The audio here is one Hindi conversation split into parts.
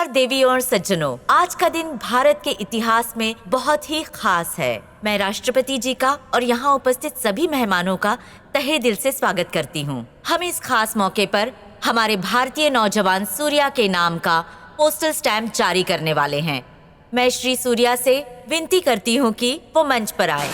नमस्कार देवी और सज्जनों, आज का दिन भारत के इतिहास में बहुत ही खास है। मैं राष्ट्रपति जी का और यहाँ उपस्थित सभी मेहमानों का तहे दिल से स्वागत करती हूँ। हम इस खास मौके पर हमारे भारतीय नौजवान सूर्या के नाम का पोस्टल स्टैम्प जारी करने वाले हैं। मैं श्री सूर्या से विनती करती हूँ कि वो मंच पर आए।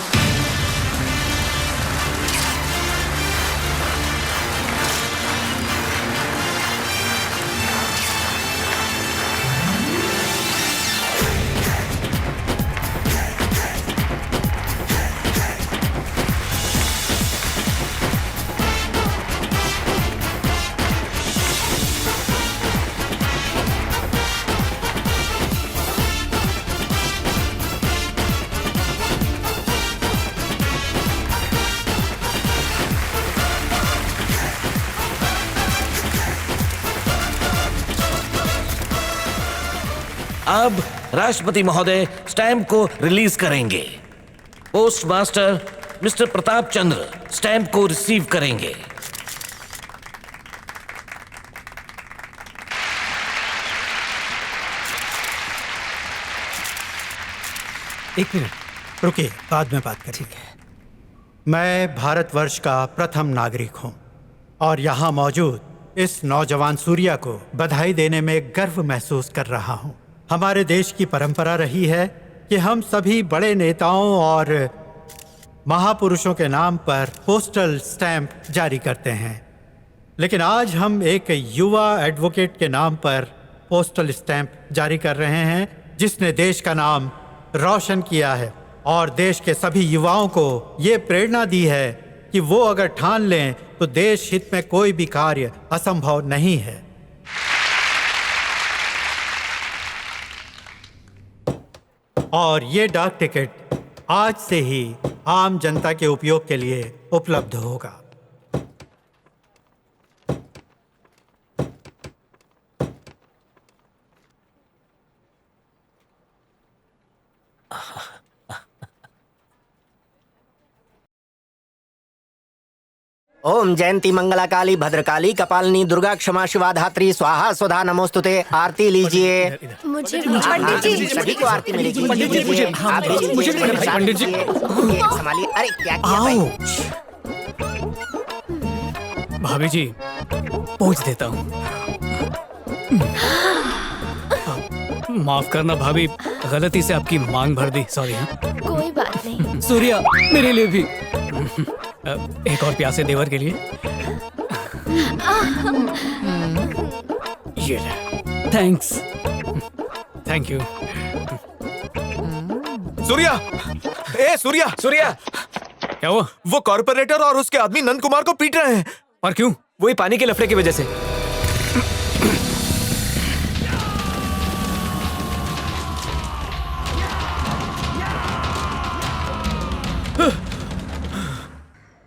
अब राष्ट्रपति महोदय स्टैम्प को रिलीज करेंगे। Post master mister Pratap Chandra stamp को रिसीव करेंगे। एक मिनट रुकिए, बाद में बात करें। ठीक है। मैं भारतवर्ष का प्रथम नागरिक हूं और यहाँ मौजूद इस नौजवान सूर्या को बधाई देने में गर्व महसूस कर रहा हूं। हमारे देश की परंपरा रही है कि हम सभी बड़े नेताओं और महापुरुषों के नाम पर पोस्टल स्टैंप जारी करते हैं, लेकिन आज हम एक युवा एडवोकेट के नाम पर पोस्टल स्टैंप जारी कर रहे हैं जिसने देश का नाम रोशन किया है और देश के सभी युवाओं को ये प्रेरणा दी है कि वो अगर ठान लें तो देश हित में कोई भी कार्य असंभव नहीं है। और ये डाक टिकट आज से ही आम जनता के उपयोग के लिए उपलब्ध होगा। ओम जयंती मंगला काली भद्रकाली कपालिनी दुर्गा क्षमा शिवा धात्री स्वाहा स्वधा नमोस्तुते। आरती लीजिए। मुझे पंडित जी, सभी को आरती मिलेगी। पंडित जी, आप भी लीजिए। पंडित जी, संभालिए। अरे क्या किया भाई? भाभी जी पहुंच देता हूँ। माफ करना भाभी, गलती से आपकी मांग भर दी, सॉरी। कोई बात नहीं। सूर्या मेरे लिए भी एक और प्यासे देवर के लिए ये ले। थैंक्स। Thank you. सूर्या, ए सूर्या, सूर्या, क्या हुआ? वो कॉर्पोरेटर और उसके आदमी नंद कुमार को पीट रहे हैं। और क्यों? वही पानी के लफड़े की वजह से।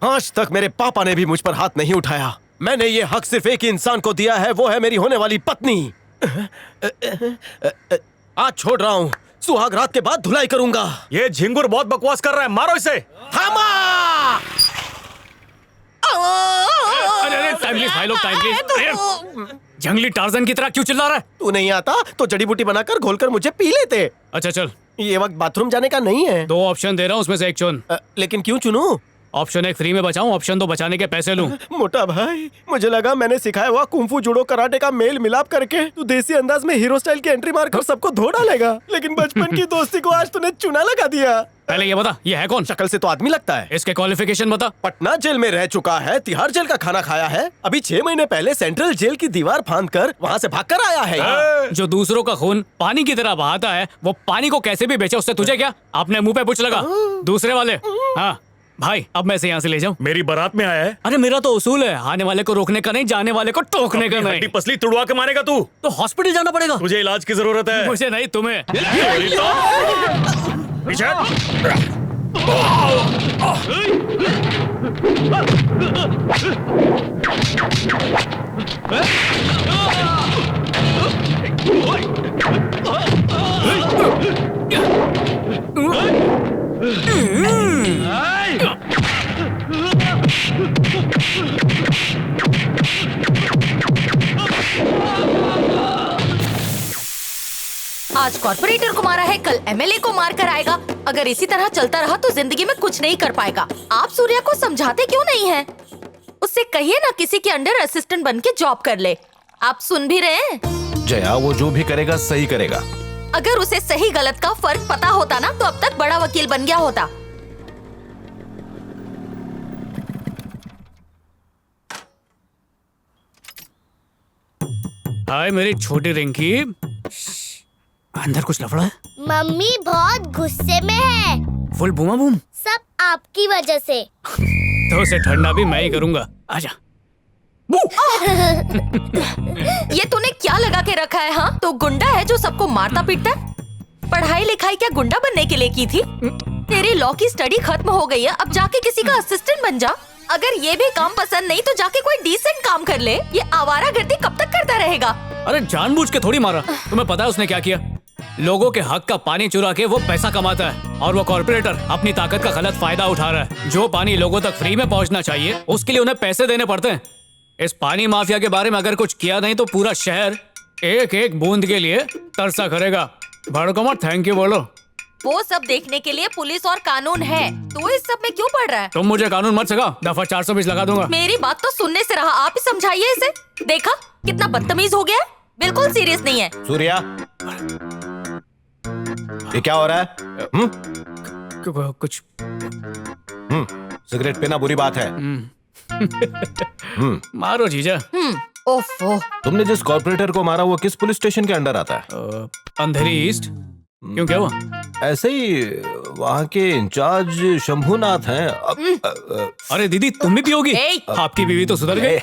आज तक मेरे पापा ने भी मुझ पर हाथ नहीं उठाया। मैंने ये हक सिर्फ एक ही इंसान को दिया है, वो है मेरी होने वाली पत्नी। आज छोड़ रहा हूँ, सुहाग रात के बाद धुलाई करूंगा। ये झिंगुर बहुत बकवास कर रहा है, मारो इसे। थामा! अरे टाइम प्लीज भाई लोग, टाइम प्लीज। जंगली टार्जन की तरह क्यों चिल्ला रहा है? तू नहीं आता तो जड़ी बूटी बनाकर घोलकर मुझे पी लेते। अच्छा चल, ये वक्त बाथरूम जाने का नहीं है। 2 ऑप्शन दे रहा हूँ, उसमें से एक चुन। लेकिन क्यों चुनूं? ऑप्शन 1 फ्री में बचाऊं, ऑप्शन 2 बचाने के पैसे लूं। मोटा भाई, मुझे लगा मैंने सिखाया हुआ कुंफू जुडो कराटे का मेल मिलाप करके तू देसी अंदाज में हीरो स्टाइल की एंट्री मारकर सबको धो डालेगा, लेकिन बचपन की दोस्ती को आज तूने चूना लगा दिया। पहले ये बता, ये है कौन? शक्ल से तो आदमी लगता है। इसके क्वालिफिकेशन बता। पटना जेल में रह चुका है, तिहाड़ जेल का खाना खाया है, अभी 6 महीने पहले सेंट्रल जेल की दीवार फांदकर वहाँ से भागकर आया है। जो दूसरों का खून पानी की तरह बहाता है, वो पानी को कैसे भी बेचे, उससे तुझे क्या? अपने मुंह पे पूछ लगा। दूसरे वाले, हाँ भाई, अब मैं इसे यहाँ से ले जाऊँ? मेरी बारात में आया है। अरे मेरा तो उसूल है, आने वाले को रोकने का नहीं, जाने वाले को टोकने का नहीं। हड्डी पसली तुड़वा के मारेगा तू? तो हॉस्पिटल जाना पड़ेगा। तुझे इलाज की जरूरत है। मुझे नहीं, तुम्हें। पीछे। आज कॉर्पोरेटर को मारा है, कल एमएलए को मार कर आएगा। अगर इसी तरह चलता रहा तो जिंदगी में कुछ नहीं कर पाएगा। आप सूर्या को समझाते क्यों नहीं हैं? उससे कहिए ना किसी के अंडर असिस्टेंट बन के जॉब कर ले। आप सुन भी रहे हैं? जया, वो जो भी करेगा सही करेगा। अगर उसे सही गलत का फर्क पता होता ना तो अब तक बड़ा वकील बन गया होता। हाय मेरी छोटी रिंकी, अंदर कुछ लफड़ा है? मम्मी बहुत गुस्से में है, फुल बूमा बूम। सब आपकी वजह से। तो उसे ठंडा भी मैं ही करूंगा। आजा। ये तूने क्या लगा के रखा है? हाँ, तो गुंडा है जो सबको मारता पीटता है? पढ़ाई लिखाई क्या गुंडा बनने के लिए की थी? तेरी लॉ की स्टडी खत्म हो गई है, अब जाके किसी का असिस्टेंट बन जा। अगर ये भी काम पसंद नहीं तो जाके कोई डिसेंट काम कर ले। ये आवारागर्दी कब तक करता रहेगा? अरे जानबूझ के थोड़ी मारा। तुम्हें पता है उसने क्या किया? लोगों के हक का पानी चुरा के वो पैसा कमाता है और वो कॉर्पोरेटर अपनी ताकत का गलत फायदा उठा रहा है। जो पानी लोगों तक फ्री में पहुंचना चाहिए उसके लिए उन्हें पैसे देने पड़ते हैं। इस पानी माफिया के बारे में अगर कुछ किया नहीं तो पूरा शहर एक एक बूंद के लिए तरसा करेगा। भड़को मत, थैंक यू बोलो। वो सब देखने के लिए पुलिस और कानून है। तो इस सब में क्यों पड़ रहा है? तुम मुझे कानून मत सिखाओ, दफा 420 लगा दूंगा। मेरी बात तो सुनने से रहा, आप ही समझाइए इसे। देखा कितना बदतमीज हो गया है, बिल्कुल सीरियस नहीं है। सूर्या, ये क्या हो रहा है? कुछ सिगरेट पीना बुरी बात है। मारो जीजा। ओफो। तुमने जिस कॉर्पोरेटर को मारा वो किस पुलिस स्टेशन के अंडर आता है? अंधेरी ईस्ट। क्यों, क्या हुआ? ऐसे ही वहाँ के इंचार्ज शंभूनाथ हैं। अरे दीदी, तुम भी पियोगी? ए! आपकी बीवी तो सुधर गई।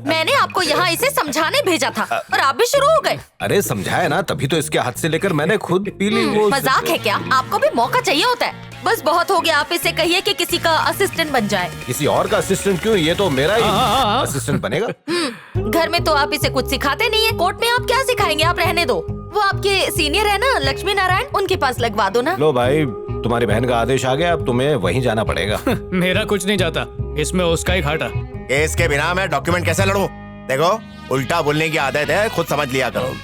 मैंने आपको यहाँ इसे समझाने भेजा था और आप भी शुरू हो गए। अरे समझाया ना, तभी तो इसके हाथ से लेकर मैंने खुद पी ली। वो मजाक है क्या? आपको भी मौका चाहिए होता है। बस बहुत हो गया, आप इसे कहिए कि किसी का असिस्टेंट बन जाए। किसी और का असिस्टेंट क्यों, ये तो मेरा ही असिस्टेंट बनेगा। घर में तो आप इसे कुछ सिखाते नहीं है, कोर्ट में आप क्या सिखाएंगे? आप रहने दो। वो आपके सीनियर है ना, लक्ष्मी नारायण, उनके पास लगवा दो ना। लो भाई, तुम्हारी बहन का आदेश आ गया, अब तुम्हें वहीं जाना पड़ेगा। मेरा कुछ नहीं जाता, इसमें उसका ही घाटा। केस के बिना मैं डॉक्यूमेंट कैसे लड़ूं? देखो, उल्टा बोलने की आदत है, खुद समझ लिया करो।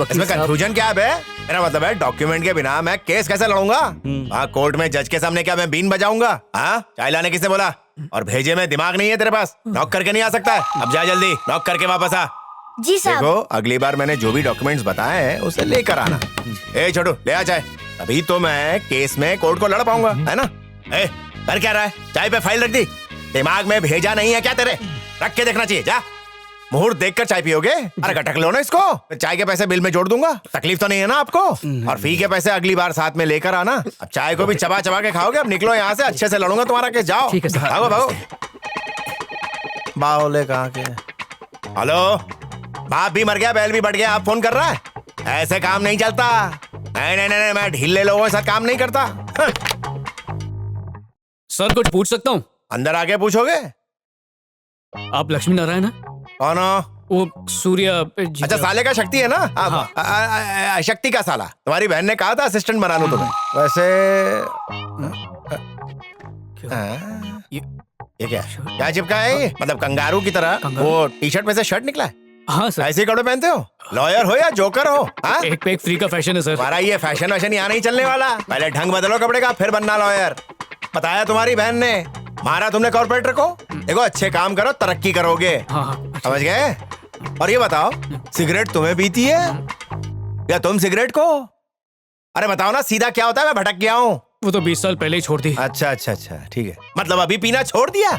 इसमें कंफ्यूजन क्या है? मेरा मतलब है डॉक्यूमेंट के बिना मैं केस कैसे लड़ूंगा? वहाँ कोर्ट में जज के सामने क्या मैं बीन बजाऊंगा? हाँ, चाय लाने किसने बोला? और भेजे में दिमाग नहीं है तेरे पास? नॉक करके नहीं आ सकता है? अब जा जल्दी, नॉक करके वापस आ। जी साहब। देखो, अगली बार मैंने जो भी डॉक्यूमेंट्स बताए हैं उसे लेकर आना। ए छोटू, ले आ चाय। तभी तो मैं केस में कोर्ट को लड़ पाऊंगा, है ना? ए, कर क्या रहा है? चाय पे फाइल रख दी? दिमाग में भेजा नहीं है क्या तेरे? रख के देखना चाहिए। जा, मुहूर्त देखकर चाय पियोगे? अरे गटक लो ना इसको, चाय के पैसे बिल में जोड़ दूंगा। तकलीफ तो नहीं है ना आपको? और फी के पैसे अगली बार साथ में लेकर आना। अब चाय को भी चबा चबा के खाओगे। अब निकलो यहाँ से, अच्छे से लड़ूंगा तुम्हारा केस। जाओ, ठीक है सर। भागो भागो। बावले कहाँ के? हेलो, बाप भी मर गया, बैल भी बढ़ गया, आप फोन कर रहा है? ऐसे काम नहीं चलता। नहीं नहीं नहीं, मैं ढीले लोगों के साथ काम नहीं करता। सर, कुछ पूछ सकता हूँ? अंदर आके पूछोगे? आप लक्ष्मी नारायण हैं? कौन हो? वो सूर्या। अच्छा, साले का शक्ति है ना? हाँ। शक्ति का साला। तुम्हारी बहन ने कहा था असिस्टेंट बना लो तुम्हें। वैसे ये क्या चिपका है? मतलब कंगारू की तरह वो टी शर्ट में से शर्ट निकला है? हाँ सर। ऐसे कपड़े पहनते हो? लॉयर हो या जोकर हो? हाँ? एक पे एक फ्री का फैशन है सर। हमारा ये फैशन वैशन यहाँ नहीं चलने वाला। पहले ढंग बदलो कपड़े का, फिर बनना लॉयर। बताया तुम्हारी बहन ने, मारा तुमने कॉर्पोरेटर को। देखो, अच्छे काम करो, तरक्की करोगे। हाँ, समझ गए? और ये बताओ, सिगरेट तुम्हें पीती है या तुम सिगरेट को? अरे बताओ ना, सीधा क्या होता है? मैं भटक गया हूँ। वो तो 20 साल पहले ही छोड़ दी। अच्छा अच्छा अच्छा, ठीक है। मतलब अभी पीना छोड़ दिया?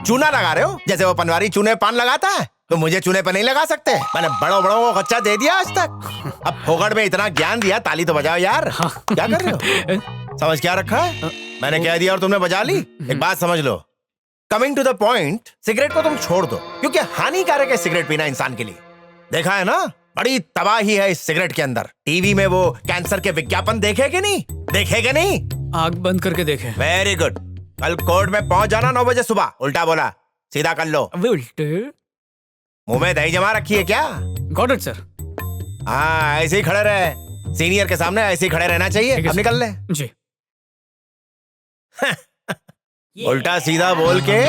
चूना लगा रहे हो? जैसे वो पनवारी चूने पान लगाता है, तो मुझे चूने पे नहीं लगा सकते? मैंने बड़ों बड़ों को कच्चा दे दिया आज तक। अब फोगड़ में इतना ज्ञान दिया, ताली तो बजाओ यार। क्या कर रहे हो? समझ क्या रखा है? मैंने कह दिया और तुमने बजा ली। एक बात समझ लो, coming to the point, cigarette को तुम छोड़ दो, क्योंकि हानिकारक है सिगरेट पीना इंसान के लिए। देखा है ना, बड़ी तबाही है इस सिगरेट के अंदर। टीवी में वो कैंसर के विज्ञापन देखे कि नहीं? देखे कि नहीं? आग बंद करके देखे। Very good. कल कोर्ट में पहुंच जाना 9 बजे सुबह। उल्टा बोला, सीधा कर लो। उल्टे? मुंह में दही जमा रखी है क्या? Got it sir. हाँ, ऐसे ही खड़े रहे, सीनियर के सामने ऐसे ही खड़े रहना चाहिए। अब निकल ले। जी। उल्टा सीधा बोल के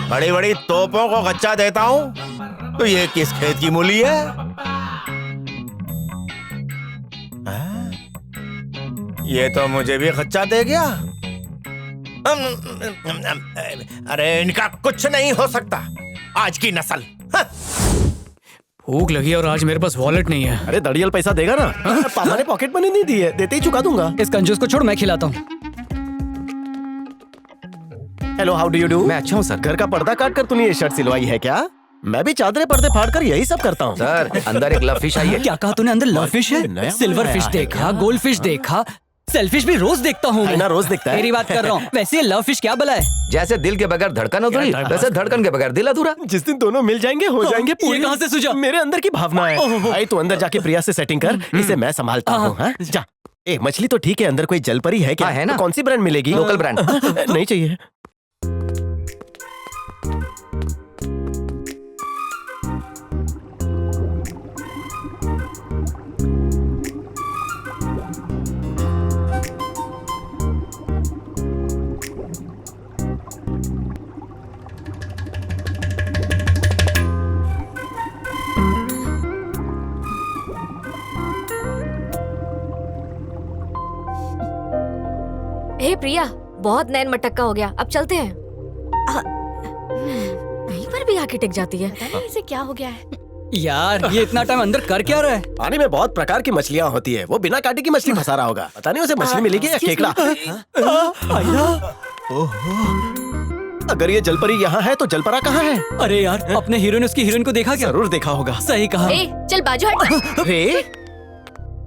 बड़ी बड़ी तोपों को कच्चा देता हूँ, तो ये किस खेत की मूली है? ये तो मुझे भी खच्चा दे गया। अरे इनका कुछ नहीं हो सकता, आज की नस्ल। भूख लगी और आज मेरे पास वॉलेट नहीं है। अरे दड़ियल पैसा देगा ना? पापा ने पॉकेट मनी नहीं दी है, देते ही चुका दूंगा। इस कंजूस को छोड़, मैं खिलाता हूँ। Hello, how do you do? मैं अच्छा हूँ सर। घर का पर्दा काट कर तूने ये शर्ट सिलवाई है क्या? मैं भी चादरें पर्दे फाड़ कर यही सब करता हूँ। सर अंदर एक लव फिश आई है। क्या कहा तूने? अंदर लव फिश नया है? सिल्वर बनाया फिश है देखा, गोल्ड फिश देखा, सेलफिश भी रोज देखता हूँ। है ना, रोज दिखता है। मेरी बात कर रहा हूँ। वैसे ये लव फिश क्या भला है? जैसे दिल के बगैर धड़कन अधूरी, वैसे धड़कन के बगैर दिल अधूरा। जिस दिन दोनों मिल जाएंगे हो जाएंगे पूरी। ये कहाँ से सूझा? मेरे अंदर की भावना है। भाई तू अंदर जाके प्रिया से सेटिंग कर, इसे मैं संभालता हूँ। हाँ? जा। ए मछली तो ठीक है, अंदर कोई जल परी है क्या? हाँ, है ना। तो कौन सी ब्रांड मिलेगी? Local brand. नहीं चाहिए। हे प्रिया, बहुत नैन मटक्का हो गया, अब चलते हैं। यहीं पर भी आके टिक जाती है। पता नहीं इसे क्या हो गया है। यार ये इतना टाइम अंदर कर क्या रहा है? पानी में बहुत प्रकार की मछलियाँ होती है, वो बिना कांटे की मछली फंसा रहा होगा। पता नहीं उसे मछली मिलेगी या केकड़ा। अगर ये जलपरी यहाँ है तो जलपरा कहाँ है? अरे यार, अपने हीरो ने उसकी हीरोइन को देखा क्या? जरूर देखा होगा। सही कहा। ए, चल बाजू हट। रे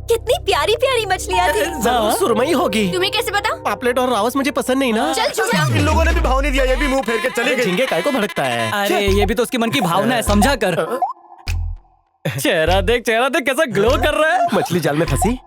कितनी प्यारी प्यारी मछलियाँ थी। जरूर सुरमई होगी। तुम्हें कैसे पता? पापलेट और रावस मुझे पसंद नहीं ना। चल चुप रहो। इन लोगों ने भी भाव नहीं दिया, ये भी मुंह फेर के चले गए। झींगे काय को भड़कता है? अरे ये भी तो उसके मन की भावना है, समझा कर। चेहरा देख कैसा ग्लो कर रहा है। मछली जाल में फंसी।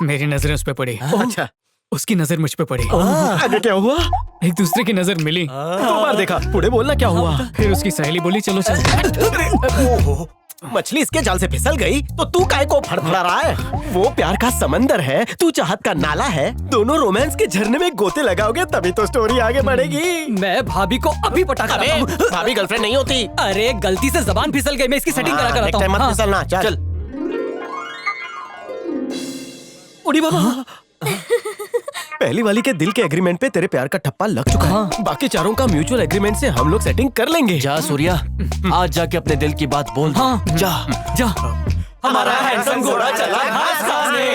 मेरी नजरें उस पे पड़ी, अच्छा, उसकी नजर मुझ पे पड़ी। आगे क्या हुआ? एक दूसरे की नजर मिली। 2 बार देखा। पुढे बोलना क्या हुआ? फिर उसकी सहेली बोली चलो चल। मछली इसके जाल से फिसल गई तो तू काय को फड़फड़ा रहा है? वो प्यार का समंदर है, तू चाहत का नाला है। दोनों रोमांस के झरने में गोते लगाओगे तभी तो स्टोरी आगे बढ़ेगी। मैं भाभी को अभी पटा कर आता हूँ। भाभी गर्लफ्रेंड नहीं होती। अरे गलती से जबान फिसल गई, मैं इसकी सेटिंग करा कर आता हूँ। मत फिसलना। चल उड़ी बाबा। पहली वाली के दिल के एग्रीमेंट पे तेरे प्यार का ठप्पा लग चुका है। बाकी चारों का म्यूचुअल एग्रीमेंट से हम लोग सेटिंग कर लेंगे। जा सूर्या, आज जाके अपने दिल की बात बोल। हाँ, जा जा। हमारा हैंडसम घोड़ा चला घास खाने।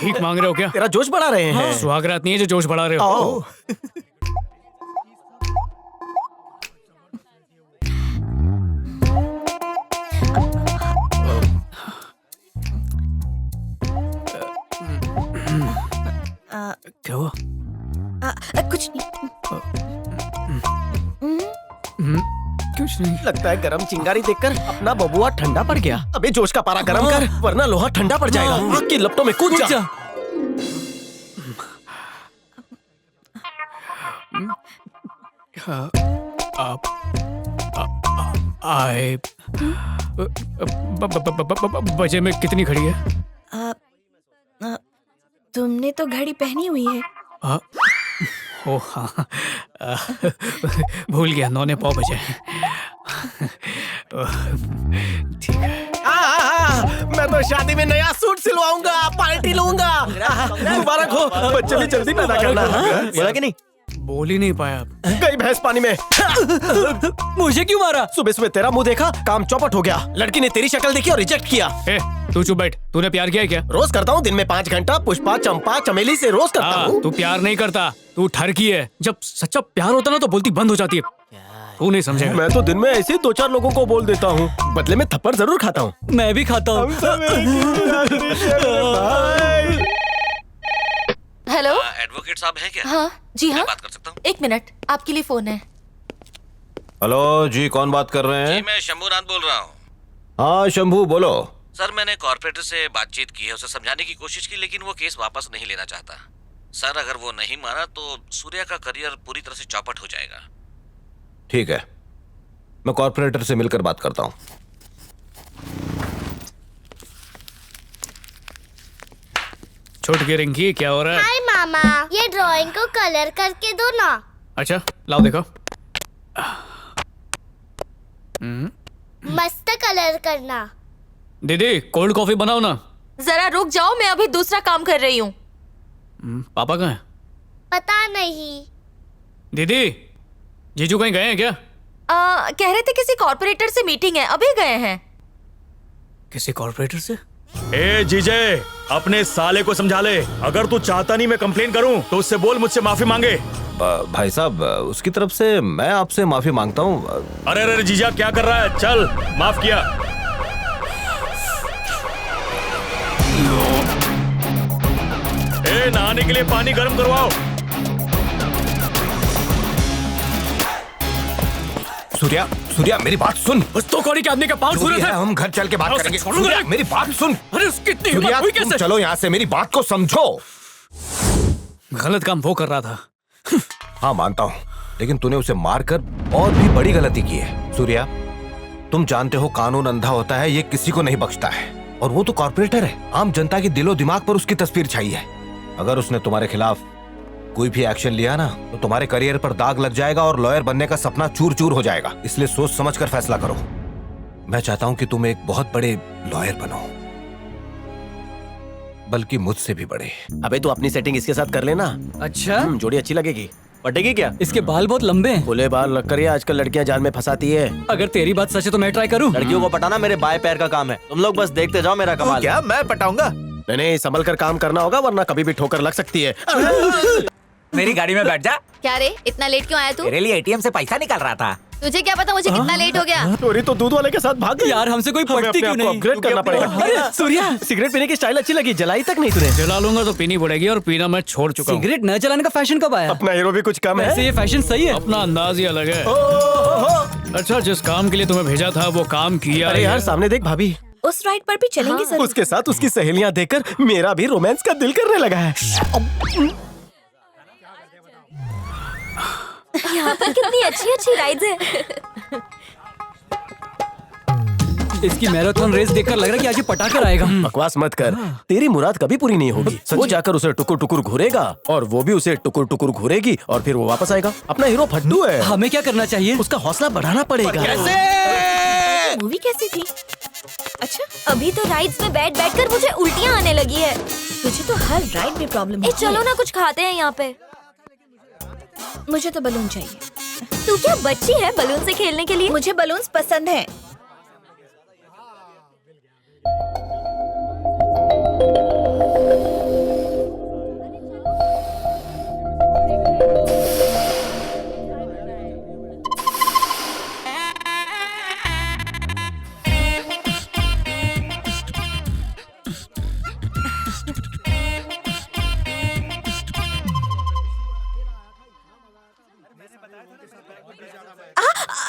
भीख मांग रहे हो क्या? तेरा जोश बढ़ा रहे हैं। सुहागरात नहीं है जो जोश बढ़ा रहे हो। आओ। क्या हुआ? कुछ नहीं। कुछ नहीं। लगता है गरम चिंगारी देखकर अपना बबुआ ठंडा पड़ गया। अबे जोश का पारा गरम कर, वरना लोहा ठंडा पड़ जाएगा। आग की लपटों में कूद जा। आए बजे में कितनी घड़ी है? तुमने तो घड़ी पहनी हुई है। ओ हाँ, भूल गया, 9:15 बजे। ठीक है। मैं तो शादी में नया सूट सिलवाऊंगा, पार्टी लूंगा। मुबारक हो, बच्चे भी जल्दी पैदा करना। बोला कि नहीं? बोल ही नहीं पाया। गई भैंस पानी में। मुझे क्यों मारा? सुबह सुबह तेरा मुंह देखा, काम चौपट हो गया। लड़की ने तेरी शक्ल देखी और रिजेक्ट किया। ए, तू चुप बैठ। तूने प्यार किया है क्या? रोज करता हूँ, दिन में 5 घंटा। पुष्पा, चंपा, चमेली से रोज करता हूँ। तू प्यार नहीं करता, तू ठरकी है। जब सच्चा प्यार होता ना तो बोलती बंद हो जाती है। तू नहीं समझेगा। मैं तो दिन में ऐसे ही 2-4 लोगों को बोल देता हूँ, बदले में थप्पड़ जरूर खाता हूँ। मैं भी खाता हूँ। हेलो, एडवोकेट साहब हैं क्या? हाँ जी हाँ, बात कर सकता हूँ? 1 मिनट, आपके लिए फोन है। हेलो जी, कौन बात कर रहे जी हैं? मैं शंभूनाथ बोल रहा हूँ। हाँ शंभू बोलो। सर मैंने कॉर्पोरेटर से बातचीत की है, उसे समझाने की कोशिश की, लेकिन वो केस वापस नहीं लेना चाहता। सर अगर वो नहीं माना तो सूर्या का करियर पूरी तरह से चौपट हो जाएगा। ठीक है, मैं कॉर्पोरेटर से मिलकर बात करता हूँ। छोट की रिंकी, क्या हो रहा है? हाय मामा, ये ड्राइंग को कलर करके दो ना। अच्छा लाओ देखो। मस्त कलर करना। दीदी कोल्ड कॉफी बनाओ ना। जरा रुक जाओ, मैं अभी दूसरा काम कर रही हूँ। पापा कहाँ हैं? पता नहीं। दीदी, जीजू कहीं गए हैं क्या? कह रहे थे किसी कॉर्पोरेटर से मीटिंग है, अभी गए हैं। किसी कॉर्पोरेटर से? ए जीजे, अपने साले को समझा ले। अगर तू चाहता नहीं मैं कंप्लेन करूं तो उससे बोल मुझसे माफी मांगे। भाई साहब, उसकी तरफ से मैं आपसे माफी मांगता हूँ। अरे अरे जीजा क्या कर रहा है? चल, माफ किया। ए, नहाने के लिए पानी गर्म करवाओ। सूर्या, सूर्या मेरी बात सुन। बस तो कौड़ी के आदमी का पाँव छू रहे थे। हम घर चल के बात करेंगे। सूर्या मेरी बात सुन। अरे उसकी इतनी सूर्या हिम्मत हुई तुम कैसे? चलो यहाँ से, मेरी बात को समझो। गलत काम वो कर रहा था। हाँ मानता हूँ, लेकिन तूने उसे मारकर और भी बड़ी गलती की है। सूर्या, तुम जानते हो कानून अंधा होता है, ये किसी को नहीं बख्शता है। और वो तो कॉर्पोरेटर है, आम जनता के दिलो दिमाग पर उसकी तस्वीर छाई है। अगर उसने तुम्हारे खिलाफ कोई भी एक्शन लिया ना तो तुम्हारे करियर पर दाग लग जाएगा और लॉयर बनने का सपना चूर चूर हो जाएगा। इसलिए सोच समझ कर फैसला करो। मैं चाहता हूँ कि तुम एक बहुत बड़े लॉयर बनो, बल्कि मुझसे भी बड़े। अबे तू अपनी सेटिंग इसके साथ कर लेना। अच्छा, जोड़ी अच्छी लगेगी। पटेगी क्या? इसके बाल बहुत लंबे हैं। खुले बाल रख कर ये आजकल लड़कियां जान में फंसाती है। अगर तेरी बात सच है तो मैं ट्राई करूं। लड़कियों को पटाना मेरे बाएं पैर का काम है, तुम लोग बस देखते जाओ मेरा कमाल। क्या मैं पटाऊंगा? नहीं, संभल कर काम करना होगा वरना कभी भी ठोकर लग सकती है। मेरी गाड़ी में बैठ जा। क्या रे, इतना लेट क्यों आया तू? तेरे लिए एटीएम से पैसा निकाल रहा था। तुझे क्या पता मुझे कितना लेट हो गया? चोरी तो दूध वाले के साथ भाग गई। यार हमसे कोई पटती क्यों नहीं? अपग्रेड करना पड़ेगा। अरे सूर्या, सिगरेट पीने की स्टाइल अच्छी लगी, जलाई तक नहीं तूने। जला लूंगा तो पीनी पड़ेगी और पीना मैं छोड़ चुका हूँ। सिगरेट न जलाने का फैशन कब आया? अपना हीरो भी कुछ कम है। वैसे ये फैशन सही है। अपना अंदाज ही अलग है। अच्छा, जिस काम के लिए तुम्हें भेजा था वो काम किया। अरे यार सामने देख भाभी। उस राइड पर भी चलेंगे सर। उसके साथ उसकी सहेलियां देखकर मेरा भी रोमांस का दिल करने लगा है। यहाँ पर कितनी अच्छी अच्छी राइड्स हैं। इसकी मैराथन रेस देखकर लग रहा है कि आज ये पटाकर आएगा। बकवास मत कर, तेरी मुराद कभी पूरी नहीं होगी। वो जाकर उसे टुकुर टुकुर घूरेगा और वो भी उसे टुकुर टुकुर घूरेगी और फिर वो वापस आएगा। अपना हीरो फट्टू है। हमें क्या करना चाहिए? उसका हौसला बढ़ाना पड़ेगा। मूवी कैसी थी? अच्छा, अभी तो राइड्स में बैठ बैठ कर मुझे उल्टियाँ आने लगी है। तुझे तो हर राइड में प्रॉब्लम है। चलो ना कुछ खाते हैं यहाँ पे। मुझे तो बलून चाहिए। तू क्या बच्ची है बलून से खेलने के लिए? मुझे बलून्स पसंद हैं।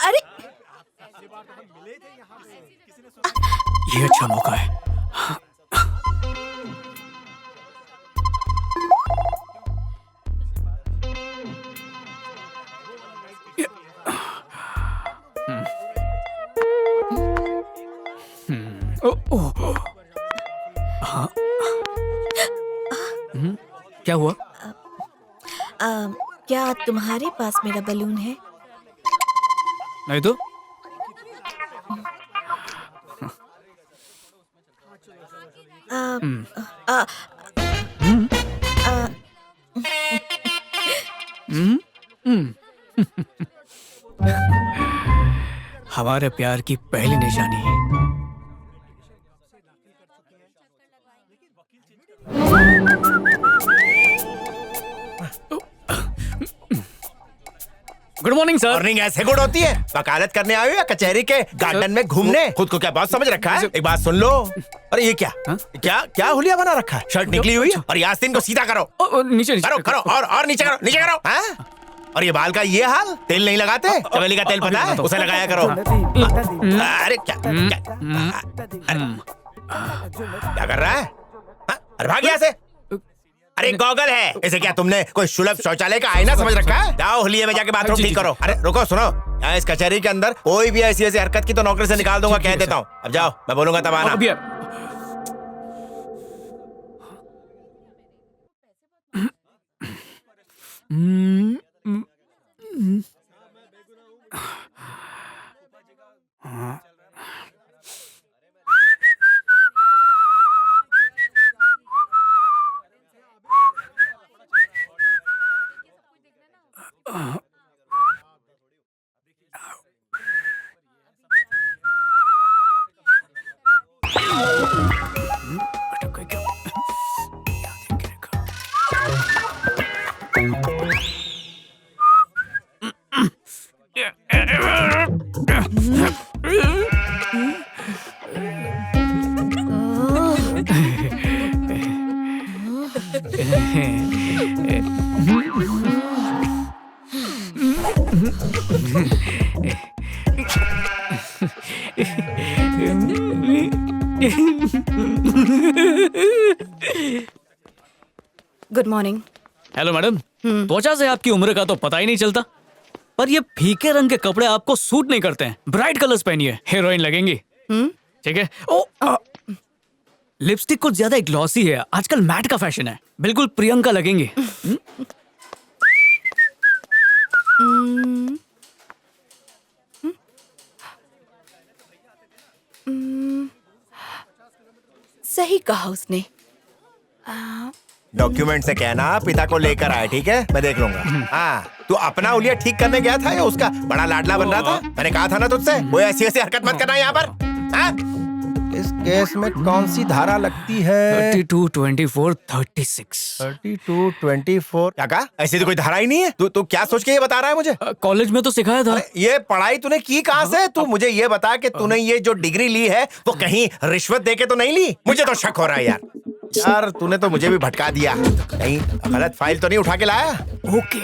अरे ये अच्छा मौका है। हाँ। क्या हुआ? क्या तुम्हारे पास मेरा बलून है? नहीं तो हमारे प्यार की पहली निशानी। Good morning sir. मॉर्निंग ऐसे गुड होती है? वकालत करने आए हो या कचहरी के गार्डन में घूमने? खुद को क्या बहुत समझ रखा है? एक बात सुन लो। अरे ये क्या क्या क्या हुलिया बना रखा है? शर्ट निकली हुई है। और यास्तीन को सीधा करो। नीचे नीचे करो करो और नीचे करो, नीचे करो। हाँ? और ये बाल का ये हाल? तेल नहीं लगाते? चमेली का तेल पता है? उसे लगाया करो। अरे क्या क्या कर रहा है? अरे भाग यहाँ से। अरे गॉगल है। इसे क्या तुमने कोई सुलभ शौचालय का आईना समझ रखा है? जाओ हुलिये में जाके बाथरूम ठीक करो। अरे रुको, सुनो, यहाँ इस कचहरी के अंदर कोई भी ऐसी ऐसी हरकत की तो नौकरी से निकाल दूंगा, कह देता हूँ। अब जाओ, मैं बोलूंगा तब आना। Good morning. हेलो मैडम, त्वचा से आपकी उम्र का तो पता ही नहीं चलता, पर ये फीके रंग के कपड़े आपको सूट नहीं करते हैं। ब्राइट कलर्स पहनिए, हीरोइन लगेंगी। ठीक है। लिपस्टिक कुछ ज्यादा ग्लॉसी है, आजकल मैट का फैशन है, बिल्कुल प्रियंका लगेंगी। सही कहा उसने। डॉक्यूमेंट से कहना पिता को लेकर आए, ठीक है? मैं देख लूंगा। हाँ, तू अपना उलिया ठीक करने गया था या उसका बड़ा लाडला बन रहा था? मैंने कहा था ना तुझसे, वो ऐसी ऐसी हरकत मत करना यहाँ पर। हाँ? इस केस में कौन सी धारा लगती है? 32, 24, 36। 32, 24। क्या कहा? ऐसी तो कोई धारा ही नहीं है। तू क्या सोच के ये बता रहा है मुझे? कॉलेज में तो सिखाया था। ये पढ़ाई तूने की कहाँ से? तू मुझे ये बता कि तूने ये जो डिग्री ली है वो कहीं रिश्वत देके तो नहीं ली? मुझे तो शक हो रहा है यार। यार तूने तो मुझे भी भटका दिया। कहीं गलत फाइल तो नहीं उठा के लाया? ओके।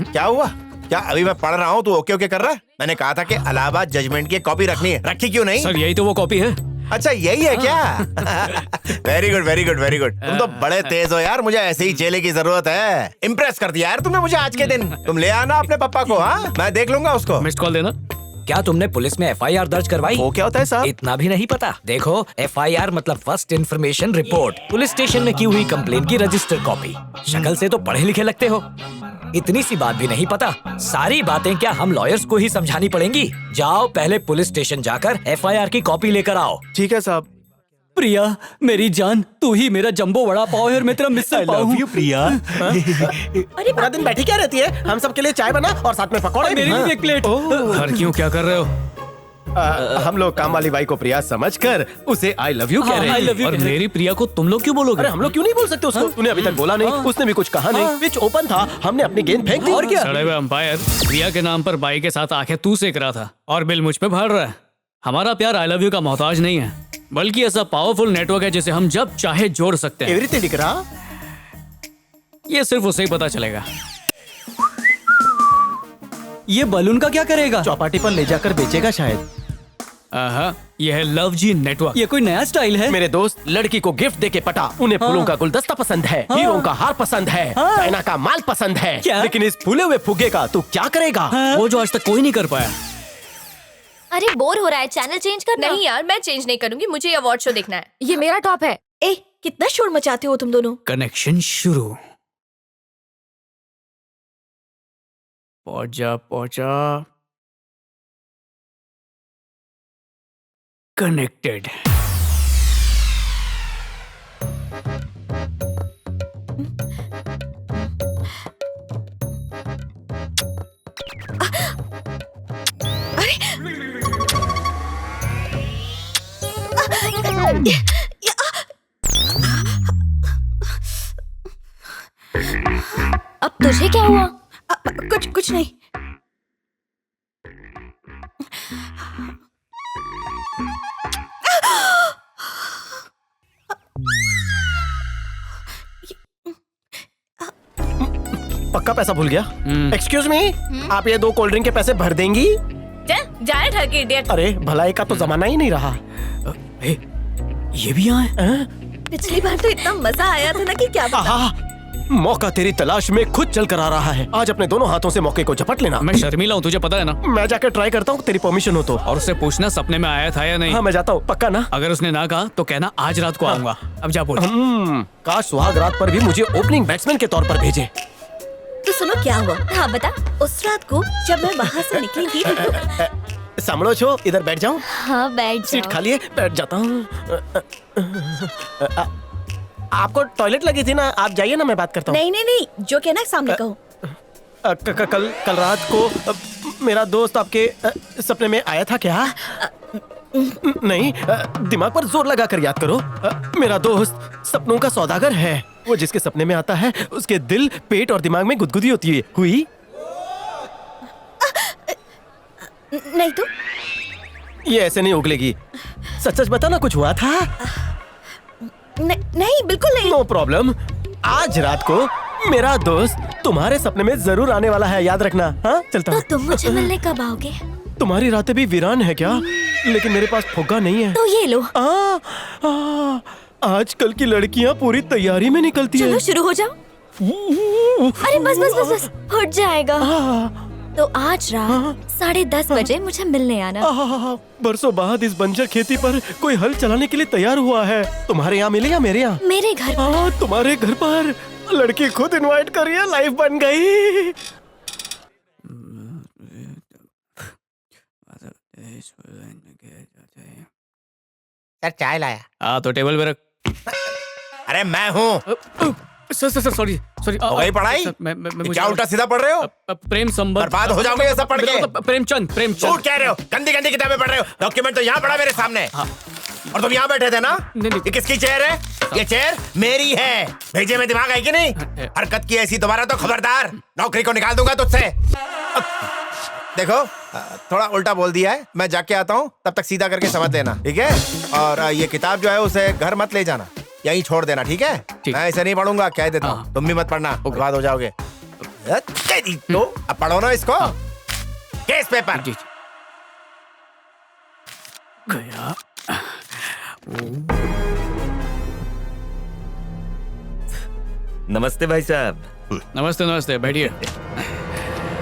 क्या हुआ? क्या अभी मैं पढ़ रहा हूँ तू ओके ओके कर रहा है? मैंने कहा था कि इलाहाबाद जजमेंट की कॉपी रखनी है, रखी क्यों नहीं? सर यही तो वो कॉपी है। अच्छा यही है क्या? Very good very good very good. तुम तो बड़े तेज हो यार, मुझे ऐसे ही चेले की जरूरत है। इम्प्रेस कर दिया यार तुमने मुझे आज के दिन। तुम ले आना अपने पापा को। हाँ, मैं देख लूंगा उसको। मिस्ड कॉल देना। क्या तुमने पुलिस में एफआईआर दर्ज करवाई? वो क्या होता है साहब? इतना भी नहीं पता? देखो, एफआईआर मतलब first information report. Police station में की हुई कंप्लेन की रजिस्टर कॉपी। शक्ल से तो पढ़े लिखे लगते हो, इतनी सी बात भी नहीं पता? सारी बातें क्या हम लॉयर्स को ही समझानी पड़ेंगी? जाओ पहले पुलिस स्टेशन जाकर एफआईआर की कॉपी लेकर आओ। ठीक है साहब। प्रिया मेरी जान, तू ही मेरा जंबो वड़ा पाव है और मैं तेरा मिसल पाव हूँ। प्रिया। अरे पूरा दिन बैठी क्या रहती है? हम सब के लिए चाय बना और साथ में पकौड़े भी। मेरी भी एक प्लेट। क्यों क्या कर रहे हो? हम लोग काम वाली बाई को प्रिया समझकर उसे आई लव यू कह रहे हैं। और मेरी प्रिया को तुम लोग क्यों बोलोगे? अरे हम लोग क्यों नहीं बोल सकते उसको? तूने अभी तक बोला नहीं, उसने भी कुछ कहा नहीं। पिच ओपन था, हमने अपनी गेंद फेंक दी। और क्या? सड़े हुए अंपायर, प्रिया के नाम पर बाई के साथ आंखें तू सेक रहा था और बिल मुझ पे भाड़ रहा है। हमारा प्यार आई लव यू का मोहताज नहीं है, बल्कि ऐसा पावरफुल नेटवर्क है जिसे हम जब चाहे जोड़ सकते हैं। एवरीथिंग दिख रहा? ये सिर्फ उसे ही पता चलेगा। ये बलून का क्या करेगा? चौपाटी पर ले जाकर बेचेगा शायद। यह है लव जी नेटवर्क। ये कोई नया स्टाइल है? मेरे दोस्त लड़की को गिफ्ट देके पटा। उन्हें फूलों का गुलदस्ता पसंद है, हीरों का हार पसंद है, चाइना का माल पसंद है। लेकिन इस फूले हुए फुग्गे का तू क्या करेगा? वो जो आज तक कोई नहीं कर पाया। अरे बोर हो रहा है, चैनल चेंज करना। नहीं यार, मैं चेंज नहीं करूंगी, मुझे अवार्ड शो देखना है। ये मेरा टॉप है। ए, कितना शोर मचाते हो तुम दोनों। कनेक्शन शुरू। पहुंचा कनेक्टेड। अब तुझे क्या हुआ? कुछ नहीं। पक्का पैसा भूल गया? एक्सक्यूज मी, आप ये 2 कोल्ड ड्रिंक के पैसे भर देंगी? जाए ठर के इडियट। अरे भलाई का तो जमाना ही नहीं रहा। ये भी यहाँ है? पिछली बार तो इतना मजा आया था ना कि क्या बता। मौका तेरी तलाश में खुद चल कर आ रहा है। आज अपने दोनों हाथों से मौके को झपट लेना। मैं शर्मिला हूँ, तुझे पता है ना। मैं जाकर ट्राई करता हूँ, तेरी परमिशन हो तो। और उससे पूछना सपने में आया था या नहीं। हाँ मैं जाता हूँ, पक्का ना? अगर उसने ना कहा तो कहना आज रात को आऊंगा। अब जा बोल। काश सुहाग रात पर भी मुझे ओपनिंग बैट्समैन के तौर पर भेजे। तो सुनो क्या हुआ। हाँ बता। उस रात को जब मैं वहाँ से निकली थी तो... सामलो छो, इधर बैठ जाऊं? हाँ बैठ सीट खाली है, बैठ जाता हूँ। आपको टॉयलेट लगी थी ना, आप जाइए ना, मैं बात करता हूँ। नहीं, जो कहना सामने कहो। कल रात को मेरा दोस्त आपके सपने में आया था क्या? नहीं, दिमाग पर जोर लगा कर याद करो। मेरा दोस्त सपनों का सौदागर है। वो जिसके सपने में आता है उसके दिल, पेट और दिमाग में गुदगुदी होती है। हुई? नहीं तो ये ऐसे नहीं उगलेगी। सच सच बता ना, कुछ हुआ था? नहीं, बिल्कुल नहीं। No problem. आज रात को मेरा दोस्त तुम्हारे सपने में जरूर आने वाला है, याद रखना। हाँ, चलता हूँ। तो तुम मुझे मिलने कब आओगे? तुम्हारी रातें भी वीरान है क्या? लेकिन मेरे पास फुग्गा नहीं है। तो ये लो। आजकल की लड़कियाँ पूरी तैयारी में निकलती है। चलो शुरू हो जाओ। अरे बस बस बस बस, फट जाएगा। तो आज रात 10:30 बजे मुझे मिलने आना। बरसों बाद इस बंजर खेती पर कोई हल चलाने के लिए तैयार हुआ है। तुम्हारे यहाँ मिले या मेरे यहाँ? मेरे घर पर। तुम्हारे घर पर? लड़की खुद इनवाइट कर रही है, लाइफ बन गई। सर चाय लाया। हाँ तो टेबल पे रख। अरे मैं हूँ। Sir sorry. हो गई पढ़ाई? क्या उल्टा सीधा पढ़ रहे हो? प्रेम संबंध। बर्बाद हो जाओगे ये सब पढ़ के। प्रेमचंद। झूठ कह रहे हो, गंदी गंदी किताबें पढ़ रहे हो। डॉक्यूमेंट तो यहाँ पड़ा मेरे सामने। और तुम यहाँ बैठे थे ना? ये किसकी चेयर है? ये चेयर मेरी है। भेजे में दिमाग है कि नहीं? हरकत की ऐसी दोबारा तो खबरदार, नौकरी को निकाल दूंगा तुझसे। देखो, थोड़ा उल्टा बोल दिया है, मैं जाके आता हूँ, तब तक सीधा करके समझ लेना, ठीक है? और ये किताब जो है उसे घर मत ले जाना, यहीं छोड़ देना, ठीक है? मैं ऐसे नहीं पढ़ूंगा, कह देता हूँ। तुम भी मत पढ़ना, बर्बाद हो जाओगे। तो अब पढ़ो ना इसको। Case paper. गया। नमस्ते भाई साहब। नमस्ते, बैठिए।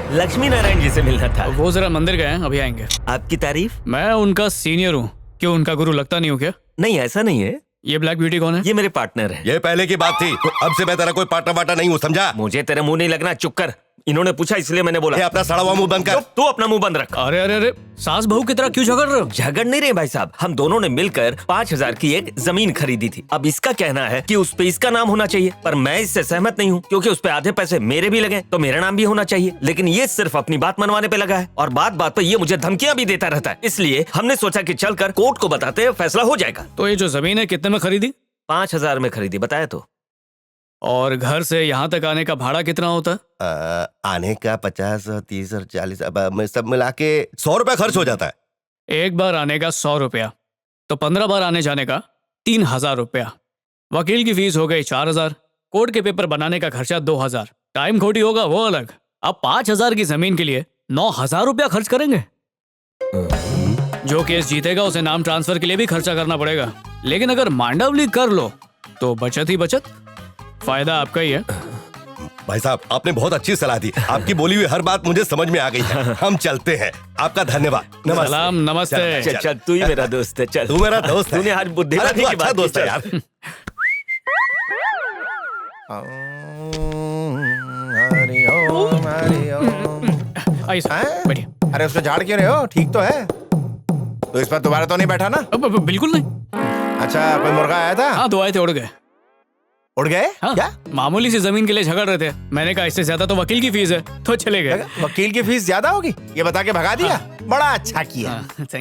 लक्ष्मी नारायण जी से मिलना था। वो जरा मंदिर गए हैं, अभी आएंगे। आपकी तारीफ? मैं उनका सीनियर हूँ। क्यों, उनका गुरु लगता नहीं हूँ क्या? नहीं, ऐसा नहीं है। ये ब्लैक ब्यूटी कौन है? ये मेरे पार्टनर है। ये पहले की बात थी, अब से मैं तेरा कोई पार्टनर वार्टनर नहीं हूँ, समझा? मुझे तेरा मुंह नहीं लगना, चुप कर। इन्होंने पूछा इसलिए मैंने बोला। अपना सड़ा हुआ मुंह बंद कर। तू अपना मुंह बंद रख। अरे सास बहू की तरह क्यों झगड़ रहे हो? झगड़ नहीं रहे भाई साहब, हम दोनों ने मिलकर 5,000 की एक जमीन खरीदी थी। अब इसका कहना है कि उस पे इसका नाम होना चाहिए, पर मैं इससे सहमत नहीं हूँ, क्योंकि उस पे आधे पैसे मेरे भी लगे तो मेरा नाम भी होना चाहिए। लेकिन ये सिर्फ अपनी बात मनवाने पे लगा है और बात बात पे ये मुझे धमकियां भी देता रहता है। इसलिए हमने सोचा कि चलकर कोर्ट को बताते हैं, फैसला हो जाएगा। तो ये जो जमीन है कितने में खरीदी? 5,000 में खरीदी, बताया तो। और घर से यहाँ तक आने का भाड़ा कितना होता है? आने का 50, 30 और 40, सब मिला के 100 रुपया खर्च हो जाता है। एक बार आने का 100 रुपया, तो 15 बार आने जाने का 3,000 रुपया। वकील की फीस हो गई 4,000, कोर्ट के पेपर बनाने का खर्चा 2,000, टाइम खोटी होगा वो अलग। अब 5,000 की जमीन के लिए 9,000 रुपया खर्च करेंगे। जो केस जीतेगा उसे नाम ट्रांसफर के लिए भी खर्चा करना पड़ेगा। लेकिन अगर मांडवली कर लो तो बचत ही बचत, फायदा आपका ही है। भाई साहब, आपने बहुत अच्छी सलाह दी। आपकी बोली हुई हर बात मुझे समझ में आ गई है। हम चलते हैं, आपका धन्यवाद। नमस्ते। सलाम, नमस्ते। चल तू ही मेरा दोस्त है। चल, तू मेरा दोस्त है। तूने आज बुद्धिमानी की बात दोस्त है यार। बैठिए। अरे उसको झाड़ क्यों रहे हो? ठीक तो है। तो इस पर दोबारा तो नहीं बैठा ना? बिल्कुल नहीं। अच्छा, कोई मुर्गा आया था? हाँ, 2 आए थे, उड़ गए। उड़ गए? हाँ, क्या? मामूली सी जमीन के लिए झगड़ रहे थे। मैंने कहा इससे ज्यादा तो वकील की फीस है, तो चले गए। वकील की फीस ज्यादा होगी ये बता के भगा दिया। बड़ा अच्छा किया।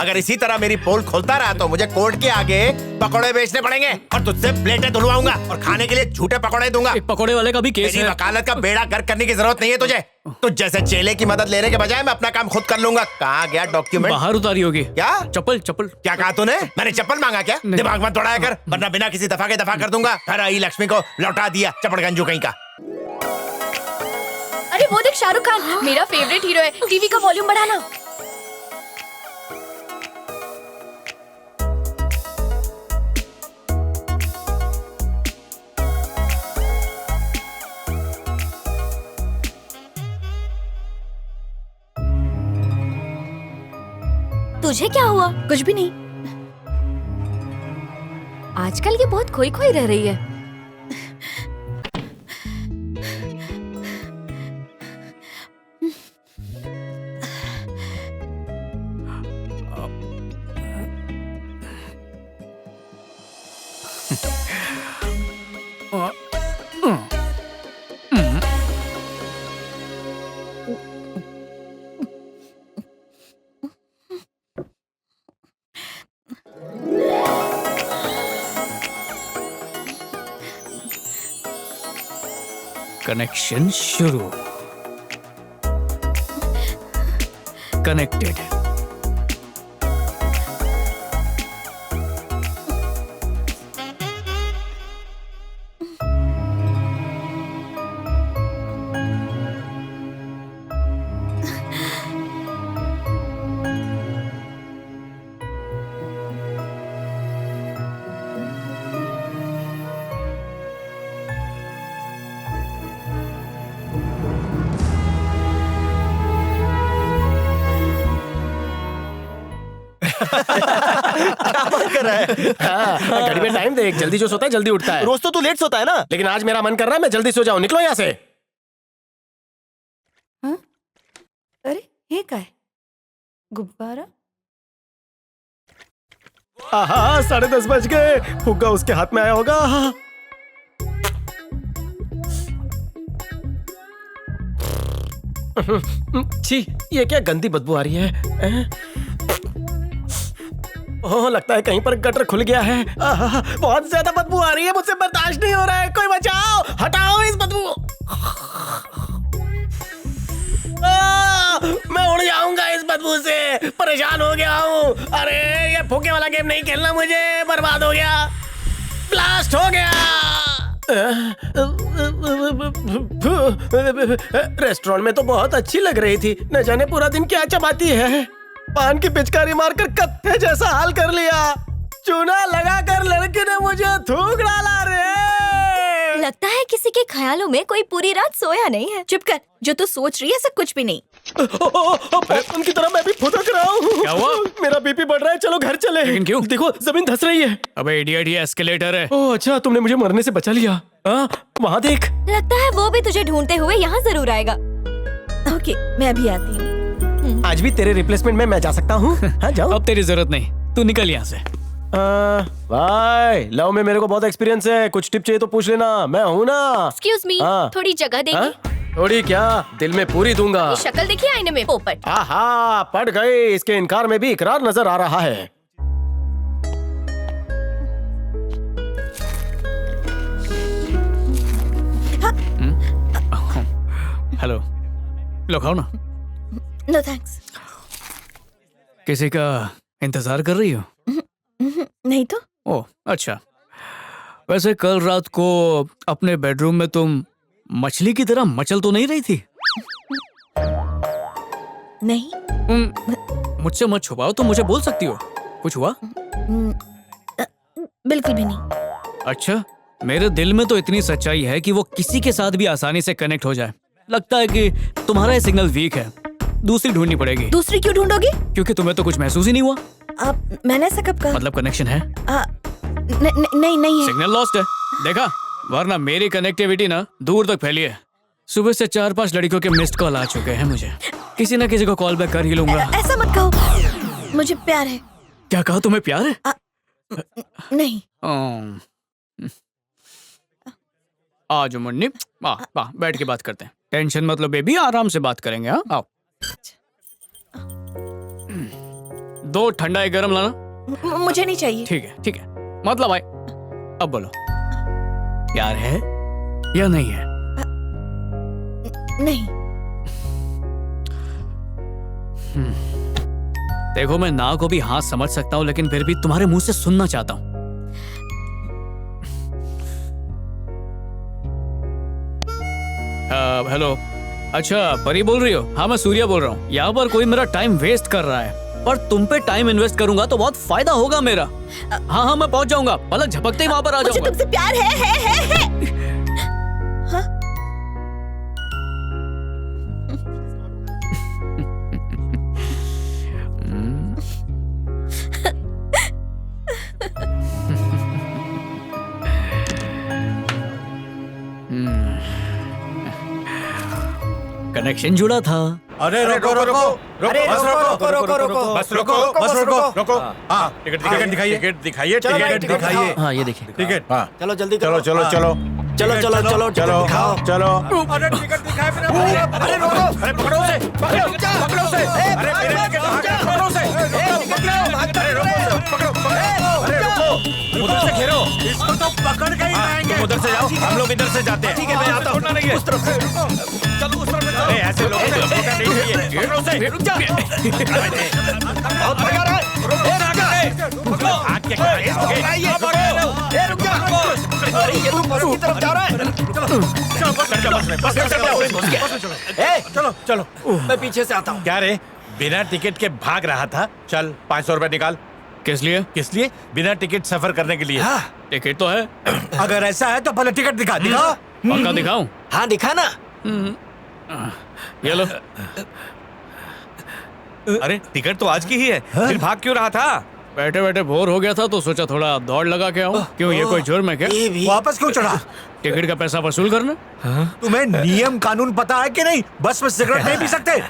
अगर इसी तरह मेरी पोल खोलता रहा तो मुझे कोर्ट के आगे पकौड़े बेचने पड़ेंगे और तुझसे प्लेटें धुलवाऊंगा और खाने के लिए झूठे पकौड़े दूंगा। एक पकौड़े वाले का भी केस है। वकालत का बेड़ा गर्क करने की जरूरत नहीं है तुझे। तुझ जैसे चेले की मदद लेने के बजाय मैं अपना काम खुद कर लूंगा। कहाँ गया डॉक्यूमेंट? बाहर उतारी होगी। क्या? चप्पल। क्या कहा तूने? मैंने चप्पल मांगा क्या? दिमाग मत दौड़ाया कर, वरना बिना किसी दफा के दफा कर दूंगा। घर आई लक्ष्मी को लौटा दिया, चपड़गंजू कहीं का। अरे वो देख, शाहरुख खान मेरा फेवरेट हीरो है। टीवी का वॉल्यूम बढ़ाना। तुझे क्या हुआ? कुछ भी नहीं। आजकल ये बहुत खोई खोई रह रही है। कनेक्शन शुरू। कनेक्टेड। क्या बात कर रहा है? हाँ, घड़ी में टाइम देख, जल्दी जो सोता है जल्दी उठता है। रोज तो तू लेट सोता है ना। लेकिन आज मेरा मन कर रहा है मैं जल्दी सो जाऊं। निकलो यहाँ से। हाँ? अरे ये क्या है? गुब्बारा? आहा, 10:30 बज गए। फुग्गा उसके हाथ में आया होगा। छी, ये क्या गंदी बदबू आ रही है। ओह, लगता है कहीं पर गटर खुल गया है। आहा, बहुत ज्यादा बदबू आ रही है, मुझसे बर्दाश्त नहीं हो रहा है। कोई बचाओ, हटाओ इस बदबू। मैं उड़ जाऊंगा इस बदबू से। परेशान हो गया हूँ। अरे ये फूके वाला गेम नहीं खेलना मुझे। बर्बाद हो गया। ब्लास्ट हो गया। रेस्टोरेंट में तो बहुत अच्छी लग रही थी। न जाने पूरा दिन क्या चबाती है। पान की पिचकारी मारकर कत्थे जैसा हाल कर लिया। चूना लगाकर लड़की ने मुझे थूक डाला रे। लगता है किसी के ख्यालों में कोई पूरी रात सोया नहीं है। चुप कर, जो तू सोच रही है सब कुछ भी नहीं। उनकी तरह मैं भी फुदक रहा हूँ। क्या हुआ? मेरा बीपी बढ़ रहा है, चलो घर चले। लेकिन क्यों? देखो जमीन धंस रही है। अबे इडियट, ये एस्केलेटर है। ओह अच्छा, तुमने मुझे मरने से बचा लिया। वहाँ देख। लगता है वो भी तुझे ढूंढते हुए यहाँ जरूर आएगा। ओके, मैं अभी आती हूँ। आज भी तेरे रिप्लेसमेंट में मैं जा सकता हूँ? हाँ जाओ। अब तेरी जरूरत नहीं, तू निकल यहाँ से। भाई लव में मेरे को बहुत एक्सपीरियंस है। कुछ टिप चाहिए तो पूछ लेना, मैं हूँ ना। एक्सक्यूज मी, थोड़ी जगह देगी? थोड़ी क्या, दिल में पूरी दूंगा। शक्ल देखिए आईने में, पोपट। आहा, पड़ गई। इसके इनकार में भी इकरार नजर आ रहा है। हेलो, लो खाओ ना। No thanks. किसी का इंतजार कर रही हो? नहीं तो। ओह अच्छा। वैसे कल रात को अपने बेडरूम में तुम मछली की तरह मचल तो नहीं रही थी? नहीं। मुझसे मत छुपाओ, तुम मुझे बोल सकती हो। कुछ हुआ? बिल्कुल भी नहीं। अच्छा, मेरे दिल में तो इतनी सच्चाई है कि वो किसी के साथ भी आसानी से कनेक्ट हो जाए। लगता है कि तुम्हारा ये सिग्नल वीक है, दूसरी ढूंढनी पड़ेगी। दूसरी क्यों ढूंढोगी? क्योंकि तुम्हें तो कुछ महसूस ही नहीं हुआ। मैंने ऐसा कब कहा? मतलब कनेक्शन है? नहीं है। सिग्नल लॉस्ट है, देखा? वरना मेरी कनेक्टिविटी ना दूर तक फैली है। सुबह से 4-5 लड़कियों के मिस्ड कॉल आ चुके हैं मुझे। किसी ना किसी को कॉल बैक कर ही लूंगा। ऐसा मत कहो, मुझे प्यार है। क्या कहा? तुम्हें प्यार है? नहीं। आज मुन्नी, बैठ के बात करते हैं। टेंशन मत लो बेबी, आराम से बात करेंगे। हाँ आओ। 2 ठंडा 1 गरम लाना। मुझे नहीं चाहिए। ठीक है ठीक है, मतलब भाई अब बोलो, प्यार है या नहीं है? नहीं। देखो मैं ना को भी हाँ समझ सकता हूँ, लेकिन फिर भी तुम्हारे मुंह से सुनना चाहता हूँ। हेलो, अच्छा परी बोल रही हो? हाँ मैं सूर्या बोल रहा हूँ। यहाँ पर कोई मेरा टाइम वेस्ट कर रहा है, पर तुम पे टाइम इन्वेस्ट करूंगा तो बहुत फायदा होगा मेरा। हाँ मैं पहुंच जाऊंगा, पलक झपकते ही वहां पर आ जाऊंगा। मुझे तुमसे प्यार है। हाँ? कनेक्शन जुड़ा था। अरे रोको रोको रोको, बस रोको। हाँ टिकट दिखाइए, टिकट दिखाइए। हाँ ये देखिए टिकट। हाँ चलो जल्दी चलो चलो चलो चलो चलो चलो चलो चलो। अरे टिकट दिखाए बिना। अरे रोको, अरे पकड़ो उसे, पकड़ो उसे। अरे मेरे टिकट पकड़ो उसे, अरे रोको, पकड़ो, अरे रोको, उधर से घेरो। इसको तो पकड़ के ही आएंगे। तुम उधर से जाओ, हम लोग इधर से जाते हैं। ठीक है मैं आता हूँ। है उस तरफ से चलो उस तरफ से चलो ऐसे लोग रुक जा बहुत भगा रहा है रुक जा अरे ये तो बस की तरफ जा रहा है चलो चलो मैं पीछे से आता हूँ। क्या रे बिना टिकट के भाग रहा था? चल 500 रुपए निकाल। किस लिए? किस लिए? बिना टिकट सफर करने के लिए। टिकट तो है। अगर ऐसा है तो पहले टिकट दिखा दिखा। पक्का दिखाऊं? हाँ दिखा ना। ये लो। अरे टिकट तो आज की ही है, फिर भाग क्यों रहा था? बैठे बैठे बोर हो गया था तो सोचा थोड़ा दौड़ लगा के आऊं। क्यों ये कोई जुर्म है क्या? वापस क्यों चढ़ा? टिकट का पैसा वसूल करना। तुम्हें नियम कानून पता है कि नहीं? बस में सिगरेट नहीं पी सकते।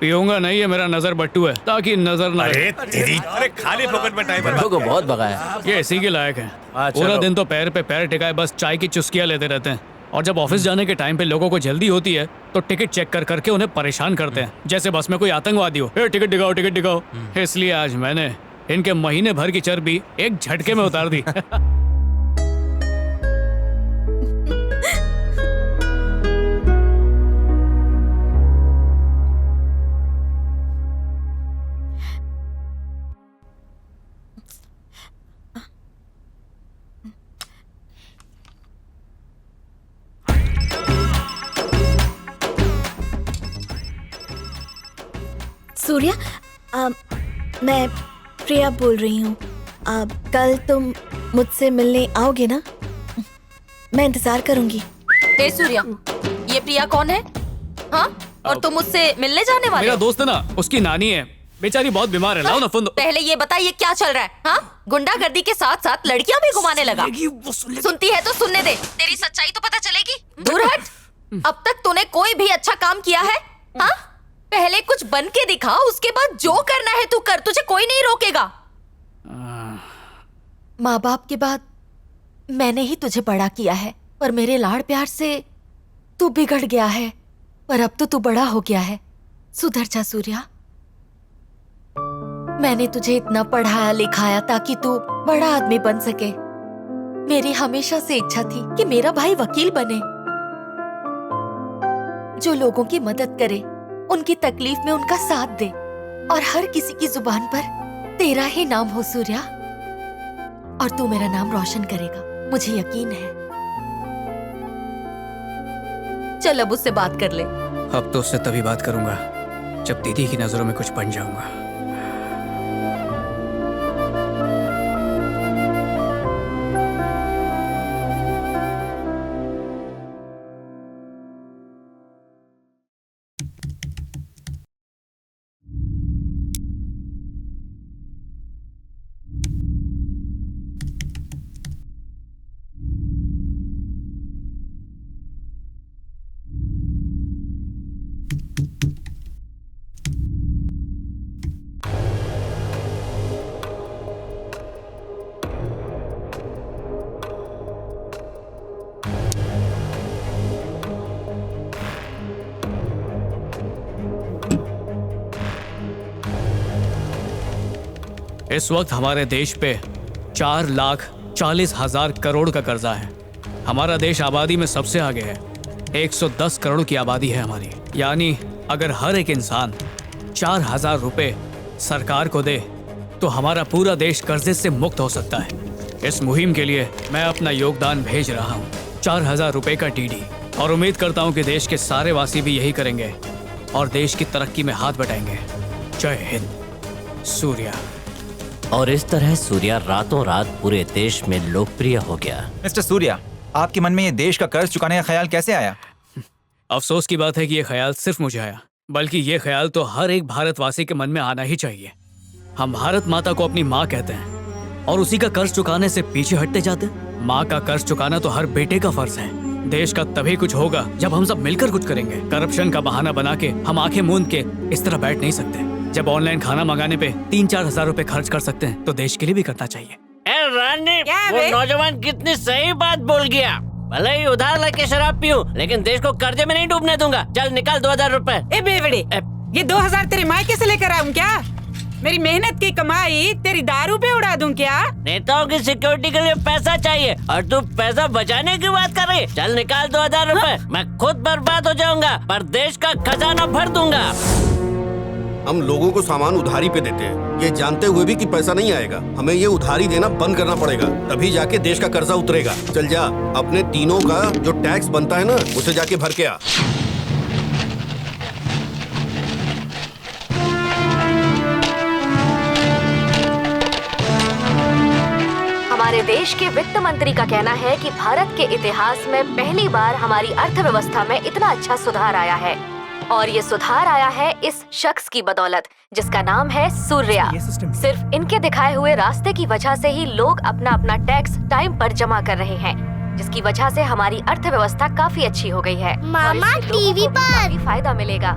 पीऊंगा नहीं, ये मेरा नजर बट्टू है ताकि नजर ना अरे खाली फोकट में टाइम को बहुत भगाया। ये इसी के लायक है। पूरा दिन तो पैर पे पैर टिकाए बस चाय की चुस्कियां लेते रहते हैं और जब ऑफिस जाने के टाइम पे लोगोों को जल्दी होती है तो टिकट चेक कर करके उन्हें परेशान करते हैं जैसे बस में कोई आतंकवादी हो। टिकट दिखाओ टिकट दिखाओ। इसलिए आज मैंने इनके महीने भर की चर्बी एक झटके में उतार दी। सूर्या, मैं प्रिया बोल रही हूँ। कल तुम मुझसे मिलने आओगे ना? मैं इंतजार करूंगी। हे सूर्या, ये प्रिया कौन है? हाँ? और तुम मुझसे मिलने जाने वाले? मेरा दोस्त है ना, उसकी नानी है, बेचारी बहुत बीमार है। लाओ ना फोन दो। पहले ये बता ये क्या चल रहा है? हाँ? गुंडागर्दी के साथ साथ लड़कियां भी घुमाने लगा। सुनती है तो सुनने दे, तेरी सच्चाई तो पता चलेगी। दूर हट। अब तक तूने कोई भी अच्छा काम किया है? हाँ? पहले कुछ बन के दिखा, उसके बाद जो करना है तू कर, तुझे कोई नहीं रोकेगा। माँ बाप के बाद मैंने ही तुझे बड़ा किया है, पर मेरे लाड़ प्यार से तू बिगड़ गया है। पर अब तो तू बड़ा हो गया है, सुधर जा सूर्या। मैंने तुझे इतना पढ़ाया लिखाया ताकि तू बड़ा आदमी बन सके। मेरी हमेशा से इच्छा थी कि मेरा भाई वकील बने, जो लोगों की मदद करे, उनकी तकलीफ में उनका साथ दे और हर किसी की जुबान पर तेरा ही नाम हो सूर्या। और तू मेरा नाम रोशन करेगा, मुझे यकीन है। चल अब उससे बात कर ले। अब तो उससे तभी बात करूंगा जब दीदी की नजरों में कुछ बन जाऊंगा। इस वक्त हमारे देश पे 4,40,000 करोड़ का कर्जा है। हमारा देश आबादी में सबसे आगे है, 110 करोड़ की आबादी है हमारी। यानी अगर हर एक इंसान 4,000 रुपए सरकार को दे तो हमारा पूरा देश कर्जे से मुक्त हो सकता है। इस मुहिम के लिए मैं अपना योगदान भेज रहा हूँ, 4,000 रुपए का डीडी, और उम्मीद करता हूँ कि देश के सारे वासी भी यही करेंगे और देश की तरक्की में हाथ बटाएंगे। जय हिंद। सूर्या। और इस तरह सूर्या रातों रात पूरे देश में लोकप्रिय हो गया। मिस्टर सूर्या, आपके मन में ये देश का कर्ज चुकाने का ख्याल कैसे आया? अफसोस की बात है कि ये ख्याल सिर्फ मुझे आया, बल्कि ये ख्याल तो हर एक भारतवासी के मन में आना ही चाहिए। हम भारत माता को अपनी माँ कहते हैं और उसी का कर्ज चुकाने से पीछे हटते जाते हैं। माँ का कर्ज चुकाना तो हर बेटे का फर्ज है। देश का तभी कुछ होगा जब हम सब मिलकर कुछ करेंगे। करप्शन का बहाना बना के हम आंखें मूंद के इस तरह बैठ नहीं सकते। जब ऑनलाइन खाना मंगाने पे 3-4 हजार रुपए खर्च कर सकते हैं तो देश के लिए भी करना चाहिए। रानी, वो नौजवान कितनी सही बात बोल गया। भले ही उधार लेके शराब पीऊं, लेकिन देश को कर्जे में नहीं डूबने दूंगा। चल निकाल 2,000 रुपए। ए बेवड़े, ये 2,000 तेरे मायके से लेकर आऊं क्या? मेरी मेहनत की कमाई तेरी दारू पे उड़ा दूं क्या? नेताओं की सिक्योरिटी के लिए पैसा चाहिए और तू पैसा बचाने की बात कर रही? चल निकाल 2000 रुपए। मैं खुद बर्बाद हो जाऊंगा पर देश का खजाना भर दूंगा। हम लोगों को सामान उधारी पे देते हैं, ये जानते हुए भी कि पैसा नहीं आएगा। हमें ये उधारी देना बंद करना पड़ेगा, तभी जाके देश का कर्जा उतरेगा। चल जा, अपने तीनों का जो टैक्स बनता है ना, उसे जाके भर के आ। हमारे देश के वित्त मंत्री का कहना है कि भारत के इतिहास में पहली बार हमारी अर्थव्यवस्था में इतना अच्छा सुधार आया है और ये सुधार आया है इस शख्स की बदौलत जिसका नाम है सूर्या। सिर्फ इनके दिखाए हुए रास्ते की वजह से ही लोग अपना अपना टैक्स टाइम पर जमा कर रहे हैं, जिसकी वजह से हमारी अर्थव्यवस्था काफी अच्छी हो गई है। मामा टीवी पर काफी फायदा मिलेगा।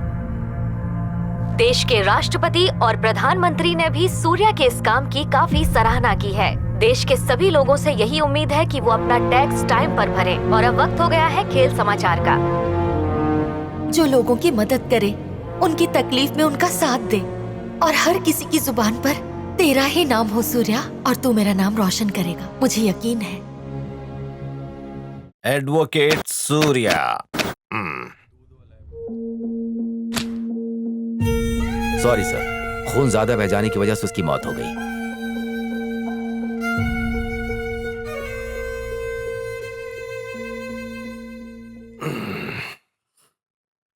देश के राष्ट्रपति और प्रधानमंत्री ने भी सूर्या के इस काम की काफी सराहना की है। देश के सभी लोगों से यही उम्मीद है कि वो अपना टैक्स टाइम पर भरें। और अब वक्त हो गया है खेल समाचार का। जो लोगों की मदद करे, उनकी तकलीफ में उनका साथ दे और हर किसी की जुबान पर तेरा ही नाम हो सूर्या, और तू मेरा नाम रोशन करेगा, मुझे यकीन है। एडवोकेट सूर्या। सॉरी सर, खून ज्यादा बह जाने की वजह से उसकी मौत हो गई।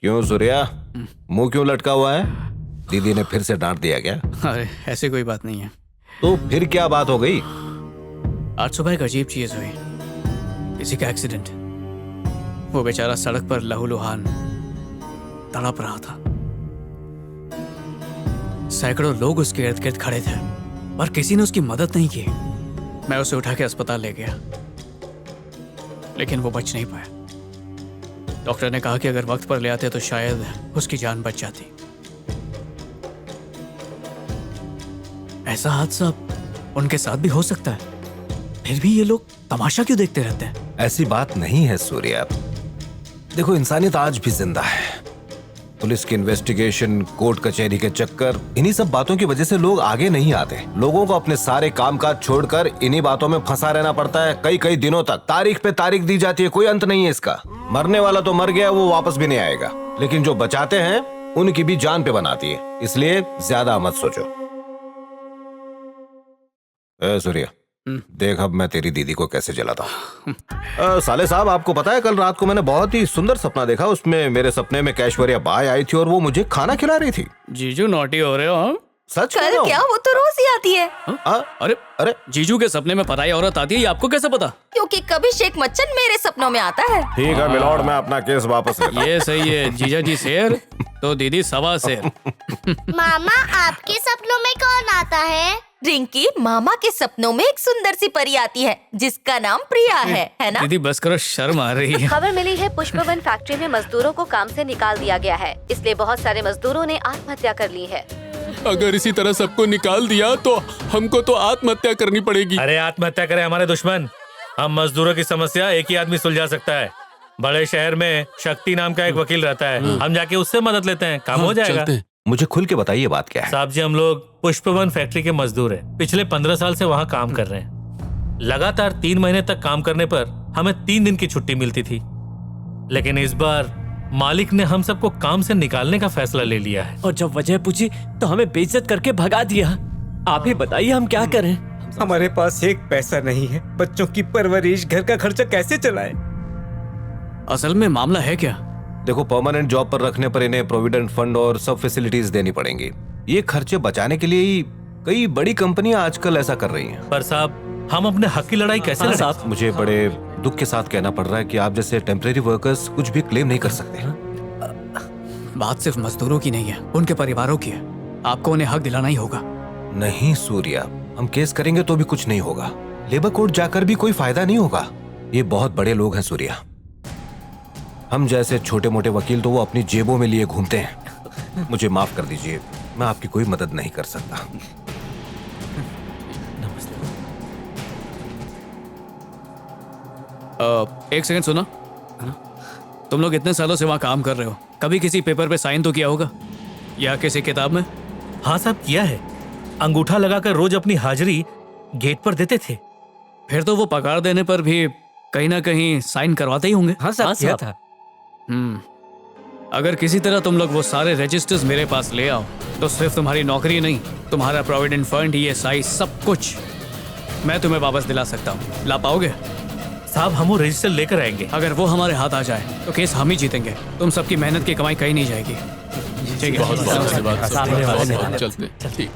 क्यों सूर्या, मुंह क्यों लटका हुआ है? दीदी ने फिर से डांट दिया क्या? अरे ऐसी कोई बात नहीं है। तो फिर क्या बात हो गई? आज सुबह एक अजीब चीज हुई, किसी का एक्सीडेंट। वो बेचारा सड़क पर लहूलुहान तड़प रहा था। सैकड़ों लोग उसके इर्द गिर्द खड़े थे पर किसी ने उसकी मदद नहीं की। मैं उसे उठा के अस्पताल ले गया लेकिन वो बच नहीं पाया। डॉक्टर ने कहा कि अगर वक्त पर ले आते तो शायद उसकी जान बच जाती। ऐसा हादसा उनके साथ भी हो सकता है, फिर भी ये लोग तमाशा क्यों देखते रहते हैं? ऐसी बात नहीं है सूर्या। देखो, इंसानियत आज भी जिंदा है। पुलिस की इन्वेस्टिगेशन, कोर्ट कचहरी के चक्कर, इन्हीं सब बातों की वजह से लोग आगे नहीं आते। लोगों को अपने सारे कामकाज छोड़कर इन्हीं बातों में फंसा रहना पड़ता है कई कई दिनों तक। तारीख पे तारीख दी जाती है, कोई अंत नहीं है इसका। मरने वाला तो मर गया, वो वापस भी नहीं आएगा, लेकिन जो बचाते हैं उनकी भी जान पे बनाती है। इसलिए ज्यादा मत सोचो। सूर्या, देख अब मैं तेरी दीदी को कैसे जलाता हूँ। साले साहब, आपको पता है कल रात को मैंने बहुत ही सुंदर सपना देखा। उसमें मेरे सपने में कैश्वर्या बाई आई थी और वो मुझे खाना खिला रही थी। जीजू नॉटी हो रहे हो? हाँ? सच कर क्या? वो तो रोज ही आती है। अरे अरे, जीजू के सपने में पराई औरत आती है, ये आपको कैसे पता? क्योंकि कभी शेख मच्चन मेरे सपनों में आता है। ठीक है मिलॉर्ड, मैं अपना केस वापस लेता हूं। ये सही है, जीजा जी शेर तो दीदी सवा शेर। मामा आपके सपनों में कौन आता है? रिंकी, मामा के सपनों में एक सुंदर सी परी आती है जिसका नाम प्रिया है ना? दीदी बस करो, शर्म आ रही है। खबर मिली है पुष्पवन फैक्ट्री में मजदूरों को काम से निकाल दिया गया है, इसलिए बहुत सारे मजदूरों ने आत्महत्या कर ली है। अगर इसी तरह सबको निकाल दिया तो हमको तो आत्महत्या करनी पड़ेगी। अरे आत्महत्या करे हमारे दुश्मन, हम मजदूरों की समस्या एक ही आदमी सुलझा सकता है। बड़े शहर में शक्ति नाम का एक वकील रहता है, हम जाके उससे मदद लेते हैं, काम हो जाएगा। मुझे खुल के बताइए बात क्या है। साहब जी, हम लोग पुष्पवन फैक्ट्री के मजदूर हैं। पिछले 15 साल से वहाँ काम कर रहे हैं। लगातार 3 महीने तक काम करने पर हमें 3 दिन की छुट्टी मिलती थी, लेकिन इस बार मालिक ने हम सबको काम से निकालने का फैसला ले लिया है। और जब वजह पूछी तो हमें बेइज्जत करके भगा दिया। आप ही बताइए हम क्या करें? हमारे पास एक पैसा नहीं है, बच्चों की परवरिश, घर का खर्चा कैसे चलाएं? असल में मामला है क्या? देखो, परमानेंट जॉब पर रखने पर इन्हें प्रोविडेंट फंड और सब फैसिलिटीज देनी पड़ेंगी। ये खर्चे बचाने के लिए ही कई बड़ी कंपनियां आजकल ऐसा कर रही हैं। पर साहब, हम अपने हक की लड़ाई कैसे लड़ें? साहब, मुझे बड़े दुख के साथ कहना पड़ रहा है कि आप जैसे टेम्परेरी वर्कर्स कुछ भी क्लेम नहीं कर सकते। बात सिर्फ मजदूरों की नहीं है, उनके परिवारों की है। आपको उन्हें हक दिलाना ही होगा। नहीं सूर्या, हम केस करेंगे तो भी कुछ नहीं होगा। लेबर कोर्ट जाकर भी कोई फायदा नहीं होगा। ये बहुत बड़े लोग हैं सूर्या। हम जैसे छोटे मोटे वकील तो वो अपनी जेबों में लिए घूमते हैं। मुझे माफ कर दीजिए, मैं आपकी कोई मदद नहीं कर सकता। एक सेकंड सुनो, तुम लोग इतने सालों से वहाँ काम कर रहे हो, कभी किसी पेपर पे साइन तो किया होगा या किसी किताब में? हाँ साहब, किया है। अंगूठा लगाकर रोज अपनी हाजिरी गेट पर देते थे। फिर तो वो पगार देने पर भी कहीं ना कहीं साइन करवाते ही होंगे। हाँ साहब, किया था। अगर किसी तरह तुम लोग वो सारे रजिस्टर्स मेरे पास ले आओ तो सिर्फ तुम्हारी नौकरी नहीं, तुम्हारा प्रोविडेंट फंड, ESI, सब कुछ मैं तुम्हें वापस दिला सकता हूँ। ला पाओगे? साहब हम वो रजिस्टर लेकर आएंगे। अगर वो हमारे हाथ आ जाए तो केस हम ही जीतेंगे। तुम सबकी मेहनत की कमाई कहीं नहीं जाएगी। ठीक है, चलते।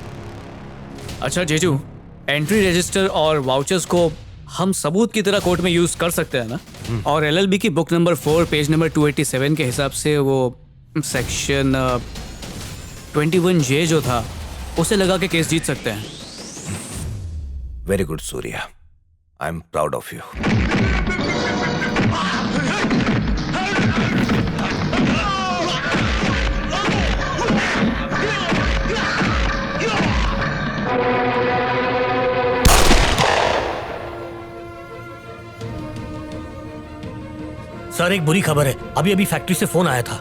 अच्छा जीजू, एंट्री रजिस्टर और वाउचर्स को हम सबूत की तरह कोर्ट में यूज कर सकते हैं ना? और LLB की बुक नंबर 4 पेज नंबर 287 के हिसाब से वो सेक्शन 21J जो था उसे लगा के केस जीत सकते हैं। Very good Surya, I am proud of you. Sir एक बुरी खबर है, अभी अभी फैक्ट्री से फोन आया था।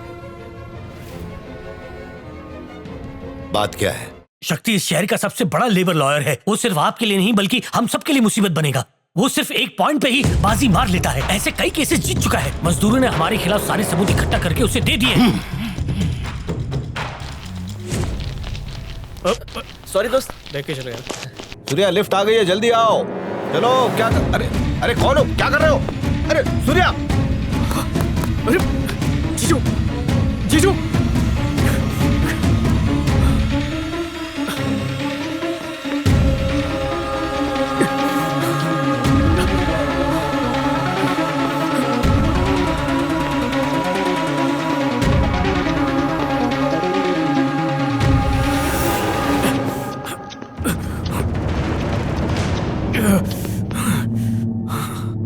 बात क्या है? शक्ति इस शहर का सबसे बड़ा लेबर लॉयर है। वो सिर्फ आपके लिए नहीं बल्कि हम सबके लिए मुसीबत बनेगा। वो सिर्फ एक पॉइंट पे ही बाजी मार लेता है। ऐसे कई केसेस जीत चुका है। मजदूरों ने हमारे खिलाफ सारे सबूत इकट्ठा करके उसे दे दिए। सॉरी दोस्त, देख के चलो यार। सूर्या लिफ्ट आ गई है, जल्दी आओ। चलो। क्या अरे अरे कौन हो? क्या कर रहे हो? अरे सूर्या! अरे जीजू, जीजू!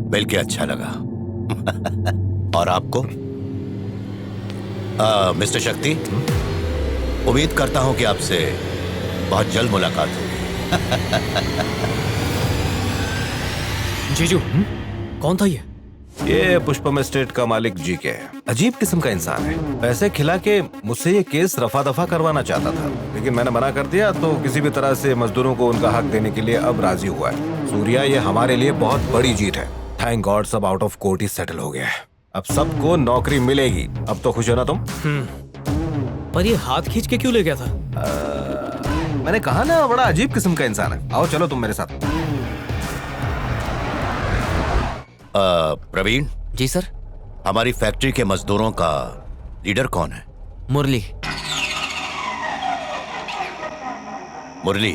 मिलके अच्छा लगा। और आपको? मिस्टर शक्ति, उम्मीद करता हूं कि आपसे बहुत जल्द मुलाकात होगी। जीजू, कौन था ये पुष्पम एस्टेट का मालिक जीके है। अजीब किस्म का इंसान है। पैसे खिला के मुझसे ये केस रफा दफा करवाना चाहता था, लेकिन मैंने मना कर दिया तो किसी भी तरह से मजदूरों को उनका हक देने के लिए अब राजी हुआ है। सूर्या, ये हमारे लिए बहुत बड़ी जीत है। थैंक गॉड सब out of court he settle हो गया है। अब सबको नौकरी मिलेगी। अब तो खुश हो ना तुम? पर ये हाथ खींच के क्यों ले गया था? मैंने कहा ना, बड़ा अजीब किस्म का इंसान है। आओ चलो तुम मेरे साथ। प्रवीण जी सर। हमारी फैक्ट्री के मजदूरों का लीडर कौन है? मुरली। मुरली,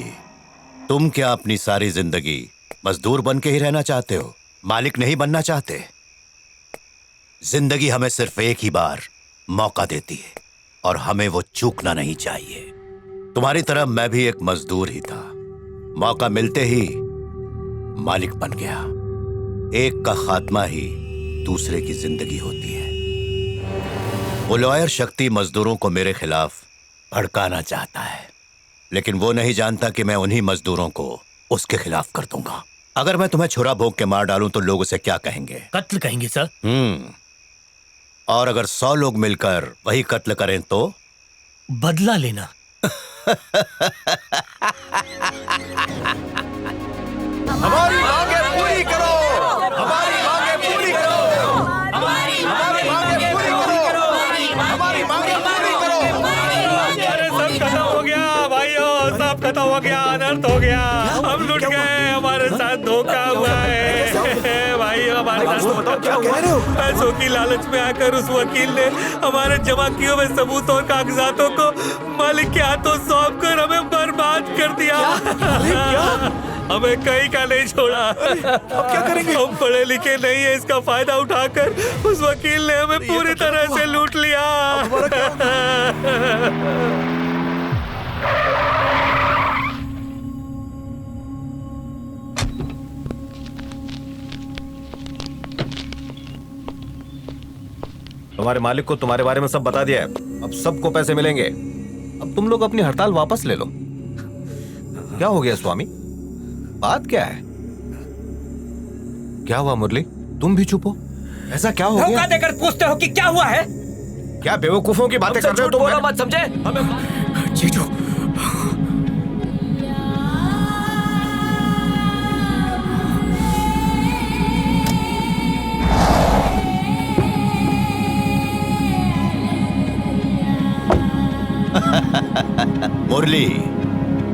तुम क्या अपनी सारी जिंदगी मजदूर बन के ही रहना चाहते हो? मालिक नहीं बनना चाहते? जिंदगी हमें सिर्फ एक ही बार मौका देती है और हमें वो चूकना नहीं चाहिए। तुम्हारी तरह मैं भी एक मजदूर ही था। मौका मिलते ही मालिक बन गया। एक का खात्मा ही दूसरे की जिंदगी होती है। वो लॉयर शक्ति मजदूरों को मेरे खिलाफ भड़काना चाहता है, लेकिन वो नहीं जानता कि मैं उन्हीं मजदूरों को उसके खिलाफ कर दूंगा। अगर मैं तुम्हें छुरा भोंक के मार डालूं तो लोग उसे क्या कहेंगे? कत्ल कहेंगे सर। और अगर 100 लोग मिलकर वही कत्ल करें तो? बदला लेना। हमारी मांगे पूरी करो, हमारी मांगे पूरी करो, हमारी मांगे पूरी करो, हमारी मांगे पूरी करो। अरे सब खत्म हो गया भाइयों, सब खत्म हो गया, अनर्थ हो गया। हम लुट गए, हमारे साथ धोखा हुआ है भाइयों। हमारे साथ क्या कह रहे हो? पैसों की लालच में आकर उस वकील ने हमारे जमा किए हुए सबूत और कागजातों को मालिक के हाथों सौंप कर हमें बर्बाद कर दिया। हमें कहीं का नहीं छोड़ा। अब क्या करेंगे? हम पढ़े लिखे नहीं है, इसका फायदा उठाकर उस वकील ने हमें पूरी तरह से लूट लिया। तुम्हारे मालिक को तुम्हारे बारे में सब बता दिया है। अब सबको पैसे मिलेंगे। अब तुम लोग अपनी हड़ताल वापस ले लो। क्या हो गया स्वामी? बात क्या है? क्या हुआ मुरली? तुम भी चुप हो? ऐसा क्या हो गया? धोखा देकर पूछते हो कि क्या हुआ है? क्या बेवकूफों की बातें कर रहे हो तुम? मत समझे हमें। जीजू, मुरली,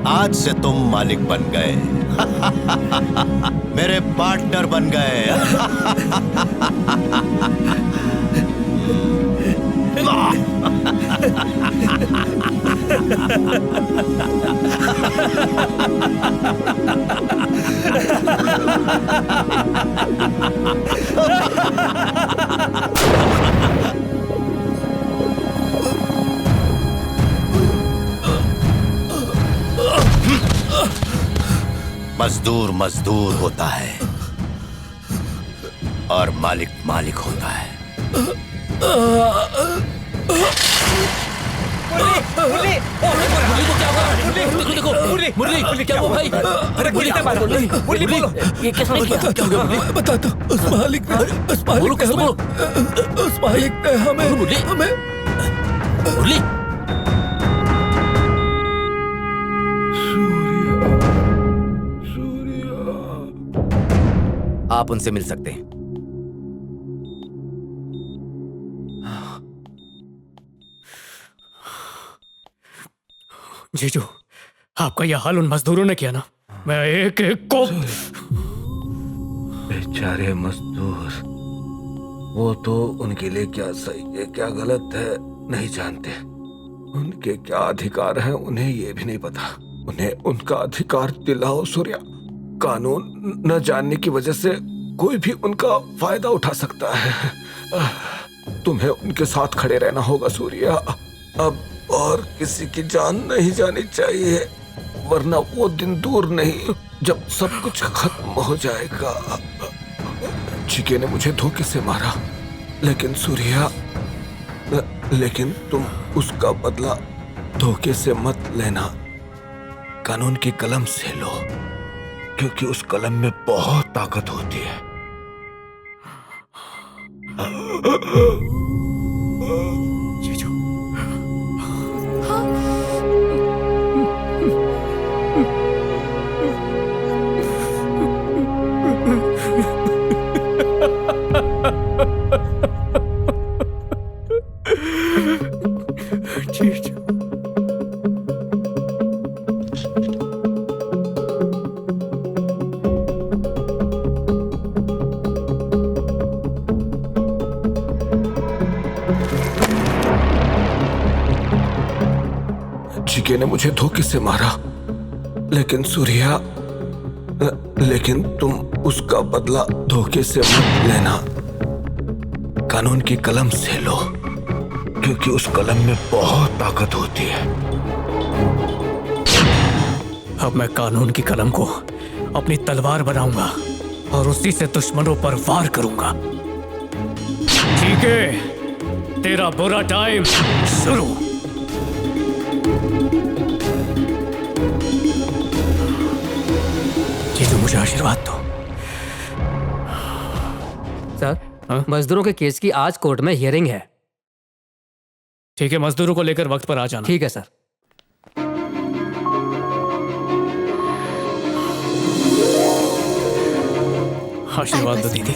आज से तुम मालिक बन गए। मेरे पार्टनर बन गए। मजदूर मजदूर होता है और मालिक मालिक होता है। मुरली क्या हुआ भाई? अरे मुरली बोलो, ये किसने किया? क्या हो गया? बता दो। उस मालिक ने हमें मुरली आप उनसे मिल सकते हैं। जीजू, आपका यह हाल उन मजदूरों ने किया ना। मैं एक एक को बेचारे मजदूर, वो तो उनके लिए क्या सही है क्या गलत है नहीं जानते। उनके क्या अधिकार हैं उन्हें ये भी नहीं पता। उन्हें उनका अधिकार दिलाओ सूर्या। कानून न जानने की वजह से कोई भी उनका फायदा उठा सकता है। तुम्हें उनके साथ खड़े रहना होगा सूर्या। अब और किसी की जान नहीं जानी चाहिए, वरना वो दिन दूर नहीं जब सब कुछ खत्म हो जाएगा। चिके ने मुझे धोखे से मारा, लेकिन सूर्या, लेकिन तुम उसका बदला धोखे से मत लेना। कानून की कलम से लो, क्योंकि उस कलम में बहुत ताकत होती है। जीजू, जीजू, चिके ने मुझे धोखे से मारा, लेकिन सूर्या, लेकिन तुम उसका बदला धोखे से मत लेना। कानून की कलम से लो, क्योंकि उस कलम में बहुत ताकत होती है। अब मैं कानून की कलम को अपनी तलवार बनाऊंगा और उसी से दुश्मनों पर वार करूंगा। ठीक है, तेरा बुरा टाइम शुरू। जीजू, मुझे आशीर्वाद दो। सर, मजदूरों के केस की आज कोर्ट में हियरिंग है। ठीक है, मजदूरों को लेकर वक्त पर आ जाना। ठीक है सर। आशीर्वाद दो दीदी।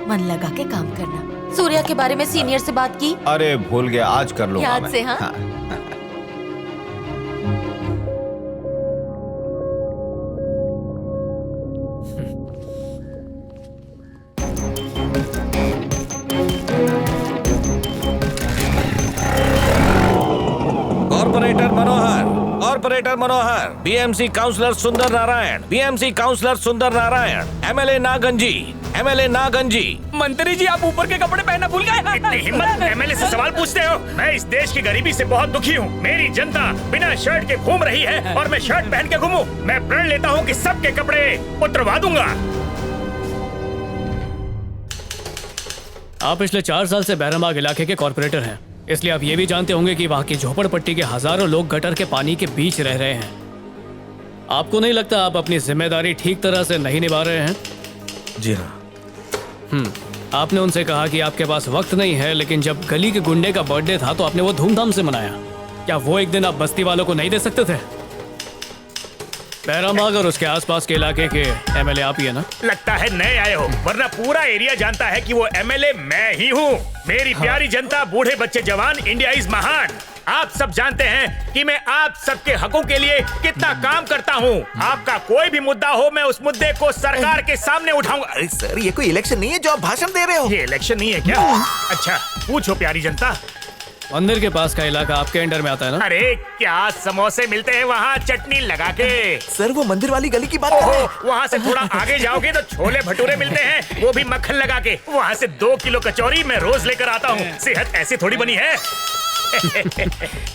मन लगा के काम करना। सूर्या के बारे में सीनियर से बात की? अरे भूल गया, आज कर लूंगा याद मैं। से? हाँ, कॉर्पोरेटर मनोहर, बीएमसी काउंसलर सुंदर नारायण, बीएमसी काउंसलर सुंदर नारायण, एमएलए नागंजी, एमएलए नागंजी। मंत्री जी, आप ऊपर के कपड़े पहनना भूल गए। इतनी हिम्मत, एमएलए से सवाल पूछते हो? मैं इस देश की गरीबी से बहुत दुखी हूँ। मेरी जनता बिना शर्ट के घूम रही है और मैं शर्ट पहन के घूमूं। मैं प्रण लेता हूँ कि सबके कपड़े उतरवा दूंगा। आप पिछले 4 साल से बैरमबाग इलाके के कॉर्पोरेटर हैं, इसलिए आप ये भी जानते होंगे कि वहाँ की झोपड़पट्टी के हजारों लोग गटर के पानी के बीच रह रहे हैं। आपको नहीं लगता आप अपनी जिम्मेदारी ठीक तरह से नहीं निभा रहे हैं? जी हाँ। आपने उनसे कहा कि आपके पास वक्त नहीं है, लेकिन जब गली के गुंडे का बर्थडे था तो आपने वो धूमधाम से मनाया। क्या वो एक दिन आप बस्ती वालों को नहीं दे सकते थे? बैरामाग और उसके आसपास के इलाके के एमएलए आप ही है ना? लगता है नए आए हो, वरना पूरा एरिया जानता है कि वो एमएलए मैं ही हूँ। मेरी प्यारी जनता, बूढ़े बच्चे जवान, इंडिया इज महान। आप सब जानते हैं कि मैं आप सबके हकों के लिए कितना काम करता हूँ। आपका कोई भी मुद्दा हो, मैं उस मुद्दे को सरकार के सामने उठाऊंगा। अरे सर, ये कोई इलेक्शन नहीं है जो आप भाषण दे रहे हो। ये इलेक्शन नहीं है क्या? अच्छा पूछो प्यारी जनता। मंदिर के पास का इलाका आपके अंडर में आता है ना? अरे क्या समोसे मिलते हैं वहाँ चटनी लगा के। सर वो मंदिर वाली गली की बात है। वहाँ से थोड़ा आगे जाओगे तो छोले भटूरे मिलते हैं, वो भी मक्खन लगा के। वहाँ से 2 किलो कचौरी मैं रोज लेकर आता हूँ। सेहत ऐसी थोड़ी बनी है।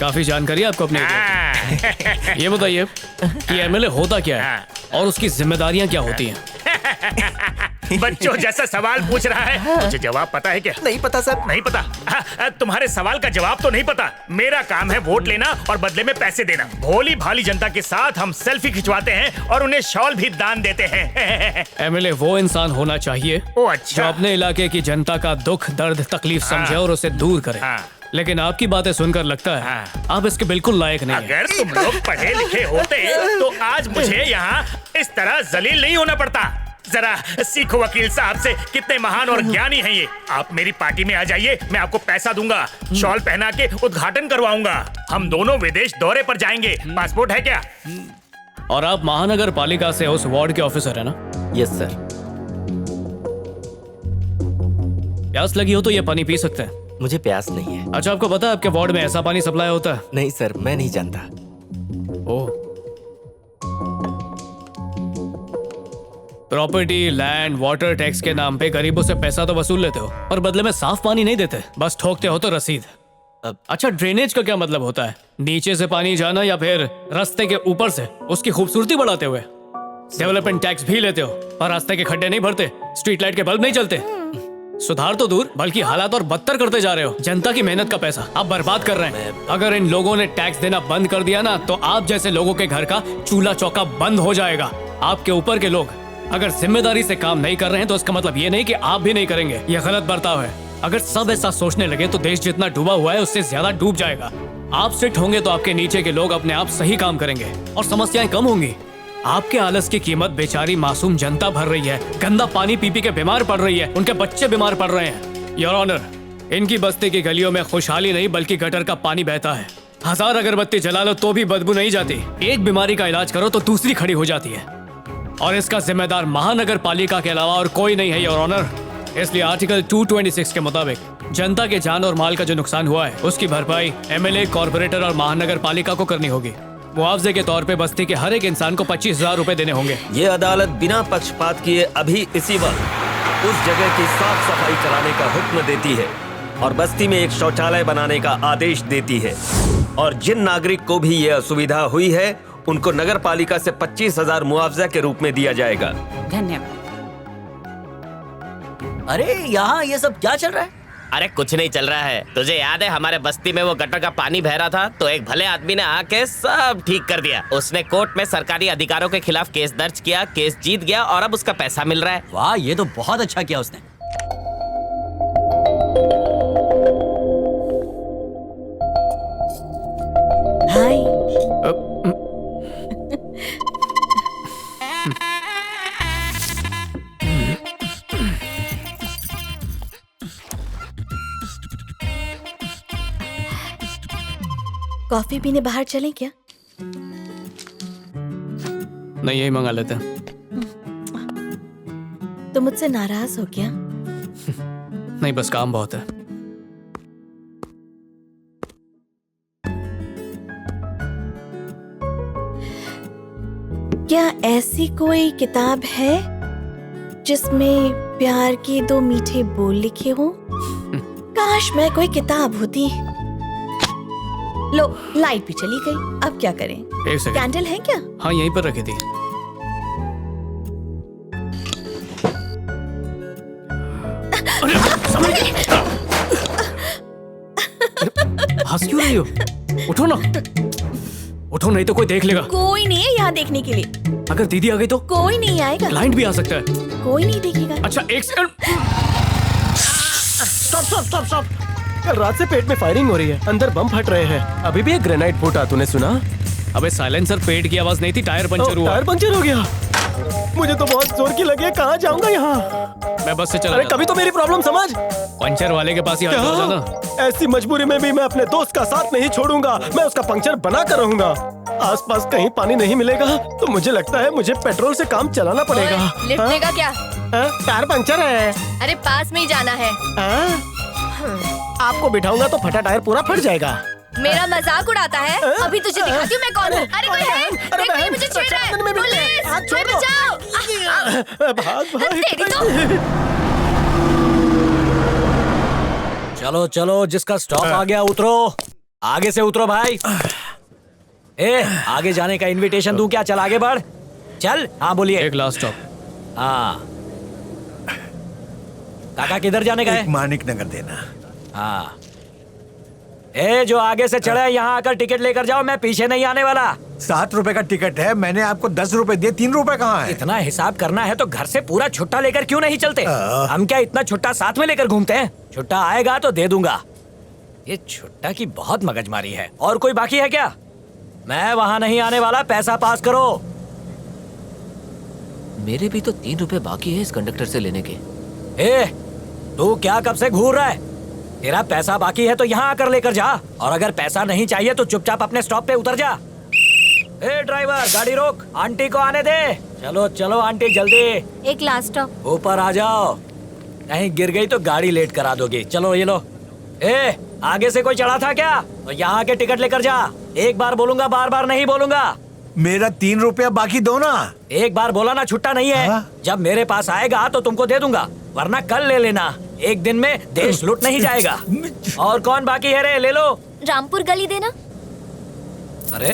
काफी जानकारी आपको अपने ये बताइए कि एमएलए होता क्या है और उसकी जिम्मेदारियां क्या होती हैं? बच्चों जैसा सवाल पूछ रहा है, मुझे जवाब पता है क्या? नहीं पता सर। नहीं पता? तुम्हारे सवाल का जवाब तो नहीं पता। मेरा काम है वोट लेना और बदले में पैसे देना। भोली भाली जनता के साथ हम सेल्फी खिंचवाते हैं और उन्हें शॉल भी दान देते हैं। एमएलए वो इंसान होना चाहिए अच्छा। जो अपने इलाके की जनता का दुख दर्द तकलीफ समझे और उसे दूर करे। लेकिन आपकी बातें सुनकर लगता है आप इसके बिल्कुल लायक नहीं अगर तुम लोग पढ़े लिखे होते तो आज मुझे यहाँ इस तरह जलील नहीं होना पड़ता। जरा सीखो वकील साहब से, कितने महान और ज्ञानी हैं ये। आप मेरी पार्टी में आ जाइए, मैं आपको पैसा दूंगा, शॉल पहना के उद्घाटन करवाऊंगा। हम दोनों विदेश दौरे पर जाएंगे। पासपोर्ट है क्या? और आप महानगर पालिका से उस वार्ड के ऑफिसर है ना? Yes sir. प्यास लगी हो तो ये पानी पी सकते हैं। मुझे प्यास नहीं है। अच्छा आपको पता है आपके वार्ड में ऐसा पानी सप्लाई होता है? नहीं सर, मैं नहीं जानता। ओह। प्रॉपर्टी, लैंड, वाटर टैक्स के नाम पे गरीबों से पैसा तो वसूल लेते हो, पर बदले में साफ पानी नहीं देते, बस ठोकते हो तो रसीद। अच्छा ड्रेनेज का क्या मतलब होता है? नीचे से पानी जाना या फिर रास्ते के ऊपर से उसकी खूबसूरती बढ़ाते हुए? डेवलपमेंट टैक्स भी लेते हो पर रास्ते के खड्डे नहीं भरते, स्ट्रीट लाइट के बल्ब नहीं चलते। सुधार तो दूर बल्कि हालात और बदतर करते जा रहे हो। जनता की मेहनत का पैसा आप बर्बाद कर रहे हैं। अगर इन लोगों ने टैक्स देना बंद कर दिया ना तो आप जैसे लोगों के घर का चूल्हा चौका बंद हो जाएगा। आपके ऊपर के लोग अगर जिम्मेदारी से काम नहीं कर रहे हैं तो इसका मतलब ये नहीं कि आप भी नहीं करेंगे। यह गलत बर्ताव है। अगर सब ऐसा सोचने लगे तो देश जितना डूबा हुआ है उससे ज्यादा डूब जाएगा। आप स्ट्रिक्ट होंगे तो आपके नीचे के लोग अपने आप सही काम करेंगे और समस्याएं कम होंगी। आपके आलस की कीमत बेचारी मासूम जनता भर रही है। गंदा पानी पी पी के बीमार पड़ रही है, उनके बच्चे बीमार पड़ रहे हैं। योर ऑनर, इनकी बस्ती की गलियों में खुशहाली नहीं बल्कि गटर का पानी बहता है। 1000 अगरबत्ती जला लो तो भी बदबू नहीं जाती। एक बीमारी का इलाज करो तो दूसरी खड़ी हो जाती है और इसका जिम्मेदार महानगर पालिका के अलावा और कोई नहीं है योर ऑनर। इसलिए आर्टिकल 226 के मुताबिक जनता के जान और माल का जो नुकसान हुआ है उसकी भरपाई एमएलए, कॉर्पोरेटर और महानगर पालिका को करनी होगी। मुआवजे के तौर पे बस्ती के हर एक इंसान को 25,000 रुपए देने होंगे। ये अदालत बिना पक्षपात किए अभी इसी वक्त उस जगह की साफ सफाई कराने का हुक्म देती है और बस्ती में एक शौचालय बनाने का आदेश देती है। और जिन नागरिक को भी यह असुविधा हुई है उनको नगर पालिका से 25,000 मुआवजा के रूप में दिया जाएगा। धन्यवाद। अरे यहाँ ये सब क्या चल रहा है? अरे कुछ नहीं चल रहा है। तुझे याद है हमारे बस्ती में वो गटर का पानी बह रहा था तो एक भले आदमी ने आके सब ठीक कर दिया। उसने कोर्ट में सरकारी अधिकारों के खिलाफ केस दर्ज किया, केस जीत गया और अब उसका पैसा मिल रहा है। वाह, ये तो बहुत अच्छा किया उसने। हाय। कॉफी पीने बाहर चलें क्या? नहीं, यही मंगा लेते हैं। तो मुझसे नाराज हो क्या? नहीं, बस काम बहुत है। क्या ऐसी कोई किताब है जिसमें प्यार के 2 मीठे बोल लिखे हों? काश मैं कोई किताब होती। लो, लाइट भी चली गई, अब क्या करें? एक सेकंड। कैंडल है क्या? हाँ, यहीं पर रखी थी। हंस क्यों रही हो? उठो ना, उठो नहीं तो कोई देख लेगा। कोई नहीं है यहाँ देखने के लिए। अगर दीदी आ गई तो? कोई नहीं आएगा। क्लाइंट भी आ सकता है। कोई नहीं देखेगा। अच्छा एक second. Stop stop stop stop. कल रात से पेट में फायरिंग हो रही है, अंदर बम फट रहे हैं। अभी भी एक ग्रेनाइट फूटा, तूने सुना? अबे साइलेंसर पेट की आवाज नहीं थी, टायर पंचर हुआ। टायर पंचर हो गया? मुझे तो बहुत जोर की लगी है, कहाँ जाऊंगा यहाँ? मैं बस से चला अरे जाता कभी तो मेरी प्रॉब्लम समझ। पंचर वाले के पास ही हाजिर हो जाना। ऐसी मजबूरी में भी मैं अपने दोस्त का साथ नहीं छोड़ूंगा, मैं उसका पंक्चर बना कर रहूंगा। आसपास कहीं पानी नहीं मिलेगा तो मुझे लगता है मुझे पेट्रोल से काम चलाना पड़ेगा। लिफ्ट देगा क्या? टायर पंचर है। अरे पास में ही जाना है। आपको बिठाऊंगा तो फटा टायर पूरा फट जाएगा। मेरा मजाक उड़ाता है? अभी तुझे दिखाती हूँ मैं कौन हूँ। अरे कोई है? देख कोई मुझे छेड़ रहा है। पुलिस, कोई बचाओ। भाग तेरी तो। चलो चलो, जिसका स्टॉप आ गया उतरो, आगे से उतरो भाई। ए, आगे जाने का इनविटेशन दूं क्या? चल आगे बढ़, चल। हाँ बोलिए। एक लास्ट स्टॉप। हाँ काका, किधर जाने का है? मानिक नगर देना। हाँ, ए जो आगे से चढ़े यहाँ आकर टिकट लेकर जाओ, मैं पीछे नहीं आने वाला। 7 रुपए का टिकट है, मैंने आपको 10 रुपए दिए, 3 रुपए कहाँ है? इतना हिसाब करना है तो घर से पूरा छुट्टा लेकर क्यों नहीं चलते? हम क्या इतना छुट्टा साथ में लेकर घूमते हैं? छुट्टा आएगा तो दे दूंगा। ये छुट्टा की बहुत मगजमारी है। और कोई बाकी है क्या? मैं वहाँ नहीं आने वाला, पैसा पास करो। मेरे भी तो 3 रुपए बाकी है इस कंडक्टर से लेने के। ए, तू क्या कब से घूर रहा है? तेरा पैसा बाकी है तो यहाँ आकर लेकर जा, और अगर पैसा नहीं चाहिए तो चुपचाप अपने स्टॉप पे उतर जा। ए ड्राइवर, गाड़ी रोक, आंटी को आने दे। चलो चलो आंटी जल्दी। एक लास्ट स्टॉप। ऊपर आ जाओ, कहीं गिर गई तो गाड़ी लेट करा दोगी। चलो ये लो। ए, आगे से कोई चढ़ा था क्या? तो यहाँ के टिकट लेकर जा। एक बार बोलूंगा, बार बार नहीं बोलूंगा। मेरा 3 रुपया बाकी दो ना। एक बार बोला ना, छुट्टा नहीं है। जब मेरे पास आएगा तो तुमको दे दूंगा, वरना कल ले लेना। एक दिन में देश लुट नहीं जाएगा। और कौन बाकी है रे? ले लो। रामपुर गली देना। अरे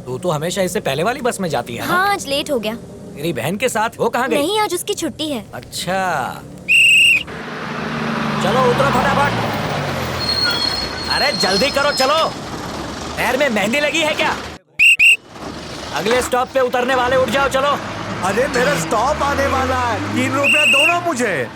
तू तो हमेशा इससे पहले वाली बस में जाती है ना? हाँ, आज लेट हो गया। तेरी बहन के साथ? वो कहाँ गई? नहीं, आज उसकी छुट्टी है। अच्छा, चलो उतरो फटाफट। अरे जल्दी करो, चलो। पैर में मेहंदी लगी है क्या? अगले स्टॉप पे उतरने वाले उठ जाओ, चलो। अरे मेरा स्टॉप आने वाला है, 3 रुपया दो ना मुझे।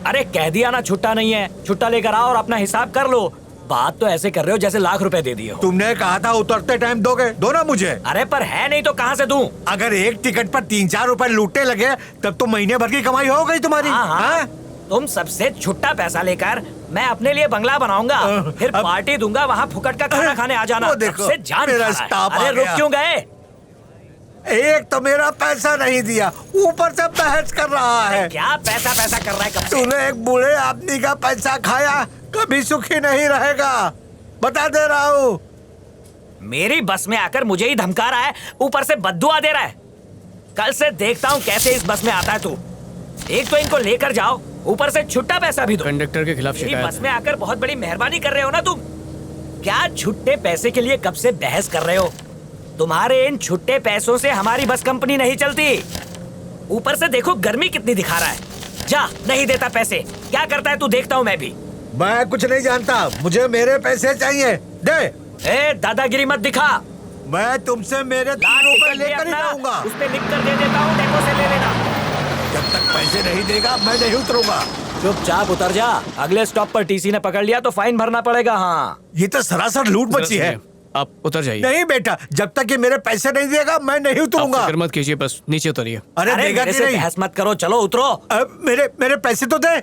अरे कह दिया ना छुट्टा नहीं है। छुट्टा लेकर आओ और अपना हिसाब कर लो। बात तो ऐसे कर रहे हो जैसे लाख रुपए दे दिए हो। तुमने कहा था उतरते टाइम दोगे, दो ना मुझे। अरे पर है नहीं तो कहाँ से दूं? अगर एक टिकट पर 3-4 रुपए लूटने लगे तब तो महीने भर की कमाई हो गई तुम्हारी। हाँ? तुम सबसे छुट्टा पैसा लेकर मैं अपने लिए बंगला बनाऊंगा, फिर पार्टी दूंगा, वहाँ फुकट का खाना खाने आ जाना। सबसे जान मेरा खा रहा है। स्टॉप आ अरे रुक गया। क्यों गए? एक तो मेरा पैसा नहीं दिया, ऊपर से बहस कर रहा है। क्या पैसा पैसा कर रहा है? कब से? तूने एक बूढ़े आदमी का पैसा खाया, कभी सुखी नहीं रहेगा, बता दे रहा हूँ। मेरी बस में आकर मुझे ही धमका रहा है, ऊपर से बद्दुआ दे रहा है। कल से देखता हूँ कैसे इस बस में आता है तू। एक तो इनको लेकर जाओ, ऊपर से छुट्टा पैसा भी दो। कंडक्टर के खिलाफ मेरी शिकायत बस में आकर बहुत बड़ी मेहरबानी कर रहे हो ना तुम। क्या छुट्टे पैसे के लिए कब से बहस कर रहे हो? तुम्हारे इन छुट्टे पैसों से हमारी बस कंपनी नहीं चलती। ऊपर से देखो गर्मी कितनी दिखा रहा है। जा, नहीं देता पैसे। क्या करता है तू? देखता हूँ मैं भी। मैं कुछ नहीं जानता, मुझे मेरे पैसे चाहिए, दे। ए, दादागिरी मत दिखा। मैं तुमसे मेरे 3 रुपए लेकर ही जाऊंगा। उस पे लिख कर दे देता हूँ, डेपो से ले लेना। जब तक पैसे नहीं देगा मैं नहीं उतरूंगा। चुपचाप उतर जा। अगले स्टॉप पर टीसी ने पकड़ लिया तो फाइन भरना पड़ेगा। हाँ, ये तो सरासर लूट मची है। आप उतर जाइए। नहीं बेटा, जब तक ये मेरे पैसे नहीं देगा मैं नहीं उतरूंगा। फिक्र मत कीजिए, बस नीचे उतरिए। अरे देगा कि नहीं? बहस मत करो, चलो उतरो। मेरे पैसे तो दे।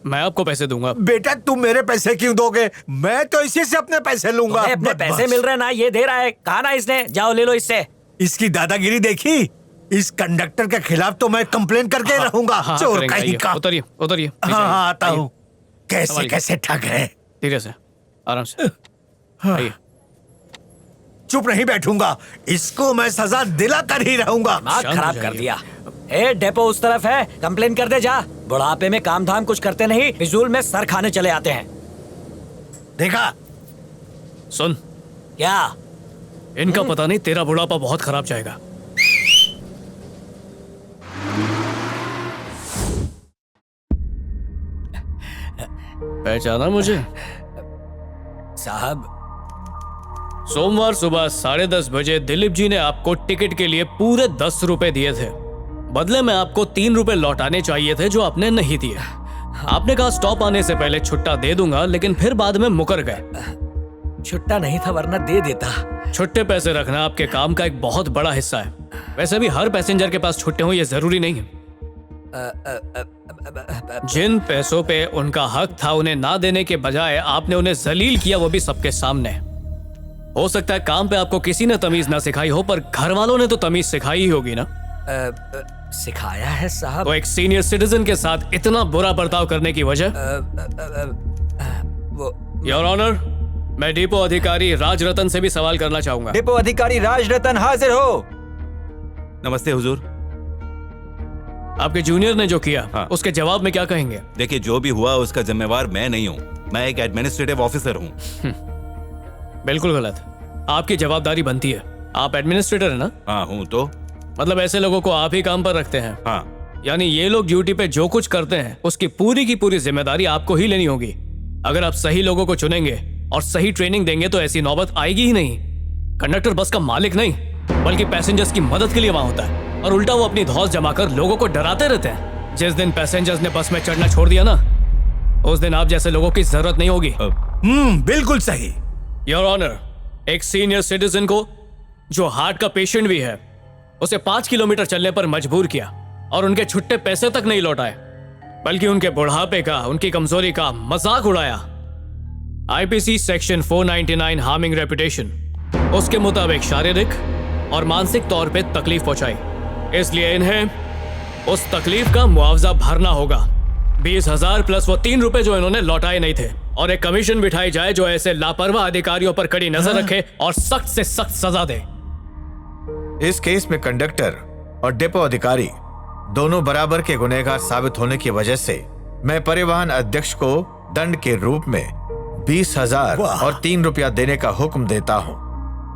मैं आपको पैसे दूंगा। बेटा तुम मेरे पैसे क्यों दोगे? मैं तो इसी से अपने पैसे लूंगा। अपने पैसे मिल रहे ना, ये दे रहा है। कहा ना इसने, जाओ ले लो इससे। इसकी दादागिरी देखी? इस कंडक्टर के खिलाफ तो मैं कंप्लेन करके रहूंगा। चोर कहीं का। उतरिए उतरिए। हाँ आता हूँ। कैसे कैसे ठग है। धीरे से, आराम से। आइए। चुप नहीं बैठूंगा, इसको मैं सजा दिला कर ही रहूंगा। दिमाग खराब कर दिया। ए, डेपो उस तरफ है, कंप्लेन कर दे जा। बुढ़ापे में काम धाम कुछ करते नहीं, फिजूल में सर खाने चले आते हैं। देखा? सुन। क्या? इनका पता नहीं, तेरा बुढ़ापा बहुत खराब जाएगा। पहचाना मुझे? साहब, सोमवार सुबह 10:30 बजे दिलीप जी ने आपको टिकट के लिए पूरे 10 रुपए दिए थे। बदले में आपको 3 रुपए लौटाने चाहिए थे जो आपने नहीं दिए। आपने कहा स्टॉप आने से पहले छुट्टा दे दूंगा, लेकिन फिर बाद में मुकर गए। छुट्टा नहीं था वरना दे देता। छुट्टे पैसे रखना आपके काम का एक बहुत बड़ा हिस्सा है। वैसे भी हर पैसेंजर के पास छुट्टे हो ये जरूरी नहीं है। जिन पैसों पे उनका हक था उन्हें ना देने के बजाय आपने उन्हें जलील किया, वो भी सबके सामने। हो सकता है काम पे आपको किसी ने तमीज ना सिखाई हो, पर घर वालों ने तो तमीज सिखाई ही होगी ना। सिखाया है साहब। तो एक सीनियर सिटीजन के साथ इतना बुरा बर्ताव करने की वजह? योर ऑनर, मैं डिपो अधिकारी राजरतन से भी सवाल करना चाहूंगा। डिपो अधिकारी राजरतन हाजिर हो। नमस्ते हुजूर। आपके जूनियर ने जो किया उसके जवाब में क्या कहेंगे? देखिए, जो भी हुआ उसका जिम्मेवार मैं नहीं हूँ, मैं एक एडमिनिस्ट्रेटिव ऑफिसर हूँ। बिल्कुल गलत। आपकी जवाबदारी बनती है। आप एडमिनिस्ट्रेटर है ना? हाँ हूँ। तो मतलब ऐसे लोगों को आप ही काम पर रखते हैं? हाँ। यानी ये लोग ड्यूटी पे जो कुछ करते हैं उसकी पूरी की पूरी जिम्मेदारी आपको ही लेनी होगी। अगर आप सही लोगों को चुनेंगे और सही ट्रेनिंग देंगे तो ऐसी नौबत आएगी ही नहीं। कंडक्टर बस का मालिक नहीं बल्कि पैसेंजर्स की मदद के लिए वहां होता है, और उल्टा वो अपनी धौंस जमाकर लोगों को डराते रहते हैं। जिस दिन पैसेंजर्स ने बस में चढ़ना छोड़ दिया ना, उस दिन आप जैसे लोगों की जरूरत नहीं होगी। बिल्कुल सही। योर ऑनर, एक सीनियर सिटीजन को जो हार्ट का पेशेंट भी है उसे 5 किलोमीटर चलने पर मजबूर किया और उनके छुट्टे पैसे तक नहीं लौटाए, बल्कि उनके बुढ़ापे का, उनकी कमजोरी का मजाक उड़ाया। आईपीसी सेक्शन 499 हार्मिंग रेपुटेशन उसके मुताबिक शारीरिक और मानसिक तौर पे तकलीफ पहुंचाई, इसलिए इन्हें उस तकलीफ का मुआवजा भरना होगा। 20,000 प्लस वो 3 रुपए जो इन्होंने लौटाए नहीं थे, और एक कमीशन बिठाई जाए जो ऐसे लापरवाह अधिकारियों पर कड़ी नजर रखे और सख्त से सख्त सजा दे। इस केस में कंडक्टर और डिपो अधिकारी दोनों बराबर के गुनहगार साबित होने की वजह से मैं परिवहन अध्यक्ष को दंड के रूप में 20,000 और 3 रुपया देने का हुक्म देता हूँ,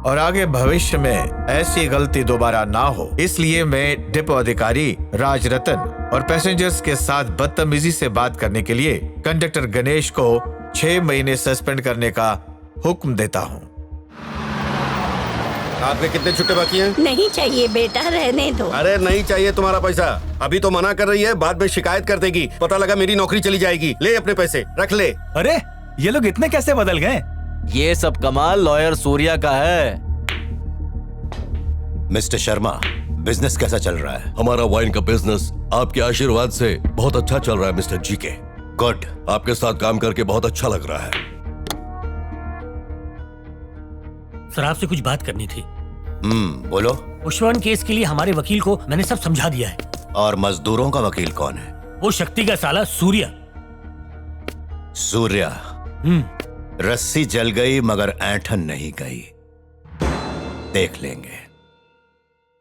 और आगे भविष्य में ऐसी गलती दोबारा ना हो, इसलिए मैं डिपो अधिकारी राजरतन और पैसेंजर्स के साथ बदतमीजी से बात करने के लिए कंडक्टर गणेश को 6 महीने सस्पेंड करने का हुक्म देता हूँ। आपके कितने छुट्टे बाकी हैं? नहीं चाहिए बेटा, रहने दो। अरे नहीं चाहिए तुम्हारा पैसा। अभी तो मना कर रही है, बाद में शिकायत कर देगी, पता लगा मेरी नौकरी चली जाएगी। ले अपने पैसे रख ले। अरे ये लोग इतने कैसे बदल गए? ये सब कमाल लॉयर सूर्या का है। मिस्टर शर्मा, बिजनेस कैसा चल रहा है? हमारा वाइन का बिजनेस आपके आशीर्वाद से बहुत अच्छा चल रहा है मिस्टर जीके। गुड। आपके साथ काम करके बहुत अच्छा लग रहा है। सर, आपसे कुछ बात करनी थी। बोलो। पुष्पवन केस के लिए हमारे वकील को मैंने सब समझा दिया है। और मजदूरों का वकील कौन है? वो शक्ति का साला सूर्या। सूर्या। रस्सी जल गई मगर ऐंठन नहीं गई। देख लेंगे।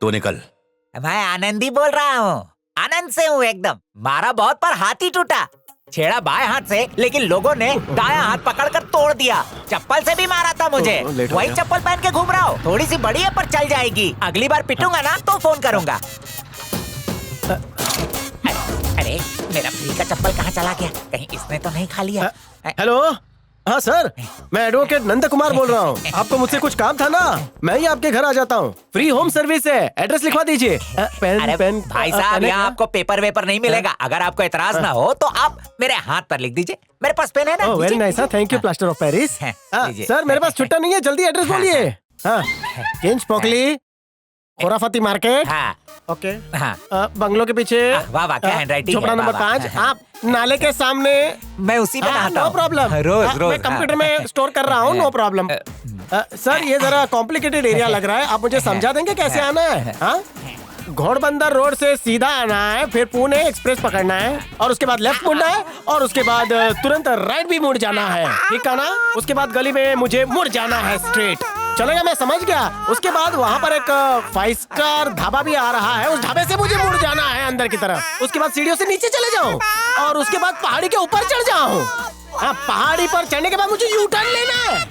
तू निकल। मैं आनंदी बोल रहा हूँ। आनंद से हूँ एकदम। मारा बहुत पर हाथ ही टूटा। छेड़ा बाएं हाथ से, लेकिन लोगों ने दायां हाथ पकड़कर तोड़ दिया। चप्पल से भी मारा था मुझे। वही चप्पल पहन के घूम रहा हूँ। थोड़ी सी बड़ी है पर चल जाएगी। अगली बार पिटूंगा ना तो फोन करूंगा। अरे मेरा फ्री का चप्पल कहाँ चला गया? कहीं इसने तो नहीं खा लिया? हेलो। हाँ सर, मैं एडवोकेट नंद कुमार बोल रहा हूँ। आपको मुझसे कुछ काम था ना? मैं ही आपके घर आ जाता हूँ। फ्री होम सर्विस है। एड्रेस लिखवा दीजिए। पेन भाई साहब, यहाँ आपको पेपर वेपर नहीं मिलेगा। अगर आपको एतराज ना हो तो आप मेरे हाथ पर लिख दीजिए। मेरे पास पेन है ना? Very nice. Thank you plaster of Paris. Sir मेरे पास छुट्टा नहीं है, जल्दी एड्रेस बोलिए। किंच पोकली, खोराफती मार्केट। ओके। बंगलों के पीछे। वाह वाह, क्या हैंडराइटिंग है। झोपड़ा नंबर 5। आप नाले के सामने। मैं उसी में नहाता हूँ। No problem. रोज मैं कंप्यूटर में स्टोर कर रहा हूँ। No problem. सर ये जरा कॉम्प्लिकेटेड एरिया लग रहा है, आप मुझे समझा देंगे कैसे आना है? घोड़बंदर रोड से सीधा आना है, फिर पुणे एक्सप्रेस पकड़ना है, और उसके बाद लेफ्ट मुड़ना है, और उसके बाद तुरंत राइट भी मुड़ जाना है। ठीक है ना? उसके बाद गली में मुझे मुड़ जाना है स्ट्रेट। चलेगा? मैं समझ गया। उसके बाद वहाँ पर एक 5 स्टार ढाबा भी आ रहा है, उस ढाबे से मुझे मुड़ जाना है अंदर की तरफ। उसके बाद सीढ़ियों से नीचे चले जाऊँ, और उसके बाद पहाड़ी के ऊपर चढ़ जाऊँ। पहाड़ी पर चढ़ने के बाद मुझे यू टर्न लेना है।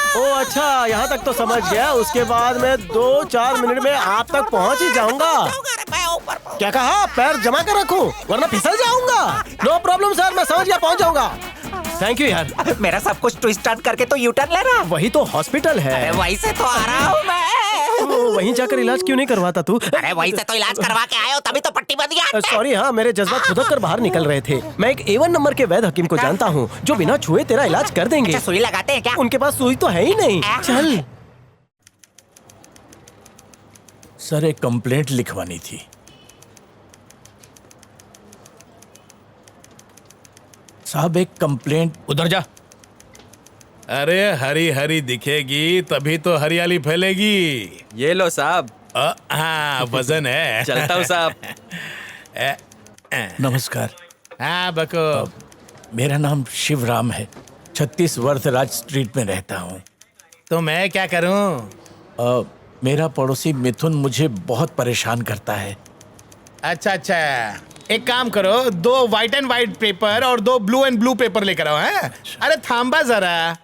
ओ अच्छा, यहाँ तक तो समझ गया। उसके बाद मैं 2-4 मिनट में आप तक पहुँच ही जाऊंगा। क्या कहा? पैर जमा कर रखूं वरना फिसल जाऊंगा। नो प्रॉब्लम सर, मैं समझ गया, पहुँच जाऊंगा। थैंक यू यार। मेरा सब कुछ ट्विस्ट करके तो यू टर्न ले रहा। वही तो हॉस्पिटल है। वही से तो आ रहा हूँ मैं। वहीं जाकर इलाज क्यों नहीं करवाता तू? अरे वहीं से तो इलाज करवा के आए हो, तभी तो पट्टी बंद गया। सॉरी, हाँ मेरे जज्बात खुदक कर बाहर निकल रहे थे। मैं एक A1 नंबर के वैद्य हकीम को जानता हूँ जो बिना छुए तेरा इलाज कर देंगे। अच्छा, सुई लगाते हैं क्या? उनके पास सुई तो है ही नहीं। चल। सर एक कंप्लेंट लिखवानी थी। साहब एक कंप्लेंट। उधर जा। अरे हरी हरी दिखेगी तभी तो हरियाली फैलेगी। ये लो साहब। हाँ वजन है। चलता हूँ साहब। नमस्कार। हाँ बको, मेरा नाम शिवराम है, 36 वरदराज स्ट्रीट में रहता हूँ। तो मैं क्या करूँ? मेरा पड़ोसी मिथुन मुझे बहुत परेशान करता है। अच्छा अच्छा, एक काम करो, 2 व्हाइट एंड व्हाइट पेपर और 2 ब्लू एंड ब्लू पेपर लेकर आओ। हैं? अरे थांबा जरा।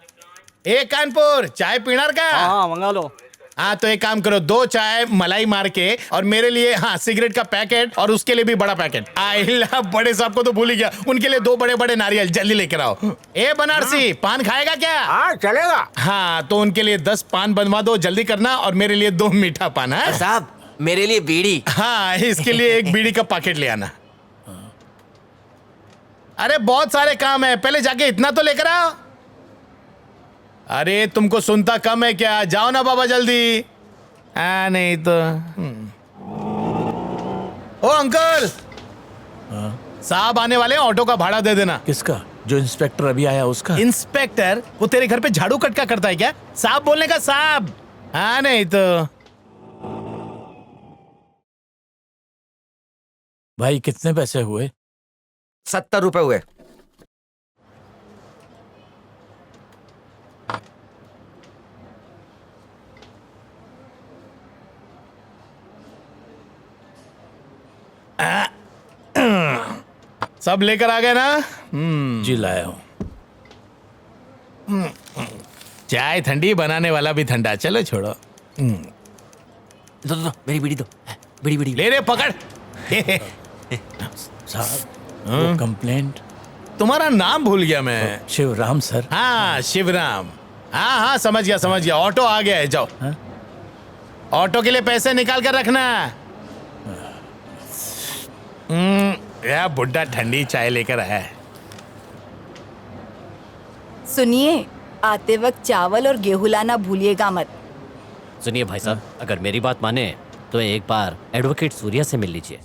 एक कानपुर चाय पीणार का? हाँ मंगा लो। हाँ तो एक काम करो, 2 चाय मलाई मार के, और मेरे लिए हाँ सिगरेट का पैकेट, और उसके लिए भी बड़ा पैकेट। आइला बड़े साहब को तो भूल ही गया, उनके लिए 2 बड़े बड़े नारियल जल्दी लेकर आओ। ए बनारसी, पान खाएगा क्या? हाँ चलेगा। हाँ तो उनके लिए 10 पान बनवा दो, जल्दी करना, और मेरे लिए 2 मीठा पान। है साहब मेरे लिए बीड़ी। हाँ इसके लिए 1 बीड़ी का पैकेट ले आना। अरे बहुत सारे काम है, पहले जाके इतना तो लेकर आओ। अरे तुमको सुनता कम है क्या? जाओ ना बाबा जल्दी। नहीं तो ओ अंकल, साहब आने वाले, ऑटो का भाड़ा दे देना। किसका? जो इंस्पेक्टर अभी आया उसका। इंस्पेक्टर? वो तेरे घर पे झाड़ू कटका करता है क्या? साहब बोलने का साहब। हाँ नहीं तो। भाई कितने पैसे हुए? 70 रुपए हुए। सब लेकर आ गए ना? जी लाया हूं। चाय ठंडी, बनाने वाला भी ठंडा। चलो छोड़ो। दो मेरी बीड़ी दो। बीड़ी ले रे पकड़। साहब वो कंप्लेंट। तुम्हारा नाम भूल गया मैं। शिवराम सर। हाँ शिवराम। हाँ हाँ समझ गया। ऑटो आ गया है, जाओ। ऑटो के लिए पैसे निकाल कर रखना। यह बुड्ढा ठंडी चाय लेकर आया है। सुनिए, आते वक्त चावल और गेहूं लाना भूलिएगा मत। सुनिए भाई साहब, अगर मेरी बात माने तो एक बार एडवोकेट सूर्या से मिल लीजिए।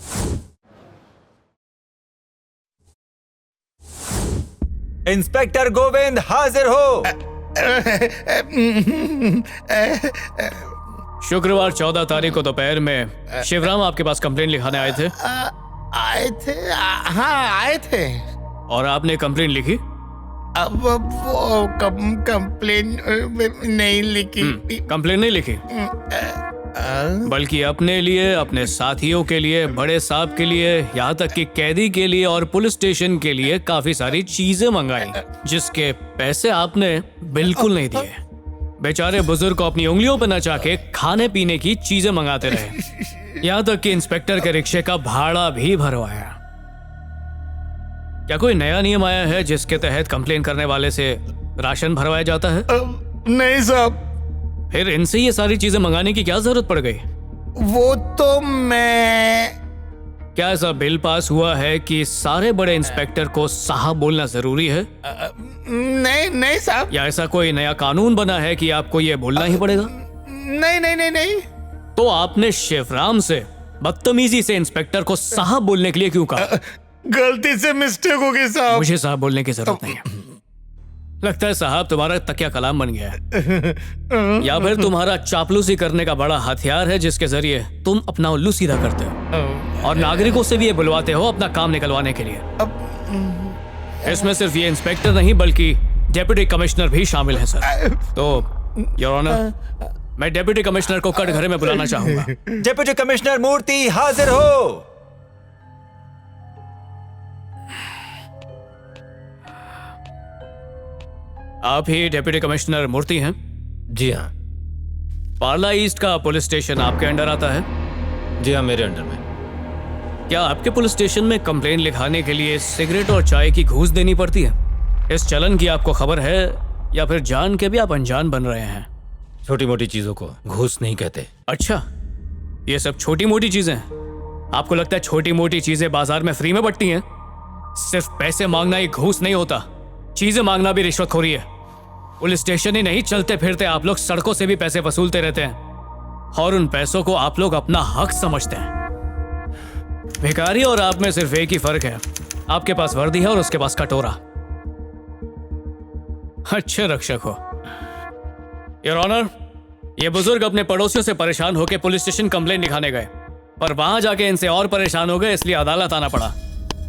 इंस्पेक्टर गोविंद हाजिर हो। शुक्रवार 14 तारीख को दोपहर में शिवराम आपके पास कंप्लेंट लिखाने आए थे। आए थे? हाँ आए थे। और आपने कंप्लेंट लिखी? अब वो कंप्लेंट नहीं लिखी। कंप्लेंट नहीं लिखी, बल्कि अपने लिए, अपने साथियों के लिए, बड़े साहब के लिए, यहाँ तक कि कैदी के लिए और पुलिस स्टेशन के लिए काफी सारी चीजें मंगाई, जिसके पैसे आपने बिल्कुल नहीं दिए। बेचारे बुजुर्ग को अपनी उंगलियों पर नचा के खाने पीने की चीजें मंगाते रहे, यहाँ तक कि इंस्पेक्टर के रिक्शे का भाड़ा भी भरवाया। क्या कोई नया नियम आया है जिसके तहत कंप्लेन करने वाले से राशन भरवाया जाता है? नहीं साहब। फिर इनसे ये सारी चीजें मंगाने की क्या जरूरत पड़ गई? वो तो मैं... क्या ऐसा बिल पास हुआ है कि सारे बड़े इंस्पेक्टर को साहब बोलना जरूरी है? नहीं साहब। या ऐसा कोई नया कानून बना है कि आपको ये बोलना ही पड़ेगा? नहीं। तो आपने शिवराम से बदतमीजी से इंस्पेक्टर को साहब बोलने के लिए क्यों कहा? गलती से मिस्टेक हो गई साहब। मुझे साहब बोलने की जरूरत नहीं है। लगता है साहब तुम्हारा तकिया कलाम बन गया है, या फिर तुम्हारा चापलूसी करने का बड़ा हथियार है जिसके जरिए तुम अपना उल्लू सीधा करते हो और नागरिकों से भी ये बुलवाते हो अपना काम निकलवाने के लिए। इसमें सिर्फ ये इंस्पेक्टर नहीं बल्कि डेप्यूटी कमिश्नर भी शामिल है सर। तो योर ऑनर, मैं डेप्यूटी कमिश्नर को कटघरे में बुलाना चाहूंगा। डेप्यूटी कमिश्नर मूर्ति हाजिर हो। आप ही डेप्यूटी कमिश्नर मूर्ति हैं? जी हाँ। पार्ला ईस्ट का पुलिस स्टेशन आपके अंडर आता है? जी हाँ, मेरे अंडर में। क्या आपके पुलिस स्टेशन में कंप्लेन लिखाने के लिए सिगरेट और चाय की घूस देनी पड़ती है? इस चलन की आपको खबर है या फिर जान के भी आप अनजान बन रहे हैं? छोटी मोटी चीजों को घूस नहीं कहते। अच्छा, ये सब छोटी मोटी चीजें हैं? आपको लगता है छोटी मोटी चीजें बाजार में फ्री में बंटती हैं? सिर्फ पैसे मांगना ही घूस नहीं होता, चीजें मांगना भी रिश्वतखोरी है। पुलिस स्टेशन ही नहीं, चलते फिरते आप लोग सड़कों से भी पैसे वसूलते रहते हैं और उन पैसों को आप लोग अपना हक समझते हैं। भिखारी और आप में सिर्फ एक ही फर्क है, आपके पास वर्दी है और उसके पास कटोरा। अच्छे रक्षक हो। योर ऑनर, ये बुजुर्ग अपने पड़ोसियों से परेशान होकर पुलिस स्टेशन कंप्लेंट लिखाने गए, पर वहां जाके इनसे और परेशान हो गए, इसलिए अदालत आना पड़ा।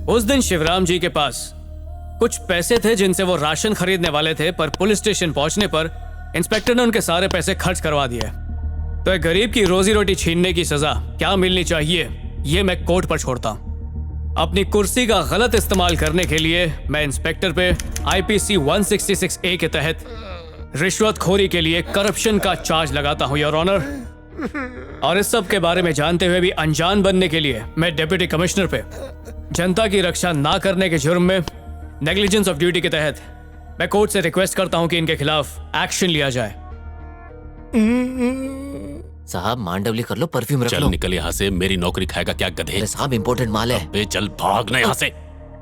उस दिन शिवराम जी के पास कुछ पैसे थे जिनसे वो राशन खरीदने वाले थे, पर पुलिस स्टेशन पहुंचने पर इंस्पेक्टर ने उनके सारे पैसे खर्च करवा दिए। तो एक गरीब की रोजी रोटी छीनने की सजा क्या मिलनी चाहिए, ये मैं कोर्ट पर छोड़ता हूं। अपनी कुर्सी का गलत इस्तेमाल करने के लिए मैं इंस्पेक्टर पे IPC 166A के तहत रिश्वतखोरी के लिए करप्शन का चार्ज लगाता हूं, योर ऑनर। और इस सब के बारे में जानते हुए भी अनजान बनने के लिए मैं डिप्टी कमिश्नर पे जनता की रक्षा ना करने के जुर्म में नेग्लिजेंस ऑफ ड्यूटी के तहत मैं कोर्ट से रिक्वेस्ट करता हूं कि इनके खिलाफ एक्शन लिया जाए। साहब मांडवली कर लो, परफ्यूम रख लो। चल निकल यहाँ से, मेरी नौकरी खाएगा क्या गधे। साहब इम्पोर्टेंट माल है। अबे चल भागना यहाँ से।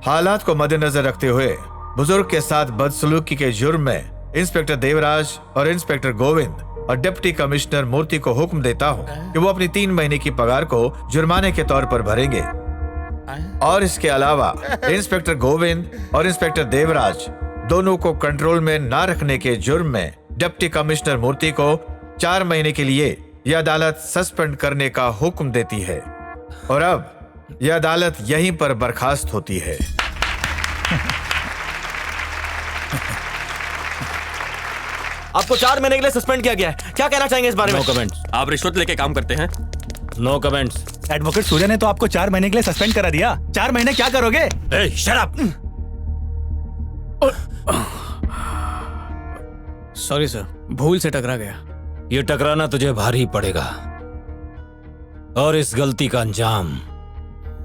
हालात को मद्देनजर रखते हुए बुजुर्ग के साथ बदसलूकी के जुर्म में इंस्पेक्टर देवराज और इंस्पेक्टर गोविंद और डिप्टी कमिश्नर मूर्ति को हुक्म देता हूँ कि वो अपनी 3 महीने की पगार को जुर्माने के तौर पर भरेंगे। और इसके अलावा इंस्पेक्टर गोविंद और इंस्पेक्टर देवराज दोनों को कंट्रोल में ना रखने के जुर्म में डिप्टी कमिश्नर मूर्ति को 4 महीने के लिए यह अदालत सस्पेंड करने का हुक्म देती है। और अब यह अदालत यहीं पर बर्खास्त होती है। आपको 4 महीने के लिए सस्पेंड किया गया है, क्या कहना चाहेंगे इस बारे में? No comments. आप रिश्वत लेके काम करते हैं? No comments. एडवोकेट सूर्या ने तो आपको 4 महीने के लिए सस्पेंड करा दिया। 4 महीने क्या करोगे? Shut up. सॉरी सर, भूल से टकरा गया। ये टकराना तुझे भारी पड़ेगा और इस गलती का अंजाम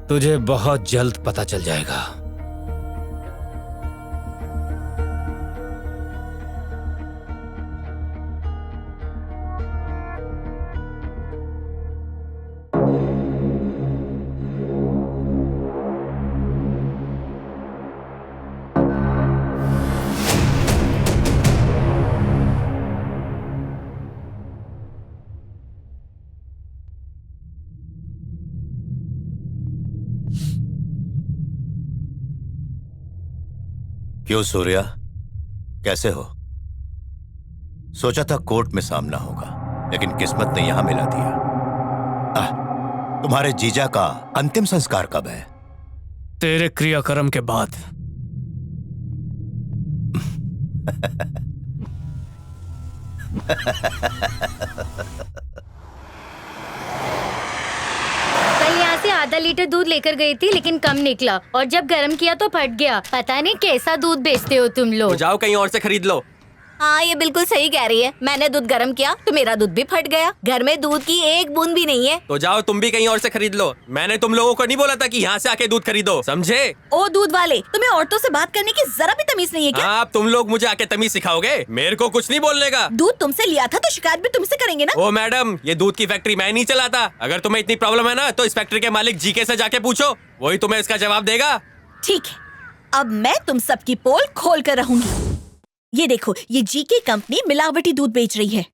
तुझे बहुत जल्द पता चल जाएगा। क्यों सूर्या, कैसे हो? सोचा था कोर्ट में सामना होगा, लेकिन किस्मत ने यहां मिला दिया। तुम्हारे जीजा का अंतिम संस्कार कब है? तेरे क्रियाकर्म के बाद। कल यहाँ से आधा लीटर दूध लेकर गई थी, लेकिन कम निकला और जब गर्म किया तो फट गया। पता नहीं कैसा दूध बेचते हो तुम लोग। तो जाओ कहीं और से खरीद लो। हाँ, ये बिल्कुल सही कह रही है। मैंने दूध गर्म किया तो मेरा दूध भी फट गया। घर में दूध की एक बूंद भी नहीं है। तो जाओ तुम भी कहीं और से खरीद लो। मैंने तुम लोगों को नहीं बोला था कि यहाँ से आके दूध खरीदो, समझे? ओ दूध वाले, तुम्हें औरतों से बात करने की जरा भी तमीज नहीं है क्या? आप तुम लोग मुझे आके तमीज सिखाओगे? मेरे को कुछ नहीं बोलने का। दूध तुमसे लिया था तो शिकायत भी तुमसे करेंगे ना? ओ मैडम, ये दूध की फैक्ट्री मैं नहीं चलाता। अगर तुम्हें इतनी प्रॉब्लम है ना तो इस फैक्ट्री के मालिक जीके से जाके पूछो, वही तुम्हें इसका जवाब देगा। ठीक है, अब मैं तुम सबकी पोल खोल कर रहूंगी। ये देखो, ये जीके कंपनी मिलावटी दूध बेच रही है।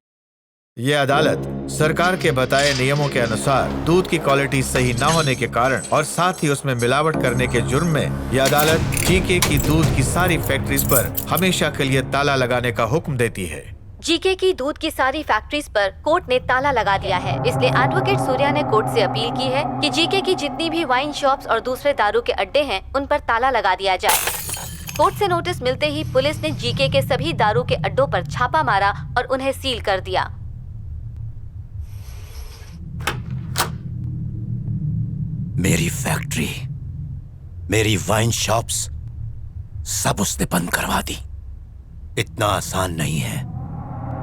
ये अदालत सरकार के बताए नियमों के अनुसार दूध की क्वालिटी सही न होने के कारण और साथ ही उसमें मिलावट करने के जुर्म में यह अदालत जीके की दूध की सारी फैक्ट्रीज पर हमेशा के लिए ताला लगाने का हुक्म देती है। जीके की दूध की सारी फैक्ट्रीज पर कोर्ट ने ताला लगा दिया है, इसलिए एडवोकेट सूर्या ने कोर्ट से अपील की है कि जीके की जितनी भी वाइन शॉप्स और दूसरे दारू के अड्डे हैं, उन पर ताला लगा दिया जाए। कोर्ट से नोटिस मिलते ही पुलिस ने जीके के सभी दारू के अड्डों पर छापा मारा और उन्हें सील कर दिया। मेरी फैक्ट्री, मेरी वाइन शॉप्स सब उसने बंद करवा दी। इतना आसान नहीं है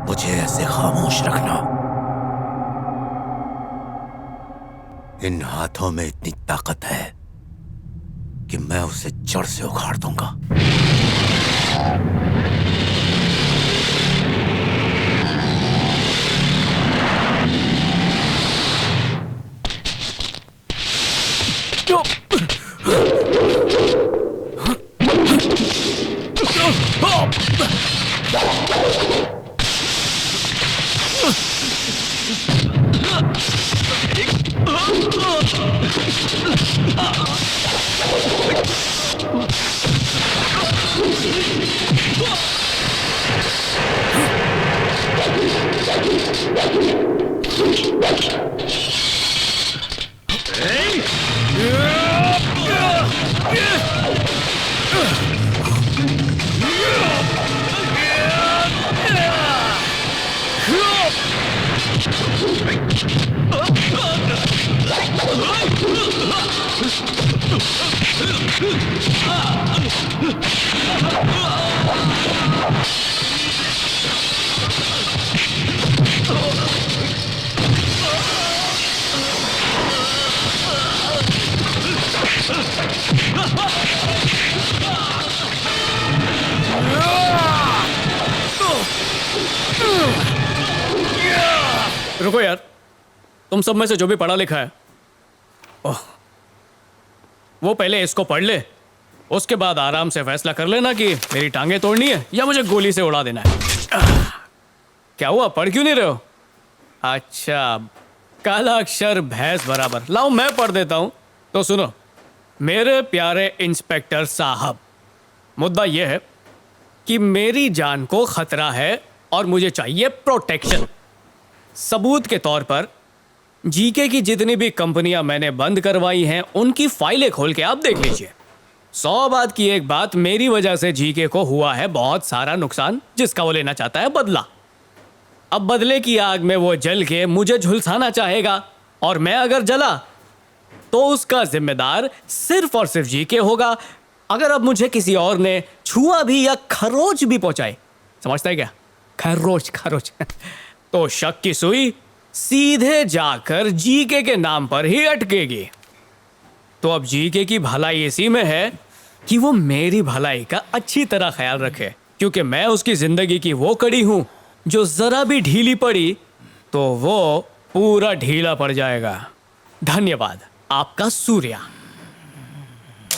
मुझे ऐसे खामोश रखना। इन हाथों में इतनी ताकत है कि मैं उसे जड़ से उखाड़ दूंगा। रुको यार, तुम सब में से जो भी पढ़ा लिखा है वो पहले इसको पढ़ ले, उसके बाद आराम से फैसला कर लेना कि मेरी टांगे तोड़नी है या मुझे गोली से उड़ा देना है। क्या हुआ, पढ़ क्यों नहीं रहे हो? अच्छा, काला अक्षर भैंस बराबर। लाओ मैं पढ़ देता हूं। तो सुनो, मेरे प्यारे इंस्पेक्टर साहब, मुद्दा यह है कि मेरी जान को खतरा है और मुझे चाहिए प्रोटेक्शन। सबूत के तौर पर जीके की जितनी भी कंपनियां मैंने बंद करवाई हैं उनकी फाइलें खोल के आप देख लीजिए। 100 बात की एक बात, मेरी वजह से जीके को हुआ है बहुत सारा नुकसान जिसका वो लेना चाहता है बदला। अब बदले की आग में वो जल के मुझे झुलसाना चाहेगा और मैं अगर जला तो उसका जिम्मेदार सिर्फ और सिर्फ जीके होगा। अगर अब मुझे किसी और ने छुआ भी या खरोच भी पहुंचाए, समझता है क्या, खरोच खरोच तो शक की सुई सीधे जाकर जीके के नाम पर ही अटकेगी। तो अब जीके की भलाई इसी में है कि वो मेरी भलाई का अच्छी तरह ख्याल रखे, क्योंकि मैं उसकी जिंदगी की वो कड़ी हूं जो जरा भी ढीली पड़ी तो वो पूरा ढीला पड़ जाएगा। धन्यवाद, आपका सूर्या।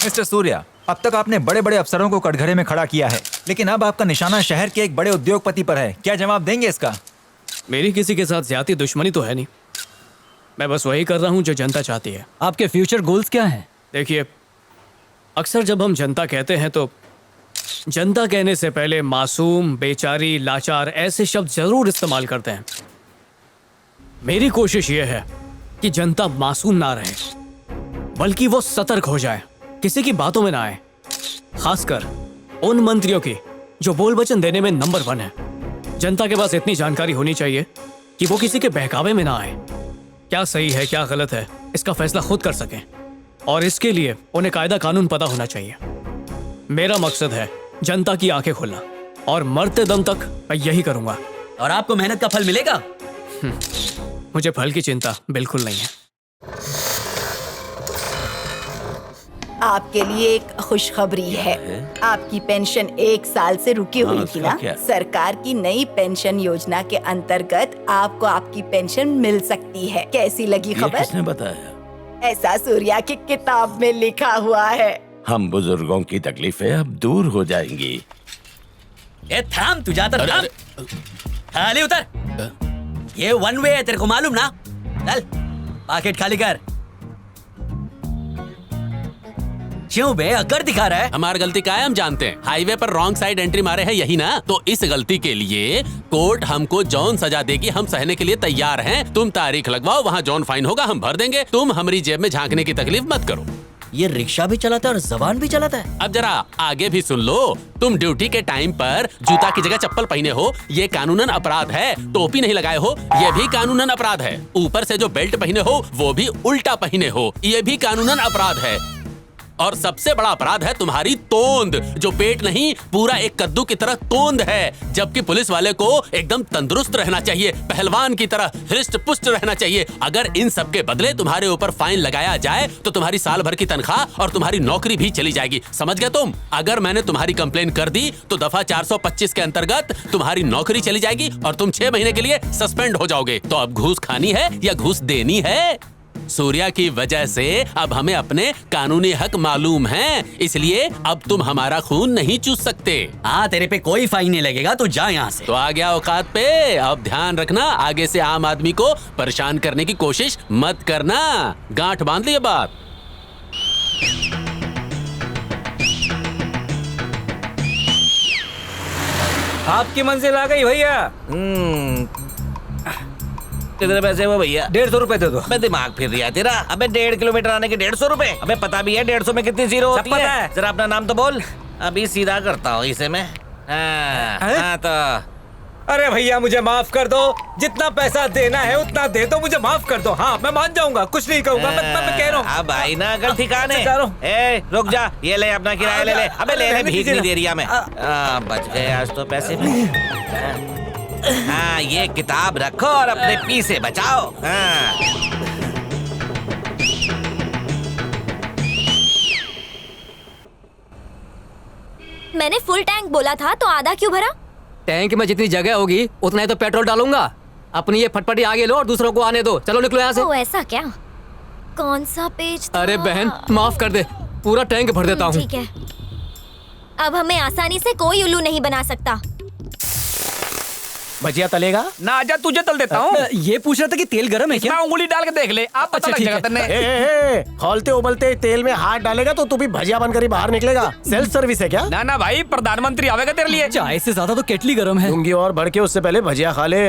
मिस्टर सूर्या, अब तक आपने बड़े बड़े अफसरों को कटघरे में खड़ा किया है, लेकिन अब आपका निशाना शहर के एक बड़े उद्योगपति पर है। क्या जवाब देंगे इसका? मेरी किसी के साथ ज्यादा दुश्मनी तो है नहीं, मैं बस वही कर रहा हूं जो जनता चाहती है। आपके फ्यूचर गोल्स क्या हैं? देखिए, अक्सर जब हम जनता कहते हैं तो जनता कहने से पहले मासूम, बेचारी, लाचार ऐसे शब्द जरूर इस्तेमाल करते हैं। मेरी कोशिश यह है कि जनता मासूम ना रहे, बल्कि वो सतर्क हो जाए, किसी की बातों में ना आए, खासकर उन मंत्रियों की जो बोल वचन देने में नंबर 1 है। जनता के पास इतनी जानकारी होनी चाहिए कि वो किसी के बहकावे में ना आए, क्या सही है क्या गलत है इसका फैसला खुद कर सकें, और इसके लिए उन्हें कायदा कानून पता होना चाहिए। मेरा मकसद है जनता की आंखें खोलना, और मरते दम तक मैं यही करूंगा। और आपको मेहनत का फल मिलेगा? मुझे फल की चिंता बिल्कुल नहीं है। आपके लिए एक खुशखबरी है। आपकी पेंशन 1 साल से रुकी हुई थी ना? सरकार की नई पेंशन योजना के अंतर्गत आपको आपकी पेंशन मिल सकती है। कैसी लगी खबर? किसने बताया? ऐसा सूर्या की किताब में लिखा हुआ है। हम बुजुर्गों की तकलीफें अब दूर हो जाएंगी। ए थाम, तू जाता थाम। खाली उतर। ये 1 वे है, तेरे को मालूम ना? चल पॉकेट खाली कर। क्यों बे, अकड़ दिखा रहा है? हमारी गलती का है हम जानते हैं। हाईवे पर रॉन्ग साइड एंट्री मारे हैं, यही ना? तो इस गलती के लिए कोर्ट हमको जौन सजा देगी हम सहने के लिए तैयार हैं। तुम तारीख लगवाओ, वहाँ जौन फाइन होगा हम भर देंगे। तुम हमारी जेब में झांकने की तकलीफ मत करो। ये रिक्शा भी चलाता है और जबान भी चलाता है। अब जरा आगे भी सुन लो। तुम ड्यूटी के टाइम पर जूता की जगह चप्पल पहने हो, ये कानूनन अपराध है। टोपी नहीं लगाए हो, ये भी कानूनन अपराध है। ऊपर से जो बेल्ट पहने हो वो भी उल्टा पहने हो, ये भी कानूनन अपराध है। और सबसे बड़ा अपराध है तुम्हारी तोंद, जो पेट नहीं पूरा एक कद्दू की तरह तोंद है। जबकि पुलिस वाले को एकदम तंदुरुस्त रहना चाहिए, पहलवान की तरह हृष्ट पुष्ट रहना चाहिए। अगर इन सब के बदले तुम्हारे ऊपर फाइन लगाया जाए तो तुम्हारी साल भर की तनख्वाह और तुम्हारी नौकरी भी चली जाएगी। समझ गए तुम? अगर मैंने तुम्हारी कंप्लेन कर दी तो दफा 425 के अंतर्गत तुम्हारी नौकरी चली जाएगी और तुम 6 महीने के लिए सस्पेंड हो जाओगे। तो अब घूस खानी है या घूस देनी है? सूर्या की वजह से अब हमें अपने कानूनी हक मालूम हैं, इसलिए अब तुम हमारा खून नहीं चूस सकते। हाँ, तेरे पे कोई फाइन नहीं लगेगा, तो जा यहाँ से। तो आ गया औकात पे। अब ध्यान रखना, आगे से आम आदमी को परेशान करने की कोशिश मत करना। गांठ बांध ली ये बात। आपकी मंजिल आ गई भैया। कितने पैसे हुए भैया? 150 रुपए दे दो। मैं दिमाग फिर रहा तेरा। अबे 1.5 किलोमीटर आने के 150 रुपए। अबे पता भी है 150 में कितनी जीरो होती है? जरा अपना नाम तो बोल। अभी सीधा करता हूँ इसे मैं। हाँ तो अरे भैया मुझे माफ कर दो, जितना पैसा देना है उतना दे दो, मुझे माफ कर दो। हाँ मैं मान जाऊंगा, कुछ नहीं कहूंगा, मैं कह रहा हूँ। अब भाई ना अगर ठिकाने। ए रुक जा, ये ले अपना किराया ले ले। अबे ले भीख नहीं दे रही मैं। बच गए आज तो पैसे में। हाँ ये किताब रखो और अपने पी से बचाओ। हाँ। मैंने फुल टैंक बोला था, तो आधा क्यों भरा? टैंक में जितनी जगह होगी उतना ही तो पेट्रोल डालूंगा। अपनी ये फटफटी आगे लो और दूसरों को आने दो। चलो निकलो यहाँ से। ओ ऐसा क्या? कौन सा पेज था? अरे बहन माफ कर दे, पूरा टैंक भर देता हूँ। ठीक है, अब हमें आसानी से कोई उल्लू नहीं बना सकता। भजिया तलेगा ना? आजा तुझे तल देता हूँ। ये पूछ रहा था कि तेल गर्म है क्या? मैं उंगली डाल के देख ले, आप पता लग जाएगा तन्ने। खौलते उबलते तेल में हाथ डालेगा तो तू भी भजिया बनकर ही बाहर निकलेगा। सेल्फ सर्विस है क्या? ना ना भाई, प्रधानमंत्री आवेगा तेरे लिए। चाय से ज्यादा तो केटली गर्म है। लूंगी और बढ़ के उससे पहले भजिया खा ले।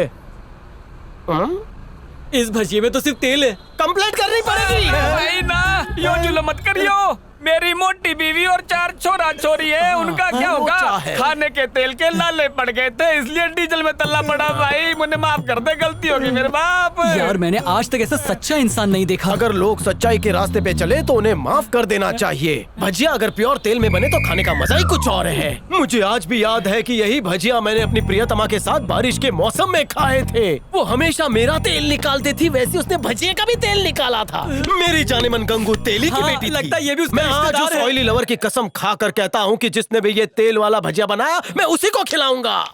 इस भजिए में तो सिर्फ तेल है। कंप्लेंट करनी पड़ेगी। भाई ना, यो जुल्म मत करियो। मेरी मोटी बीवी और 4 छोरा छोरी है, उनका क्या होगा? खाने के तेल के लाले पड़ गए थे, इसलिए डीजल में तलना पड़ा। भाई मुझे माफ कर दे, गलती होगी मेरे बाप। यार मैंने आज तक ऐसा सच्चा इंसान नहीं देखा। अगर लोग सच्चाई के रास्ते पे चले तो उन्हें माफ कर देना चाहिए। भजिया अगर प्योर तेल में बने तो खाने का मजा ही कुछ और है। मुझे आज भी याद है कि यही भजिया मैंने अपनी प्रियतमा के साथ बारिश के मौसम में खाए थे। वो हमेशा मेरा तेल निकालती थी, वैसे उसने भजिया का भी तेल निकाला था। मेरी जाने मन गंगू तेली की बेटी लगता है ये भी मैं आज उस ऑयली लवर की कसम खा कर कहता हूँ कि जिसने भी ये तेल वाला भजिया बनाया मैं उसी को खिलाऊंगा।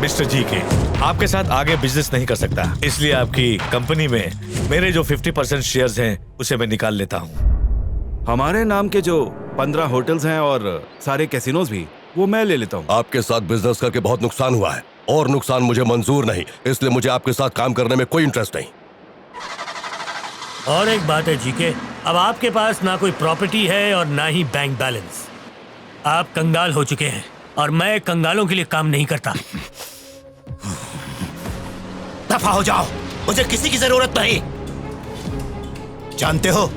मिस्टर जी के आपके साथ आगे बिजनेस नहीं कर सकता, इसलिए आपकी कंपनी में मेरे जो 50% शेयर्स हैं उसे मैं निकाल लेता हूँ। हमारे नाम के जो 15 होटल्स हैं और सारे कैसीनोज भी, वो मैं ले लेता हूँ। आपके साथ बिजनेस करके बहुत नुकसान हुआ है और नुकसान मुझे मंजूर नहीं, इसलिए मुझे आपके साथ काम करने में कोई इंटरेस्ट नहीं। और एक बात है जीके, अब आपके पास ना कोई प्रॉपर्टी है और ना ही बैंक बैलेंस। आप कंगाल हो चुके हैं और मैं कंगालों के लिए काम नहीं करता। दफा हो जाओ, मुझे किसी की जरूरत नहीं। जानते हो,